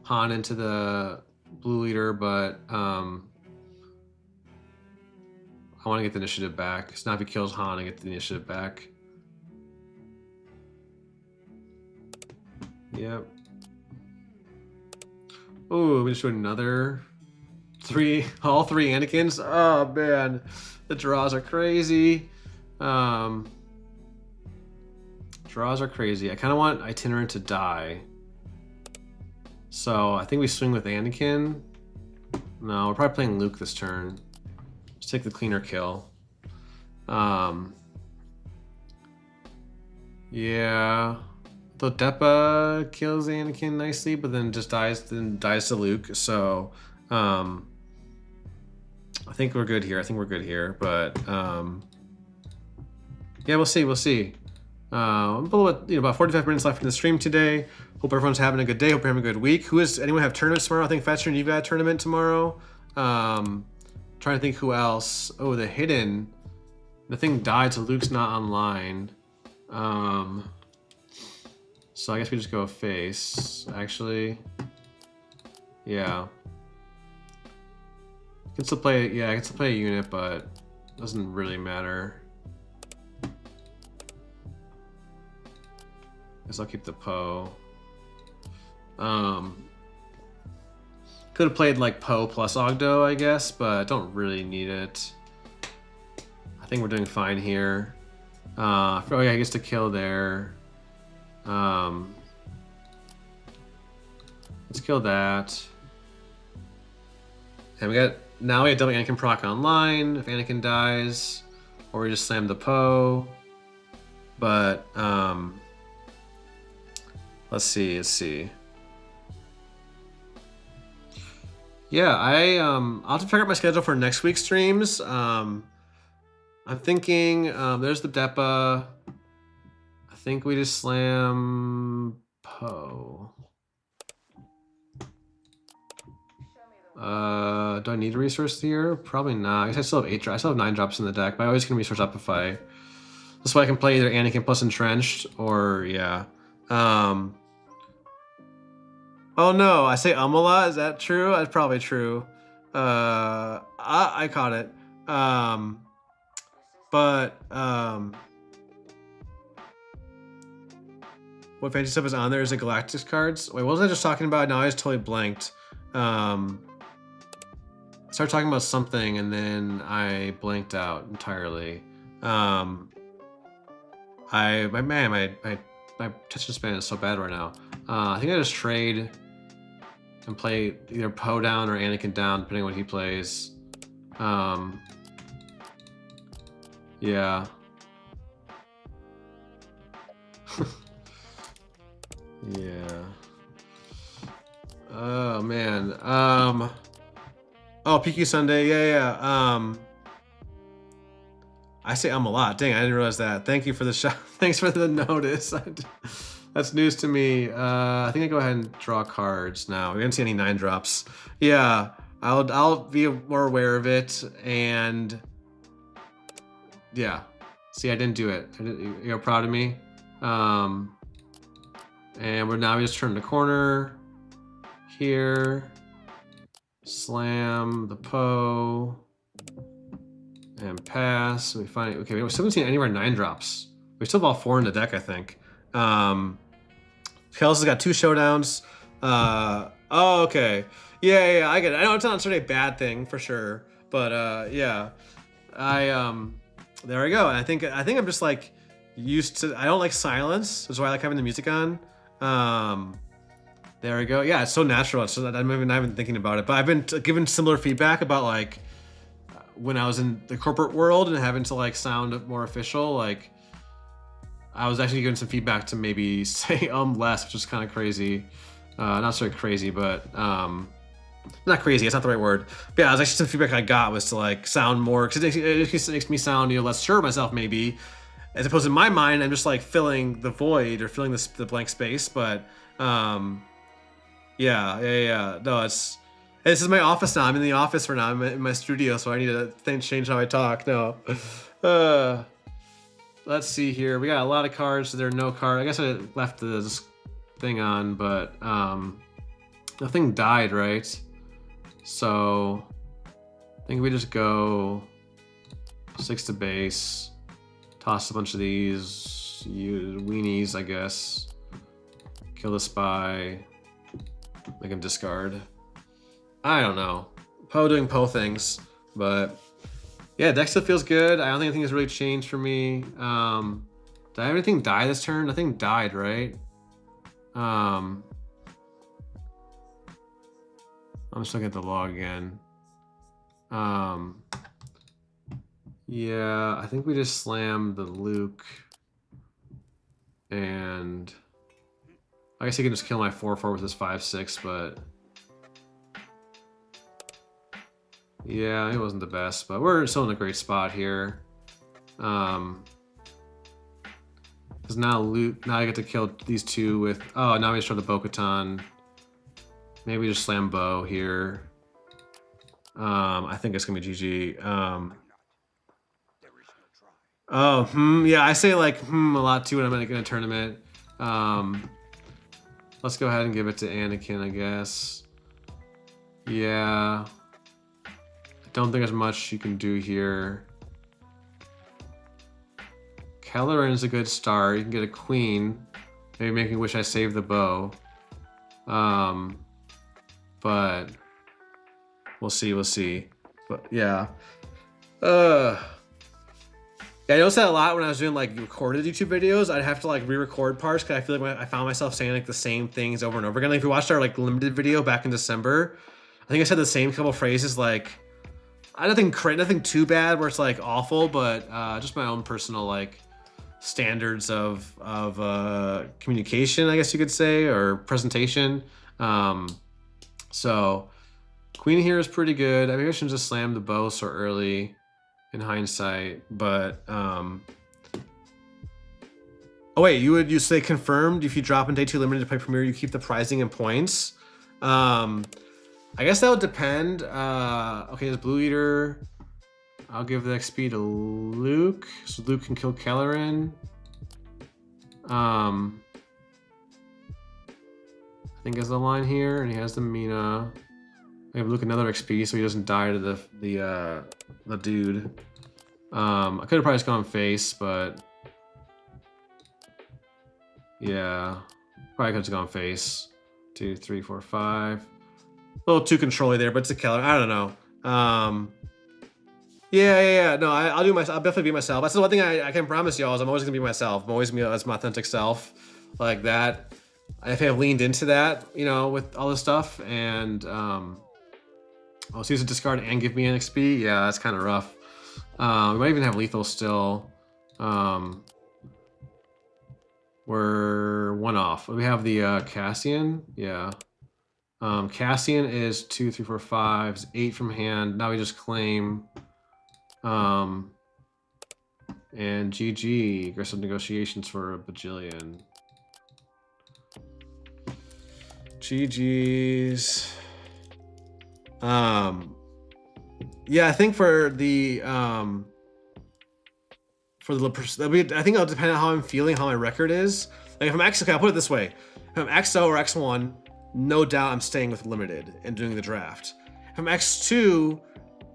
Han into the blue leader, but I want to get the initiative back. It's not if he kills Han, I get the initiative back. Yep. Ooh, we just do another all three Anakins. Oh man, the draws are crazy. Draws are crazy. I kind of want Itinerant to die. So I think we swing with Anakin. No, we're probably playing Luke this turn. Just take the cleaner kill. Yeah. Though Depa kills Anakin nicely, but then just dies to Luke. So I think we're good here. But yeah, we'll see. About 45 minutes left in the stream today. Hope everyone's having a good day. Hope you're having a good week. Anyone have tournaments tomorrow? I think Fetcher and you've got a tournament tomorrow. Trying to think who else. Oh, the Hidden. The thing died, so Luke's not online. So I guess we just go face. Actually, yeah. I can still play a unit, but it doesn't really matter. Guess I'll keep the Poe. Could have played like Poe plus Ogdo, I guess, but I don't really need it. I think we're doing fine here. Oh yeah, he gets to kill there. Let's kill that. And we have double Anakin proc online if Anakin dies, or we just slam the Poe. But let's see. Yeah, I'll have to figure out my schedule for next week's streams. I'm thinking there's the Depa. I think we just slam Poe. Do I need a resource here? Probably not. I guess I still have 8 drops. I still have 9 drops in the deck, but I always can resource up if I. This way I can play either Anakin plus Entrenched or yeah. Oh no, I say a lot. Is that true? That's probably true. I caught it. What fantasy stuff is on there? Is it Galactus cards? Wait, what was I just talking about? Now I just totally blanked. I started talking about something and then I blanked out entirely. My attention span is so bad right now. I think I just trade and play either Poe down or Anakin down, depending on what he plays. Yeah. Yeah. Oh man. Oh, PQ Sunday. Yeah. I say a lot. Dang, I didn't realize that. Thank you for the shot. Thanks for the notice. That's news to me. I think I go ahead and draw cards now. We didn't see any 9 drops. Yeah, I'll be more aware of it. And yeah, see, I didn't do it. You're proud of me. And we just turn the corner here. Slam the Poe. And pass. We find okay. We still haven't seen any of our 9 drops. We still have all 4 in the deck, I think. Kels has got 2 showdowns. Oh, okay. Yeah. I get it. I know it's not necessarily a bad thing for sure, but yeah. There we go. And I think I'm just like used to. I don't like silence, which is why I like having the music on. There we go. Yeah, it's so natural. It's so that I'm not even thinking about it. But I've been given similar feedback about like. When I was in the corporate world and having to like sound more official, like I was actually getting some feedback to maybe say less, which is kind of crazy. Not so crazy, but not crazy. It's not the right word. But yeah, it was actually some feedback I got was to like sound more because it makes me sound less sure of myself maybe, as opposed to in my mind I'm just like filling the void or filling the blank space. But yeah. No, it's. This is my office now. I'm in the office for now. I'm in my studio, so I need to change how I talk. No. Let's see here. We got a lot of cards. So there are no cards. I guess I left this thing on, but the thing died, right? So I think we just go 6 to base. Toss a bunch of these weenies, I guess. Kill the spy. Make him discard. I don't know. Poe doing Poe things, but yeah, deck still feels good. I don't think anything has really changed for me. Did I have anything die this turn? Nothing died, right? I'm just looking at the log again. Yeah, I think we just slammed the Luke. And I guess he can just kill my 4/4 with his 5/6, but yeah, it wasn't the best, but we're still in a great spot here. Because now Luke, now I get to kill these two with, oh, now we just throw the Bo-Katan. Maybe just slam Bo here. I think it's gonna be GG. Yeah, I say like a lot too when I'm in a tournament. Let's go ahead and give it to Anakin, I guess. Yeah. I don't think there's much you can do here. Kelleran's a good start. You can get a queen. Maybe make me wish I saved the bow. But we'll see. But yeah. Yeah, I noticed that a lot when I was doing like recorded YouTube videos. I'd have to like re-record parts because I feel like I found myself saying like the same things over and over again. Like if you watched our like limited video back in December, I think I said the same couple phrases. Like I don't think nothing too bad where it's like awful, but just my own personal like standards of communication, I guess you could say, or presentation. So queen here is pretty good. I mean, I shouldn't just slam the bow so early. In hindsight, but oh wait, you say confirmed if you drop in day 2 limited to play Premier, you keep the prizing and points. I guess that would depend. Okay, there's Blue Eater. I'll give the XP to Luke, so Luke can kill Kelleran. I think is the line here, and he has the Mina. I have Luke another XP so he doesn't die to the dude. I could have probably just gone face, but yeah, probably could have gone face. 2, 3, 4, 5. A little too controlling there, but it's a killer. I don't know. Yeah. No, I'll do myself. I'll definitely be myself. That's the one thing I can promise y'all is I'm always gonna be myself. I'm always gonna be as my authentic self, like that. I think I've leaned into that, you know, with all this stuff, and oh, so use a discard and give me an XP? Yeah, that's kind of rough. We might even have lethal still. We're 1 off. We have the Cassian. Yeah. Cassian is 2, 3, 4, 5. It's 8 from hand. Now we just claim. And GG. Aggressive negotiations for a bajillion. GG's. Yeah, I think for the I think it'll depend on how I'm feeling, how my record is. Like if I'm X, okay, I'll put it this way: if I'm XO or X1, no doubt I'm staying with limited and doing the draft. If I'm X2,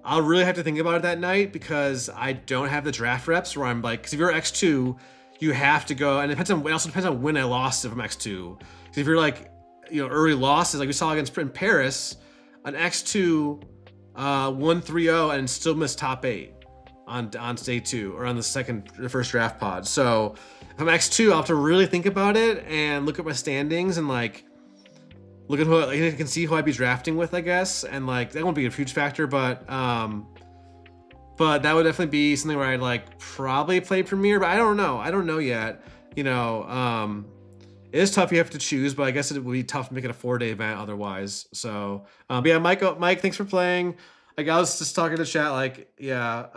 I'll really have to think about it that night because I don't have the draft reps where I'm like, because if you're X2, you have to go, and it also depends on when I lost if I'm X2. Because if you're like, you know, early losses, like we saw against in Paris, an X2 1-3-0 and still missed top 8 on day 2 or on the first draft pod. So if I'm X2, I'll have to really think about it and look at my standings and like look at who I can see who I'd be drafting with, I guess. And like that won't be a huge factor, but that would definitely be something where I'd like probably play Premier, but I don't know. I don't know yet. You know, it is tough. You have to choose, but I guess it would be tough to make it a 4-day event otherwise. So, but yeah, Mike, thanks for playing. Like I was just talking to chat, like, yeah,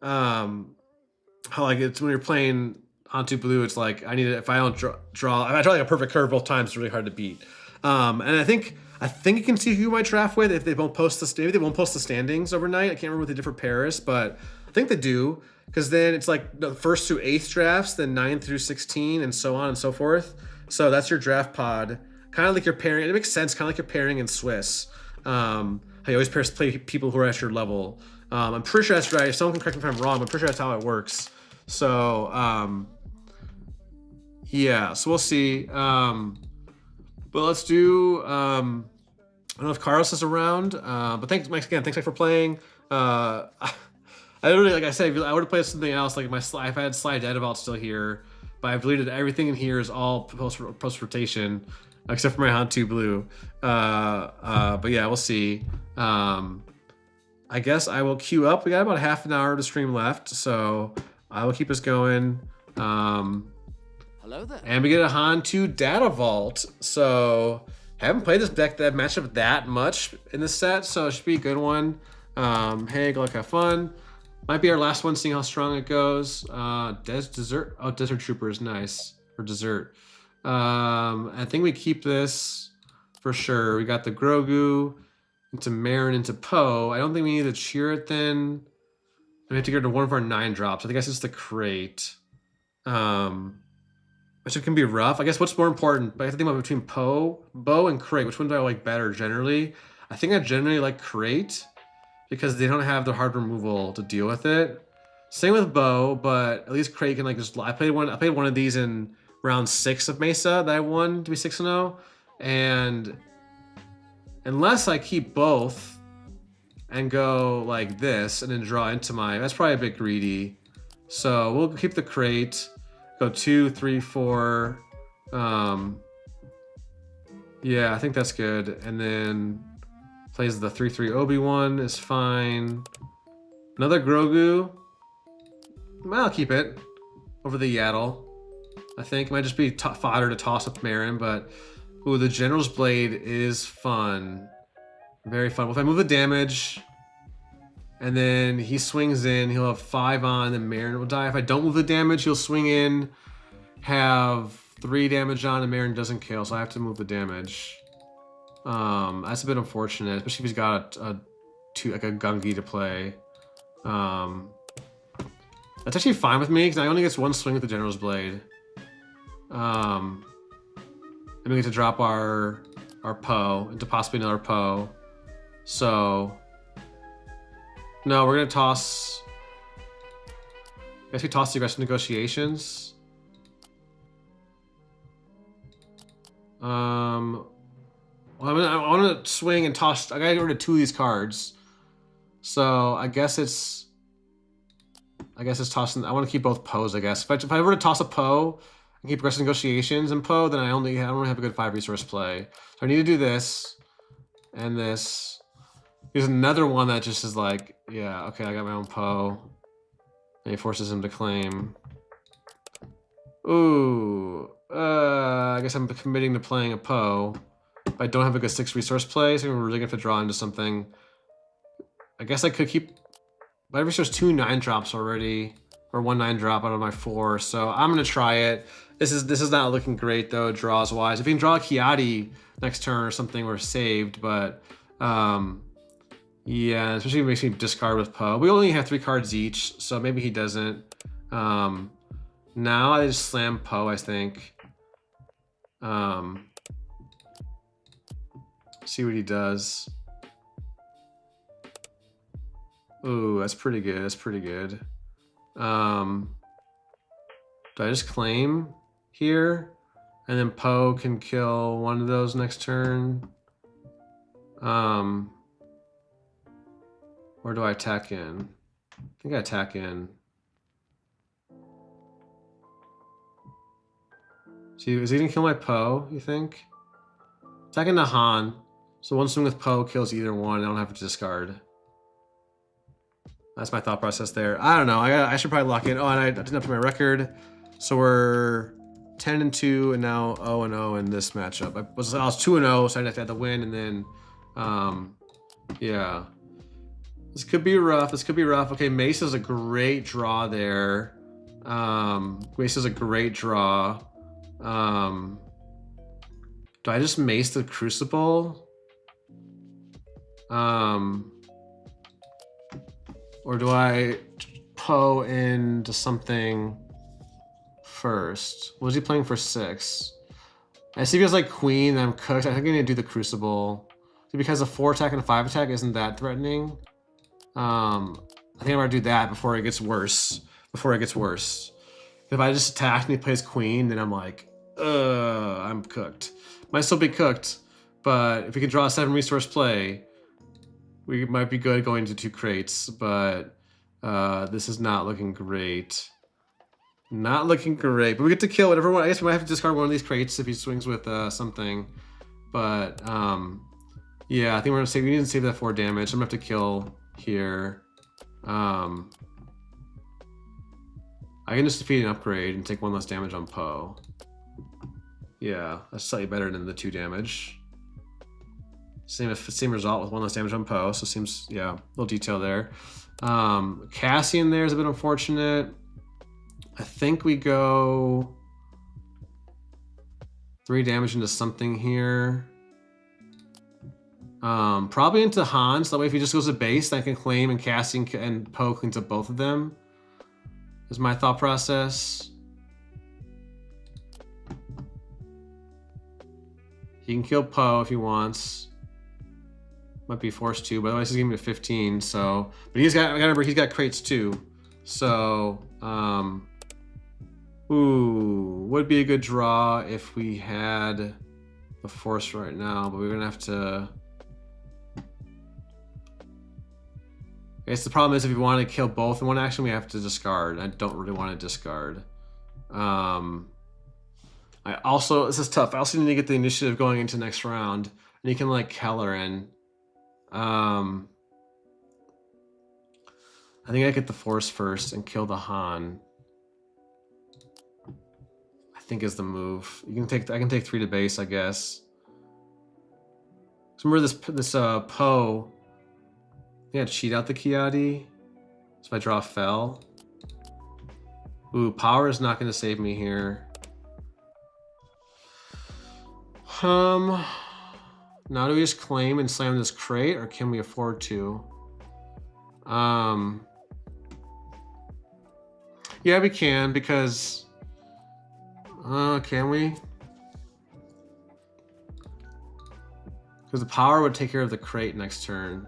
how like it's when you're playing Han2 Blue, it's like I need to, if I don't draw, if I draw like a perfect curve both times, it's really hard to beat. And I think you can see who you might draft with if they won't post maybe they won't post the standings overnight. I can't remember what they did for Paris, but I think they do. Because then it's like the first 2 8th drafts, then 9 through 16, and so on and so forth. So that's your draft pod. Kind of like your pairing. It makes sense, kind of like your pairing in Swiss. How you always play people who are at your level. I'm pretty sure that's right. If someone can correct me if I'm wrong, but I'm pretty sure that's how it works. So, yeah, so we'll see. But let's do, I don't know if Carlos is around, but thanks, Mike, again, thanks for playing. I literally, like I said, I would have played something else. Like I've had Slide Dead Vault still here, but I've deleted everything in here is all post rotation, except for my Han2 Blue. But yeah, we'll see. I guess I will queue up. We got about half an hour to stream left, so I will keep us going. Hello there. And we get a Han2 Data Vault. So haven't played this deck, that matchup that much in this set, so it should be a good one. Hey, good luck, have fun. Might be our last one, seeing how strong it goes. Desert. Oh, Desert Trooper is nice for dessert. I think we keep this for sure. We got the Grogu into Marin into Poe. I don't think we need to cheer it then. We have to go to one of our 9 drops. I think that's just the crate. Which it can be rough. I guess what's more important, but I have to think about between Bow and crate. Which one do I like better generally? I think I generally like crate because they don't have the hard removal to deal with it. Same with Bow, but at least crate can like just. I played one of these in round 6 of Mesa that I won to be 6-0, and unless I keep both and go like this and then draw into my, that's probably a bit greedy. So we'll keep the crate. Go 2, 3, 4. Yeah, I think that's good. And then plays the 3/3 Obi-Wan is fine. Another Grogu. Well, I'll keep it over the Yaddle. I think it might just be fodder to toss up Marin, but ooh, the General's Blade is fun. Very fun. Well, if I move the damage and then he swings in, he'll have 5 on, and Marin will die. If I don't move the damage, he'll swing in, have 3 damage on, and Marin doesn't kill, so I have to move the damage. That's a bit unfortunate, especially if he's got a Gungi to play. That's actually fine with me, because I only get 1 swing with the General's Blade. And we get to drop our Poe into possibly another Poe. So no, we're gonna toss. I guess we toss the aggressive negotiations. Well, I want to swing and toss. I gotta get rid of 2 of these cards. So I guess it's tossing. I want to keep both Poes. I guess if I were to toss a Poe and keep aggressive negotiations and Poe, then I don't have a good 5 resource play. So I need to do this and this. There's another one that just is like, yeah, okay, I got my own Poe. And he forces him to claim. Ooh, I guess I'm committing to playing a Poe. But I don't have a good 6 resource play, so we're really gonna have to draw into something. I guess I could keep, but every there's 2 9 drops already, or 1 9 drop out of my 4, so I'm gonna try it. This is not looking great though, draws wise. If you can draw a Kiadi next turn or something, we're saved, but yeah, especially if it makes me discard with Poe. We only have 3 cards each, so maybe he doesn't. Now I just slam Poe, I think. See what he does. Ooh, that's pretty good. That's pretty good. Do I just claim here? And then Poe can kill one of those next turn? Or do I attack in? I think I attack in. See, is he gonna kill my Poe, you think? Attack into Han. So 1 swing with Poe kills either one. I don't have to discard. That's my thought process there. I don't know. I should probably lock in. Oh, and I didn't up to my record. So we're 10-2 and now 0-0 in this matchup. I was 2-0, so I had to win, and then yeah. This could be rough. This could be rough. Okay, Mace is a great draw there. Mace is a great draw. Do I just Mace the Crucible? Or do I Poe into something first? Was he playing for 6? I see if he has like Queen, then I'm cooked. I think I need to do the Crucible. Because a 4 attack and a 5 attack isn't that threatening. I think I'm gonna do that before it gets worse. If I just attack and he plays queen, then I'm like, I'm cooked. Might still be cooked, but if we can draw a 7 resource play, we might be good going to 2 crates, but this is not looking great. Not looking great, but we get to kill whatever one. I guess we might have to discard one of these crates if he swings with something. But yeah, I think we're gonna save. We need to save that 4 damage. I'm gonna have to kill here. I can just defeat an upgrade and take 1 less damage on Poe. Yeah, that's slightly better than the 2 damage. Same result with 1 less damage on Poe, so it seems, yeah, a little detail there. Cassian there is a bit unfortunate. I think we go 3 damage into something here. Probably into Han, so that way if he just goes to base, then I can claim and Cassian and Poe cleans up both of them. Is my thought process. He can kill Poe if he wants. Might be forced to, but otherwise he's giving me to 15. So, but I gotta remember he's got crates too. So, ooh, would be a good draw if we had the force right now, but we're gonna have to. I guess the problem is if we want to kill both in one action, we have to discard. I don't really want to discard. This is tough. I also need to get the initiative going into next round, and you can like Kellerin. I think I get the force first and kill the Han. I think is the move. I can take 3 to base, I guess. So remember this Poe. Yeah, cheat out the Kiadi. So if I draw Fell. Ooh, power is not going to save me here. Now do we just claim and slam this crate, or can we afford to? Yeah, we can, because can we? Because the power would take care of the crate next turn.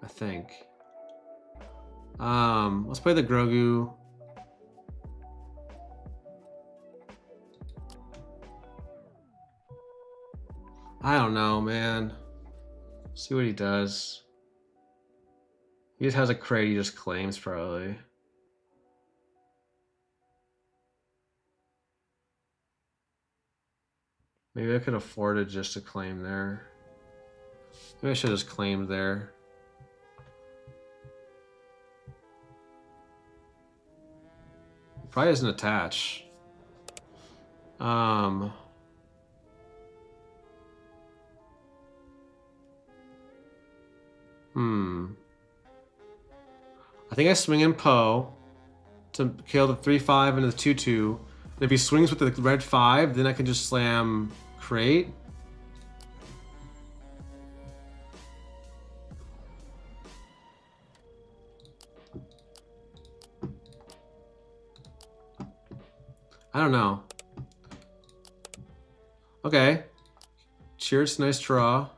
I think. Let's play the Grogu. I don't know, man. See what he does. He just has a crate he just claims, probably. Maybe I could afford it just to claim there. Maybe I should have just claimed there. Probably doesn't attach. I think I swing in Poe to kill the 3/5 and the 2/2. And if he swings with the red 5, then I can just slam crate. I don't know. Okay. Cheers, nice draw.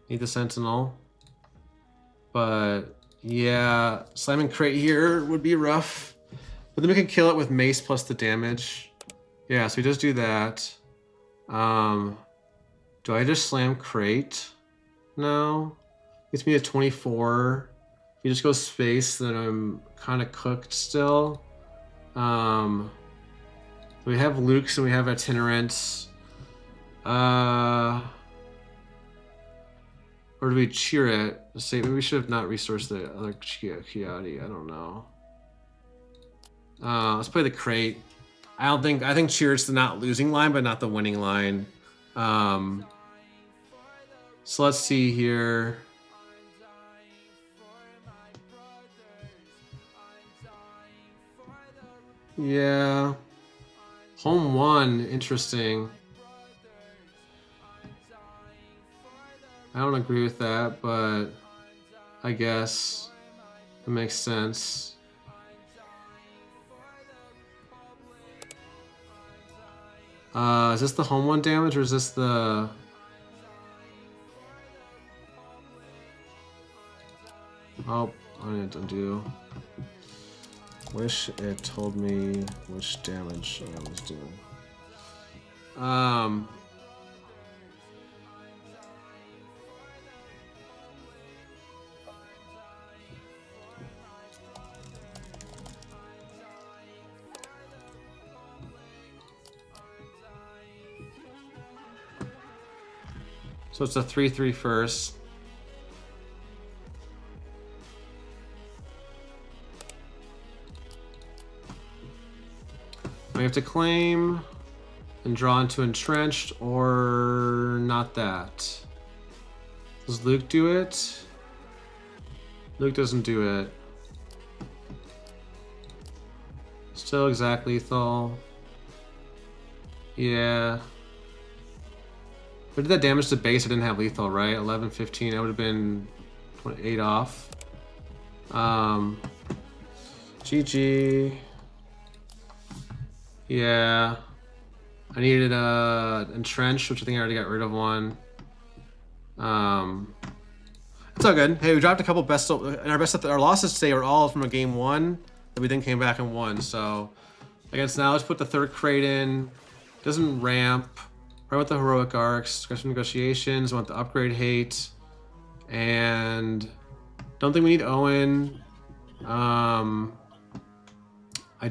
Need the Sentinel. But yeah, slamming crate here would be rough. But then we can kill it with mace plus the damage. Yeah, so he does do that. Do I just slam crate? No. Gets me to 24. If he just goes space, then I'm kind of cooked still. We have Luke's and we have Itinerants. Or do we cheer it? Say maybe we should have not resourced the other Kiadi. I don't know. Let's play the crate. I think cheer it's the not losing line, but not the winning line. So let's see here. Yeah. Home 1, interesting. I don't agree with that, but I guess it makes sense. Is this the home 1 damage, or is this the... Oh, I didn't undo. Wish it told me which damage I was doing. So it's a 3/3 first. We have to claim and draw into entrenched, or not that. Does Luke do it? Luke doesn't do it. Still exact lethal. Yeah. But did that damage to base? I didn't have lethal, right? 11, 15. I would have been 28 off. GG. Yeah. I needed entrenched, which I think I already got rid of one. It's all good. Hey, we dropped a couple best, and our losses today are all from a game 1 that we then came back and won. So I guess now let's put the third crate in. Doesn't ramp. Right with the heroic arcs. Discretion negotiations. Want the upgrade hate, and don't think we need Owen. I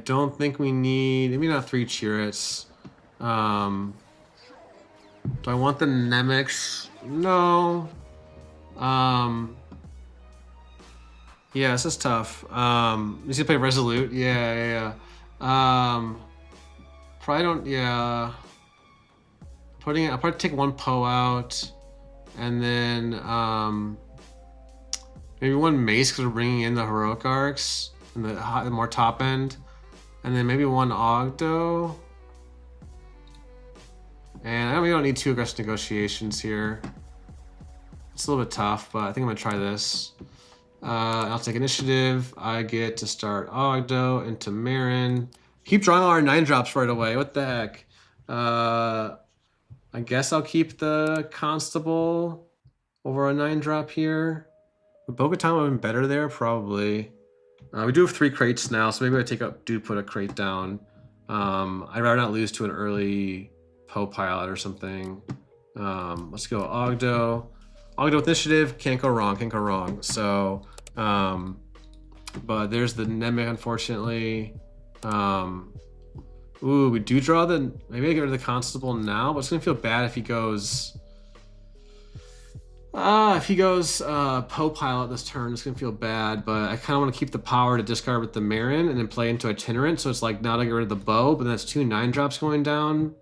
don't think we need, maybe not 3 Chirrits. Do I want the Nemix? No. Yeah, this is tough. He's gonna play Resolute. Yeah. Probably don't, yeah. I'll probably take 1 Poe out, and then maybe 1 Mace because we're bringing in the heroic arcs and the more top end, and then maybe 1 Ogdo. And we don't need 2 aggressive negotiations here. It's a little bit tough, but I think I'm gonna try this. I'll take initiative. I get to start Ogdo into Marin. Keep drawing all our 9 drops right away. What the heck? I guess I'll keep the Constable over a 9 drop here. Would Bo-Katan have been better there? Probably. We do have 3 crates now, so maybe I put a crate down. I'd rather not lose to an early Poe pilot or something. Let's go Ogdo. Ogdo with initiative, can't go wrong. So, but there's the Nemec, unfortunately. Ooh, we do draw maybe I get rid of the Constable now, but it's gonna feel bad if he goes Poe pilot this turn. It's gonna feel bad, but I kind of want to keep the power to discard with the Marin and then play into Itinerant, so it's like now to get rid of the bow, but that's 2 9 drops going down.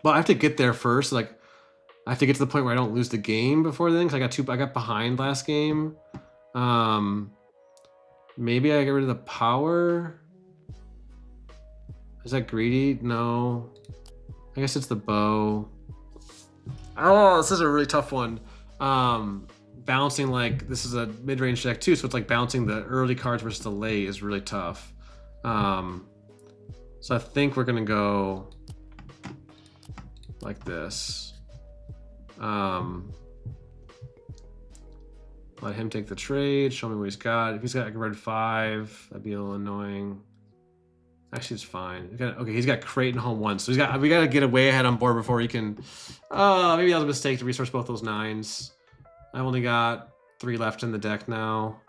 But I have to get there first, like I have to get to the point where I don't lose the game before then, because I got behind last game. Maybe I get rid of the power. Is that greedy? No. I guess it's the bow. Oh, this is a really tough one. Balancing, like, this is a mid-range deck too, so it's like balancing the early cards versus the late is really tough. So I think we're gonna go like this. Let him take the trade, show me what he's got. If he's got like a red 5, that'd be a little annoying. Actually, it's fine. Okay, he's got crate and home 1, so we gotta get way ahead on board before he can. Maybe that was a mistake to resource both those 9s. I've only got 3 left in the deck now.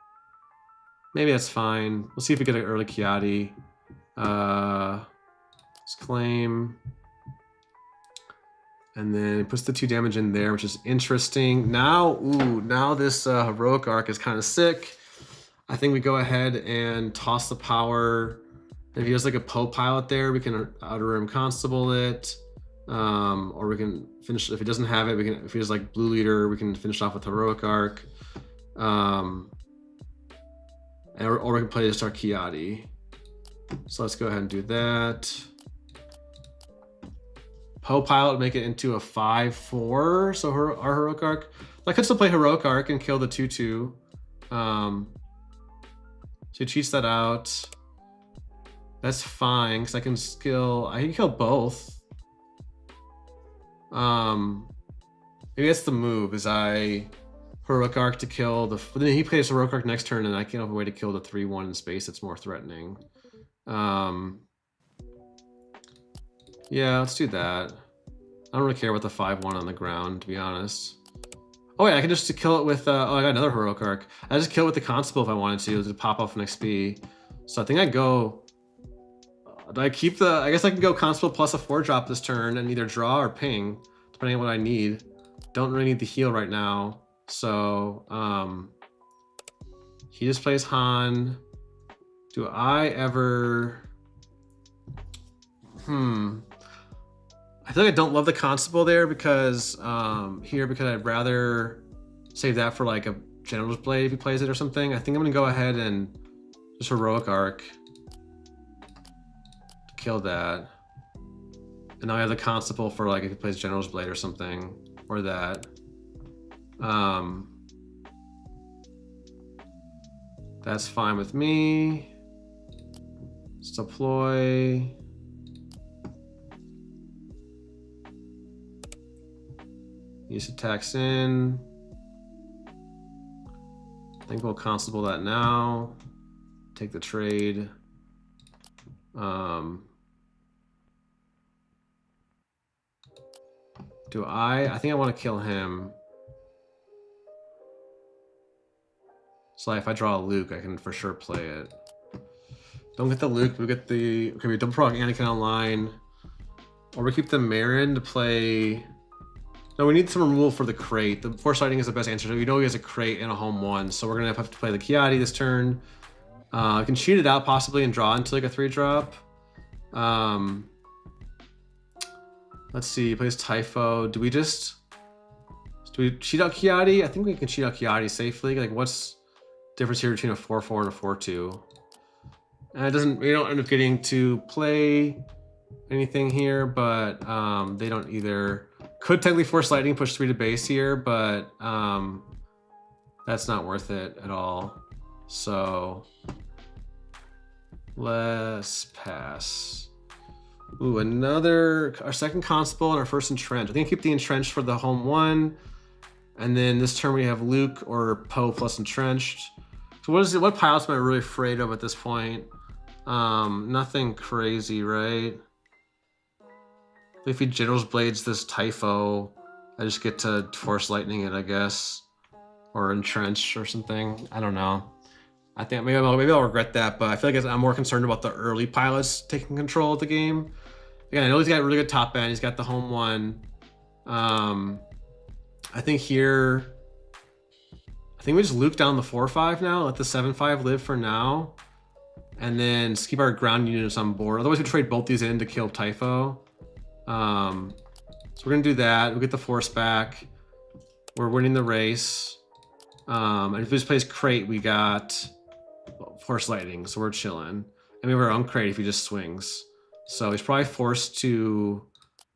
Maybe that's fine. We'll see if we get an early Kiadi. Let's claim. And then it puts the 2 damage in there, which is interesting. Now this heroic arc is kind of sick. I think we go ahead and toss the power. If he has like a Poe pilot there, we can Outer Rim Constable it. Or we can finish, if he doesn't have it, if he has like Blue Leader, we can finish off with heroic arc. Or we can play to start Kiadi. So let's go ahead and do that. Poe pilot would make it into a 5/4. So our heroic arc. I could still play heroic arc and kill the 2/2. So he cheats that out. That's fine because I can kill both. Maybe that's the move. Is I Heroic Arc to kill the. Then he plays Heroic Arc next turn, and I can't have a way to kill the 3/1 in space that's more threatening. Yeah, let's do that. I don't really care about the 5/1 on the ground, to be honest. Oh yeah, I can just kill it with. Oh, I got another Heroic Arc. I just kill it with the Constable if I wanted to pop off an XP. So I think I go. Do I keep the? I guess I can go Constable plus a 4-drop this turn and either draw or ping, depending on what I need. Don't really need the heal right now. So he just plays Han. Do I ever? I feel like I don't love the Constable there because because I'd rather save that for like a General's Blade if he plays it or something. I think I'm gonna go ahead and just Heroic Arc to kill that. And now I have the Constable for like if he plays General's Blade or something, or that. That's fine with me. Let's deploy. Use attacks in. I think we'll Constable that now. Take the trade. Do I think I want to kill him. So if I draw a Luke, I can for sure play it. Don't get the Luke, we get the... Okay, we double proc Anakin online. Or we keep the Marin to play... No, we need some removal for the crate. The Force Lightning is the best answer. So we know he has a crate and a home 1, so we're gonna have to play the Kiadi this turn. I can cheat it out possibly and draw into like a 3-drop. Let's see, he plays Typho. Do we cheat out Kiadi? I think we can cheat out Kiadi safely. Like, what's the difference here between a 4/4 and a 4/2? And we don't end up getting to play anything here, but they don't either. Could technically Force Lightning push 3 to base here, but that's not worth it at all. So let's pass. Ooh, our second Constable and our first Entrench. I think I keep the Entrenched for the home 1. And then this turn we have Luke or Poe plus Entrenched. So what pilots am I really afraid of at this point? Nothing crazy, right? If he General's Blades this Typho, I just get to Force Lightning it, I guess. Or Entrench or something. I don't know. I think maybe I'll regret that, but I feel like I'm more concerned about the early pilots taking control of the game. Again, I know he's got a really good top end. He's got the home 1. I think here, we just Luke down the 4/5 now. Let the 7/5 live for now, and then just keep our ground units on board. Otherwise, we trade both these in to kill Typho. So we're gonna do that. We get the Force back. We're winning the race. And if this plays crate, we got Force Lightning, so we're chilling. And we have our own crate if he just swings. So he's probably forced to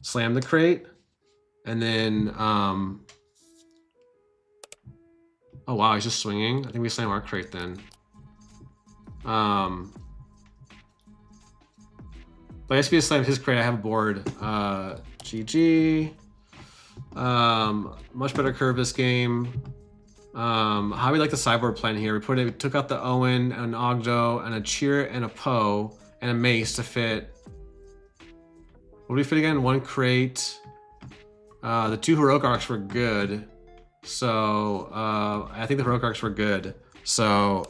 slam the crate. And then, oh wow, he's just swinging. I think we slam our crate then. But I guess if he slams his crate, I have a board. GG. Much better curve this game. How we like the sideboard plan here? We took out the Owen, an Ogdo, and a Cheer, and a Poe, and a Mace to fit. What do we fit again? 1 crate. The 2 Heroic Arcs were good. So, I think the Heroic Arcs were good. So,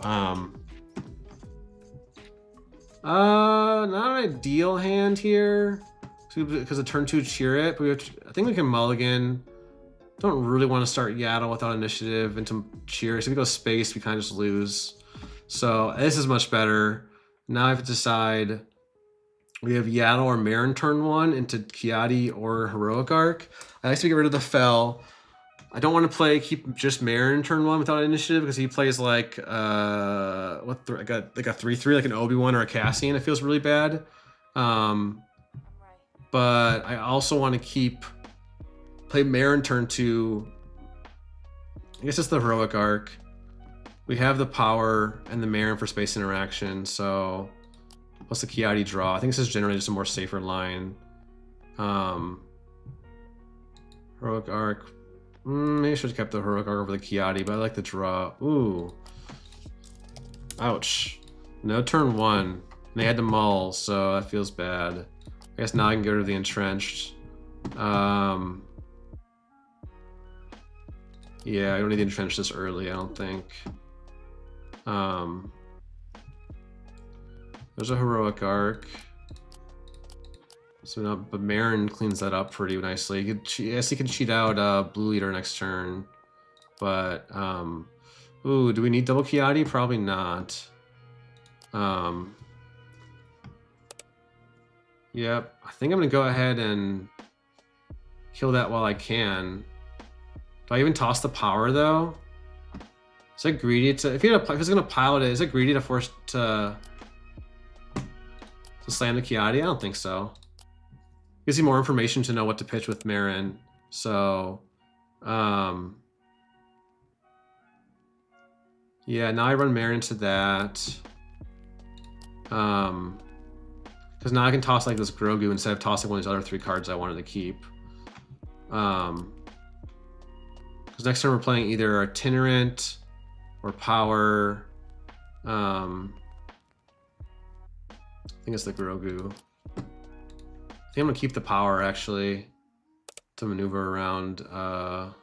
not an ideal hand here. Because of turn 2 Cheer it. But I think we can mulligan. Don't really want to start Yaddle without initiative into Cheer. So if we go space, we kind of just lose. So this is much better. Now I have to decide. We have Yaddle or Marin turn 1 into Kiadi or Heroic Arc. I like to get rid of the Fell. I don't want to keep just Marin turn 1 without initiative because he plays like like a 3/3 like an Obi-Wan or a Cassian. It feels really bad. But I also want to play Marin turn 2. I guess it's the Heroic Arc. We have the power and the Marin for space interaction, so plus the Kiadi draw. I think this is generally just a more safer line. Heroic Arc. Maybe I should have kept the Heroic Arc over the Kiadi, but I like the draw. Ooh. Ouch. No turn 1. They had to mull, so that feels bad. I guess now I can get rid of the Entrenched. Yeah, I don't need the Entrenched this early, I don't think. There's a Heroic Arc. So now, but Marin cleans that up pretty nicely. Yes, he can cheat out Blue Leader next turn. But, ooh, do we need double Kiadi? Probably not. Yep, I think I'm gonna go ahead and kill that while I can. Do I even toss the power though? Is it greedy to, if he's gonna pilot it, is it greedy to force to slam the Kiadi? I don't think so. Gives you more information to know what to pitch with Marin. So, yeah, now I run Marin to that. Because now I can toss like this Grogu instead of tossing one of these other 3 cards I wanted to keep. Because next turn we're playing either Itinerant or Power. I think it's the Grogu. I think I'm gonna keep the Power actually to maneuver around. And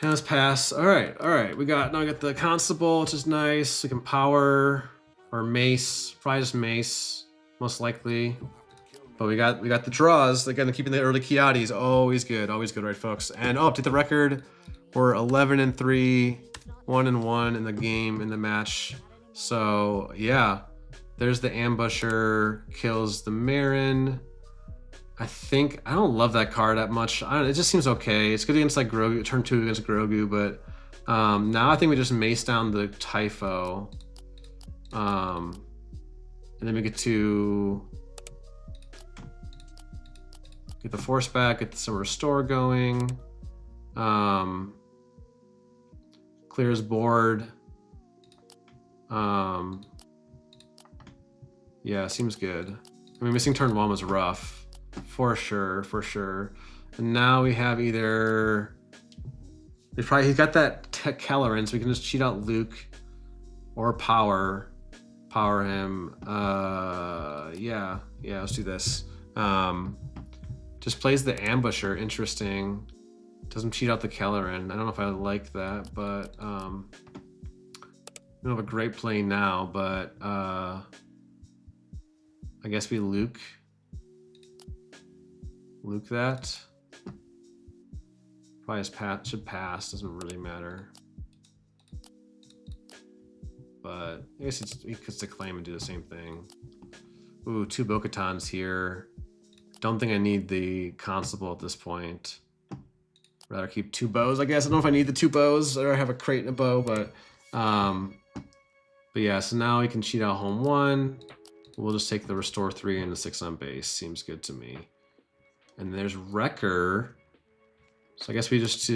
let's pass. All right. Now we got the Constable, which is nice. We can Power or Mace, probably just Mace, most likely. But we got the draws. Again, keeping the early Kiadi is always good, right, folks? And update the record. We're 11-3, 1-1 in the game, in the match. So yeah, there's the Ambusher, kills the Marin. I don't love that card that much. It just seems okay. It's good against like Grogu, turn 2 against Grogu, but now I think we just mace down the Typho. And then we get to get the Force back, get some Restore going. Clears board. Yeah, seems good. I mean, missing turn 1 was rough. For sure. And now we have either... he's got that Kelleran, so we can just cheat out Luke or power him. Yeah, let's do this. Just plays the Ambusher, interesting. Doesn't cheat out the Kelleran. I don't know if I like that, but I don't have a great play now, but I guess we Luke that. Probably should pass, doesn't really matter. But I guess he could still claim and do the same thing. Ooh, 2 Bo-Katans here. Don't think I need the Constable at this point. Rather keep 2 bows, I guess. I don't know if I need the 2 bows or I have a crate and a bow, but yeah, so now we can cheat out home 1. We'll just take the Restore 3 and the 6 on base. Seems good to me. And there's Wrecker. So I guess we just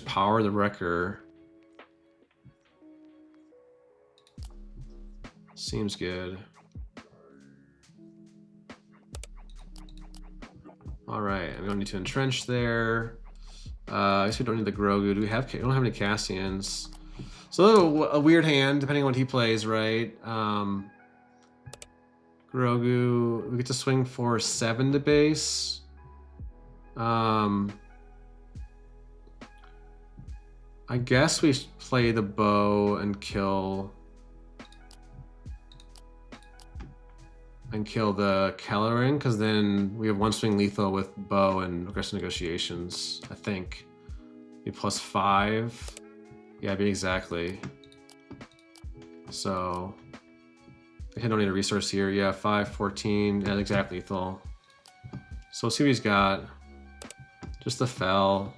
power the Wrecker. Seems good. All right, we don't need to entrench there. I guess we don't need the Grogu. We don't have any Cassians. So a weird hand, depending on what he plays, right? Grogu, we get to swing for 7 to base. I guess we play the bow and kill the Kelleran, because then we have 1 swing lethal with bow and aggressive negotiations. I think be +5. Yeah, be exactly. So I don't need a resource here. Yeah, 5, 14, and exact lethal. So let's see what he's got. Just the fell.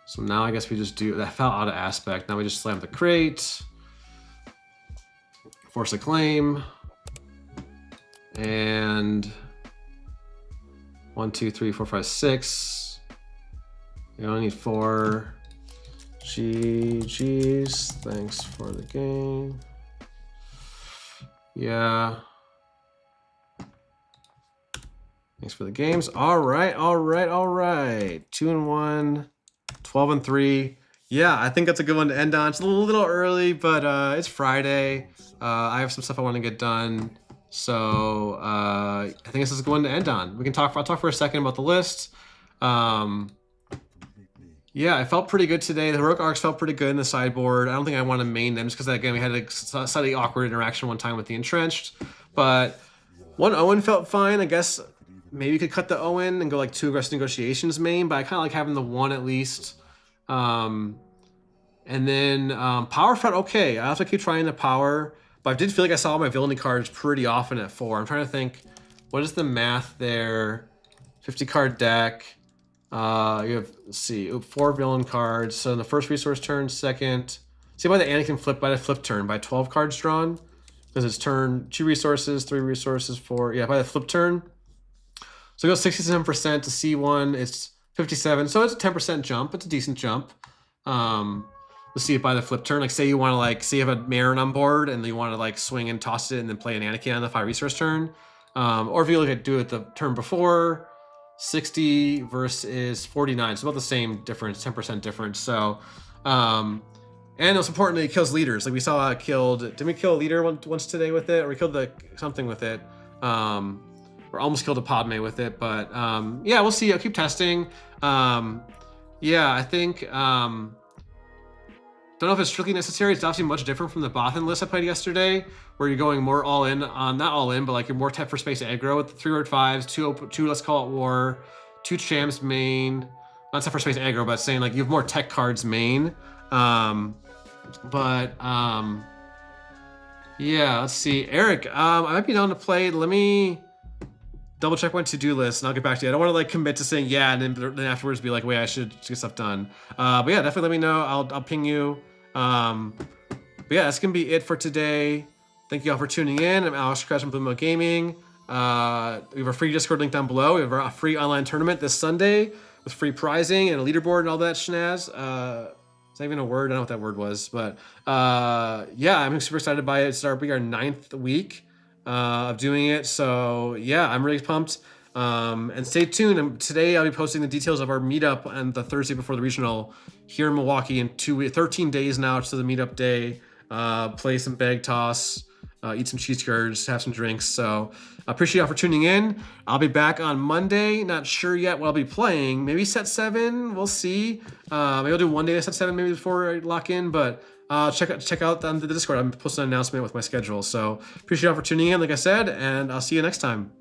So now I guess we just do that. Fell out of aspect. Now we just slam the crate, force a claim, and 1, 2, 3, 4, 5, 6. We only need 4. GG's. Thanks for the game. Yeah. Thanks for the games. All right. 2-1, 12-3. Yeah, I think that's a good one to end on. It's a little early, but it's Friday. I have some stuff I want to get done. So I think this is a good one to end on. We can talk. I'll talk for a second about the list. Yeah, I felt pretty good today. The heroic arcs felt pretty good in the sideboard. I don't think I want to main them just because again we had a slightly awkward interaction one time with the entrenched. But one Owen felt fine. I guess maybe you could cut the Owen and go like 2 aggressive negotiations main, but I kind of like having the 1 at least. And then power felt okay. I have to keep trying the power, but I did feel like I saw my villainy cards pretty often at 4. I'm trying to think, what is the math there? 50 card deck. You have, let's see, 4 villain cards. So in the first resource turn, second. See by the Anakin flip by the flip turn by 12 cards drawn, because it's turn 2 resources, 3 resources, 4. Yeah, by the flip turn. So it goes 67% to C1. It's 57. So it's a 10% jump. It's a decent jump. Let's see it by the flip turn. Like say you want to like say you have a Marin on board and you want to like swing and toss it and then play an Anakin on the 5 resource turn. Or if you look at do it the turn before. 60 versus 49, so about the same difference, 10% difference. So, and most importantly, it kills leaders. Like we saw, didn't we kill a leader once today with it, or we killed something with it, or almost killed a Padme with it. But yeah, we'll see. I'll keep testing. Yeah, I think. Don't know if it's strictly necessary. It's obviously much different from the Bothan list I played yesterday, where you're going more all in on, not all in, but like you're more tech for space aggro with 3 Red 5s, 2 let's call it war, 2 champs main, not tech for space aggro, but saying like you have more tech cards main. Yeah, let's see. Eric, I might be down to play. Let me double check my to-do list and I'll get back to you. I don't want to like commit to saying yeah and then afterwards be like, wait, I should get stuff done. But yeah, definitely let me know. I'll ping you. But yeah, that's gonna be it for today. Thank you all for tuning in. I'm Alex Kress from Blue Gaming. We have a free Discord link down below. We have a free online tournament this Sunday with free prizing and a leaderboard and all that schnaz. It's not even a word. I don't know what that word was, but yeah, I'm super excited by it. It's our 9th week of doing it. So yeah, I'm really pumped. And stay tuned. Today I'll be posting the details of our meetup on the Thursday before the regional here in Milwaukee in 13 days now to the meetup day. Play some bag toss, eat some cheese curds, have some drinks. So I appreciate y'all for tuning in. I'll be back on Monday. Not sure yet what I'll be playing. Maybe set 7. We'll see. Maybe I'll do one day at set 7 maybe before I lock in, but check out the Discord. I'm posting an announcement with my schedule. So appreciate y'all for tuning in, like I said, and I'll see you next time.